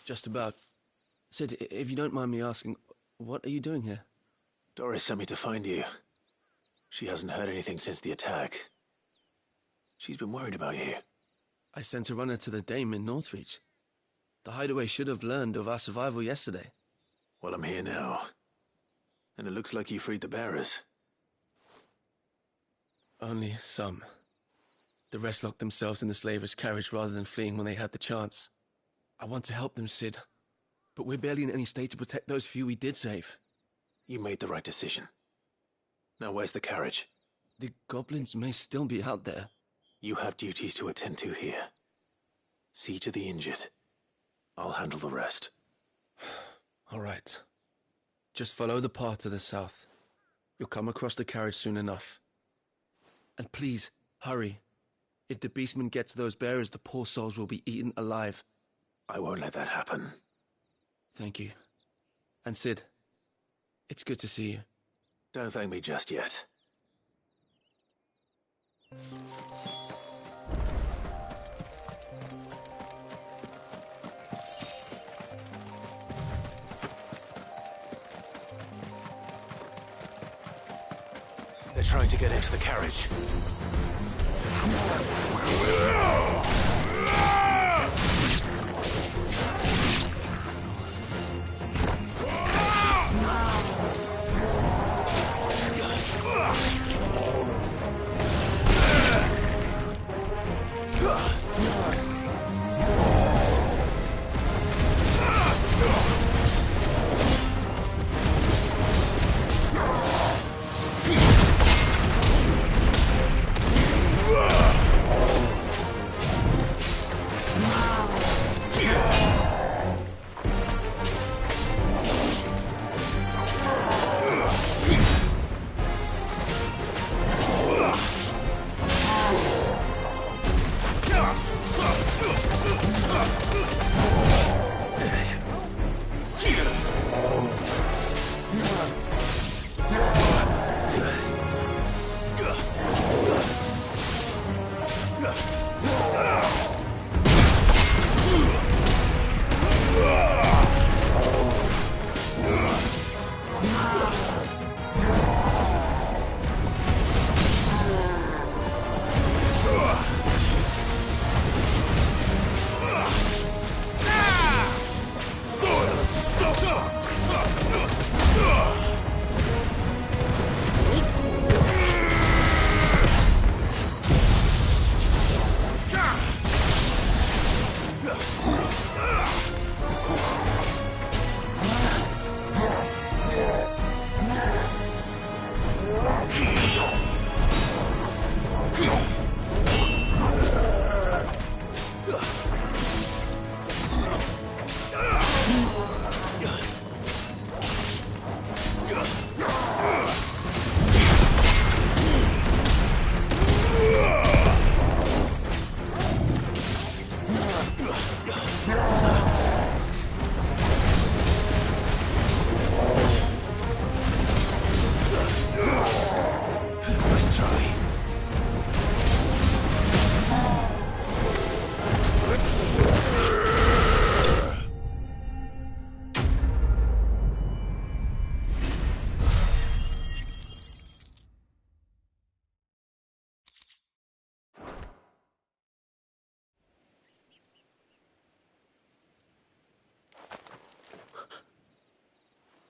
Just about. Sid, if you don't mind me asking, what are you doing here? Doris sent me to find you. She hasn't heard anything since the attack. She's been worried about you. I sent a runner to the Dame in Northreach. The hideaway should have learned of our survival yesterday. Well, I'm here now. And it looks like you freed the bearers. Only some. The rest locked themselves in the slavers' carriage rather than fleeing when they had the chance. I want to help them, Sid, but we're barely in any state to protect those few we did save. You made the right decision. Now where's the carriage? The goblins may still be out there. You have duties to attend to here. See to the injured. I'll handle the rest. All right. Just follow the path to the south. You'll come across the carriage soon enough. And please, hurry. If the beastmen get to those bearers, the poor souls will be eaten alive. I won't let that happen. Thank you. And Sid, it's good to see you. Don't thank me just yet. They're trying to get into the carriage.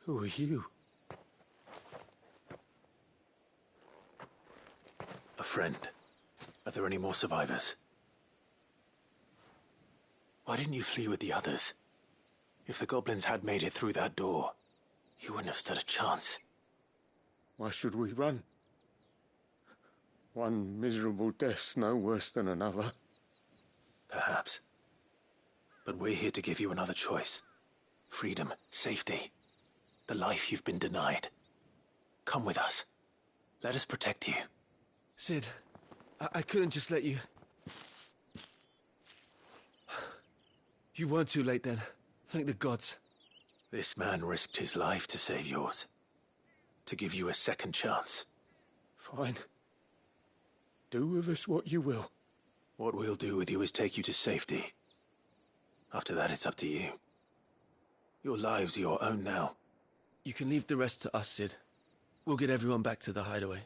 Who are you? A friend. Are there any more survivors? Why didn't you flee with the others? If the goblins had made it through that door, you wouldn't have stood a chance. Why should we run? One miserable death's no worse than another. Perhaps. But we're here to give you another choice. Freedom, safety. The life you've been denied. Come with us. Let us protect you. Sid, I couldn't just let you... You weren't too late then. Thank the gods. This man risked his life to save yours. To give you a second chance. Fine. Do with us what you will. What we'll do with you is take you to safety. After that, it's up to you. Your lives are your own now. You can leave the rest to us, Sid. We'll get everyone back to the hideaway.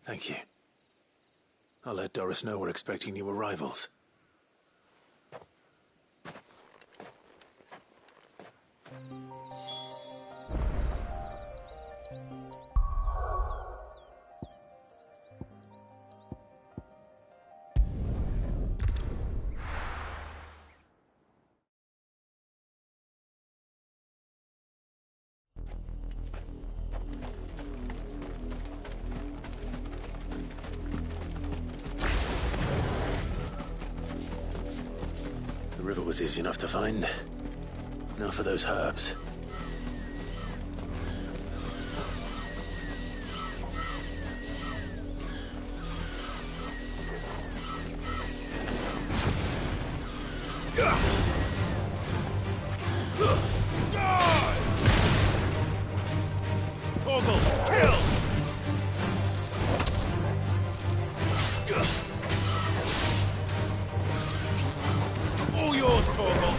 Thank you. I'll let Doris know we're expecting new arrivals. river was easy enough to find. Now for those herbs. Torgal, kill! All yours, Torgal!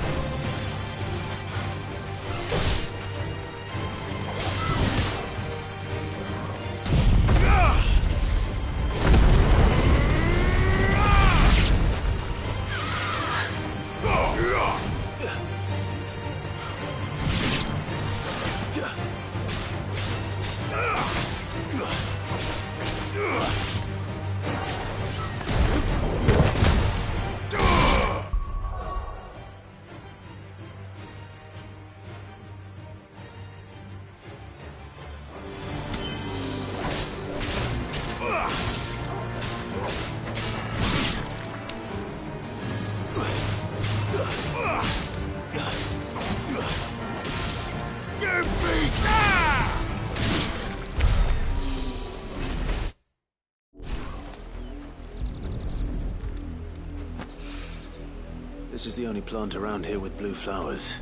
This is the only plant around here with blue flowers.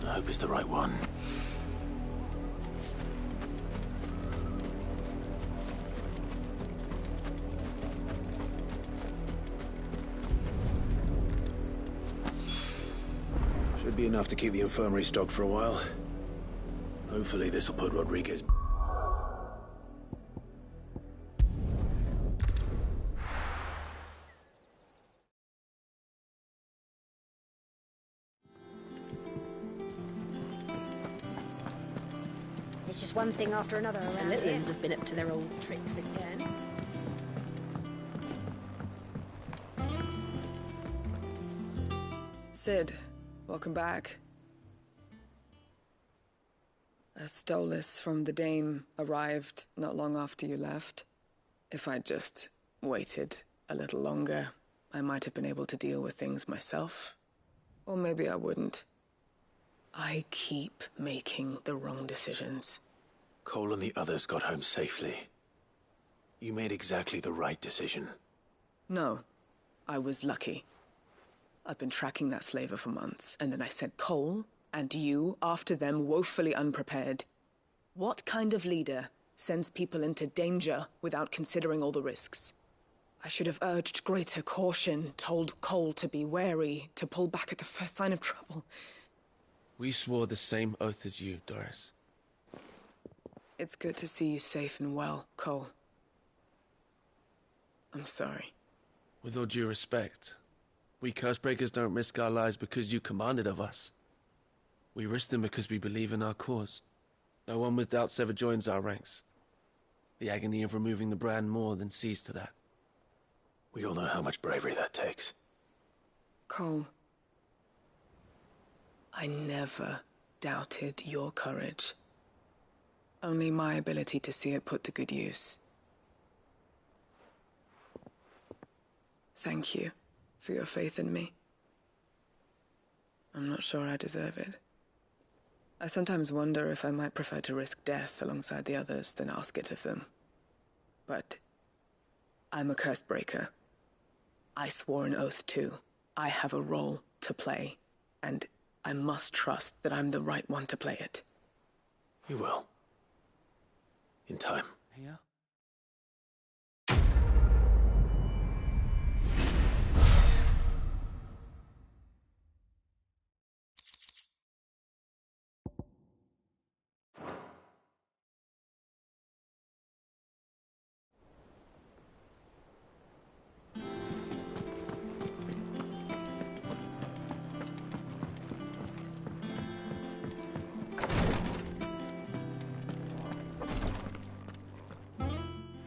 I hope it's the right one. Should be enough to keep the infirmary stocked for a while. Hopefully this'll put Rodriguez... It's just one thing after another around The here. Litlins have been up to their old tricks again. Sid, welcome back. A Stolas from the Dame arrived not long after you left. If I'd just waited a little longer, I might have been able to deal with things myself. Or maybe I wouldn't. I keep making the wrong decisions. Cole and the others got home safely. You made exactly the right decision. No, I was lucky. I've been tracking that slaver for months, and then I sent Cole and you after them woefully unprepared. What kind of leader sends people into danger without considering all the risks? I should have urged greater caution, told Cole to be wary, to pull back at the first sign of trouble. We swore the same oath as you, Doris. It's good to see you safe and well, Cole. I'm sorry. With all due respect, we Cursebreakers don't risk our lives because you commanded of us. We risk them because we believe in our cause. No one with doubts ever joins our ranks. The agony of removing the brand more than sees to that. We all know how much bravery that takes. Cole, I never doubted your courage. Only my ability to see it put to good use. Thank you for your faith in me. I'm not sure I deserve it. I sometimes wonder if I might prefer to risk death alongside the others than ask it of them. But I'm a Cursebreaker. I swore an oath too. I have a role to play, and I must trust that I'm the right one to play it. You will. In time. Here?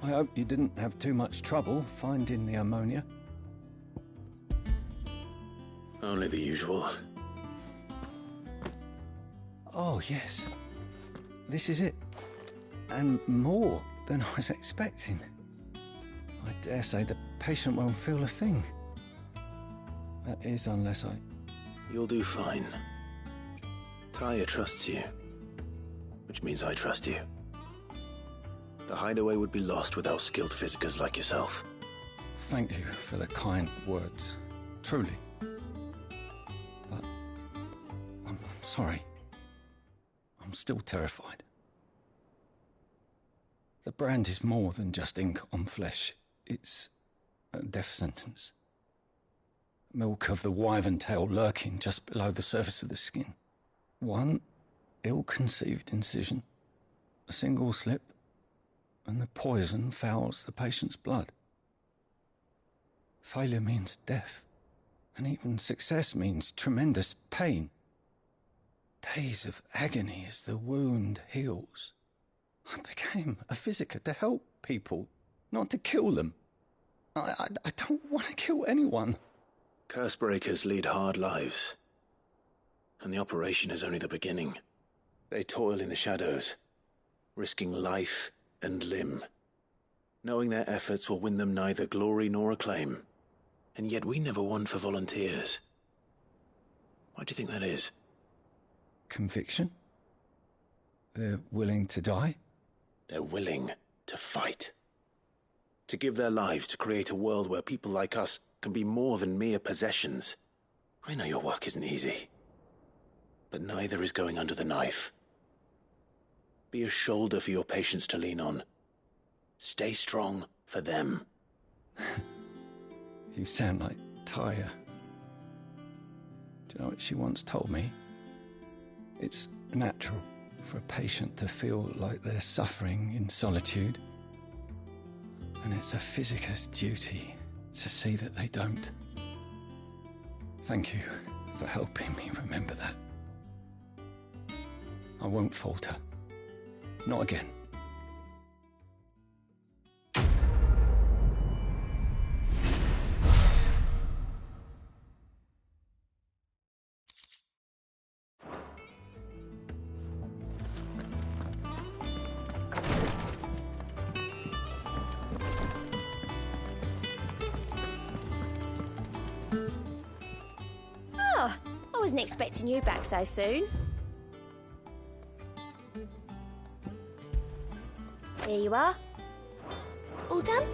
I hope you didn't have too much trouble finding the ammonia. Only the usual. Oh, yes. This is it. And more than I was expecting. I dare say the patient won't feel a thing. That is, unless I... You'll do fine. Tyre trusts you, which means I trust you. The hideaway would be lost without skilled physicers like yourself. Thank you for the kind words. Truly. But... I'm sorry. I'm still terrified. The brand is more than just ink on flesh. It's a death sentence. Milk of the wyvern tail lurking just below the surface of the skin. One ill-conceived incision, a single slip, and the poison fouls the patient's blood. Failure means death, and even success means tremendous pain. Days of agony as the wound heals. I became a physiker to help people, not to kill them. I don't want to kill anyone. Cursebreakers lead hard lives, and the operation is only the beginning. They toil in the shadows, risking life and limb, knowing their efforts will win them neither glory nor acclaim. And yet we never won for volunteers. Why do you think that is? Conviction? They're willing to die? They're willing to fight. To give their lives to create a world where people like us can be more than mere possessions. I know your work isn't easy, but neither is going under the knife. Be a shoulder for your patients to lean on. Stay strong for them. You sound like Tyre. Do you know what she once told me? It's natural for a patient to feel like they're suffering in solitude. And it's a physiker's duty to see that they don't. Thank you for helping me remember that. I won't falter. Not again. Oh, I wasn't expecting you back so soon. Here you are. All done?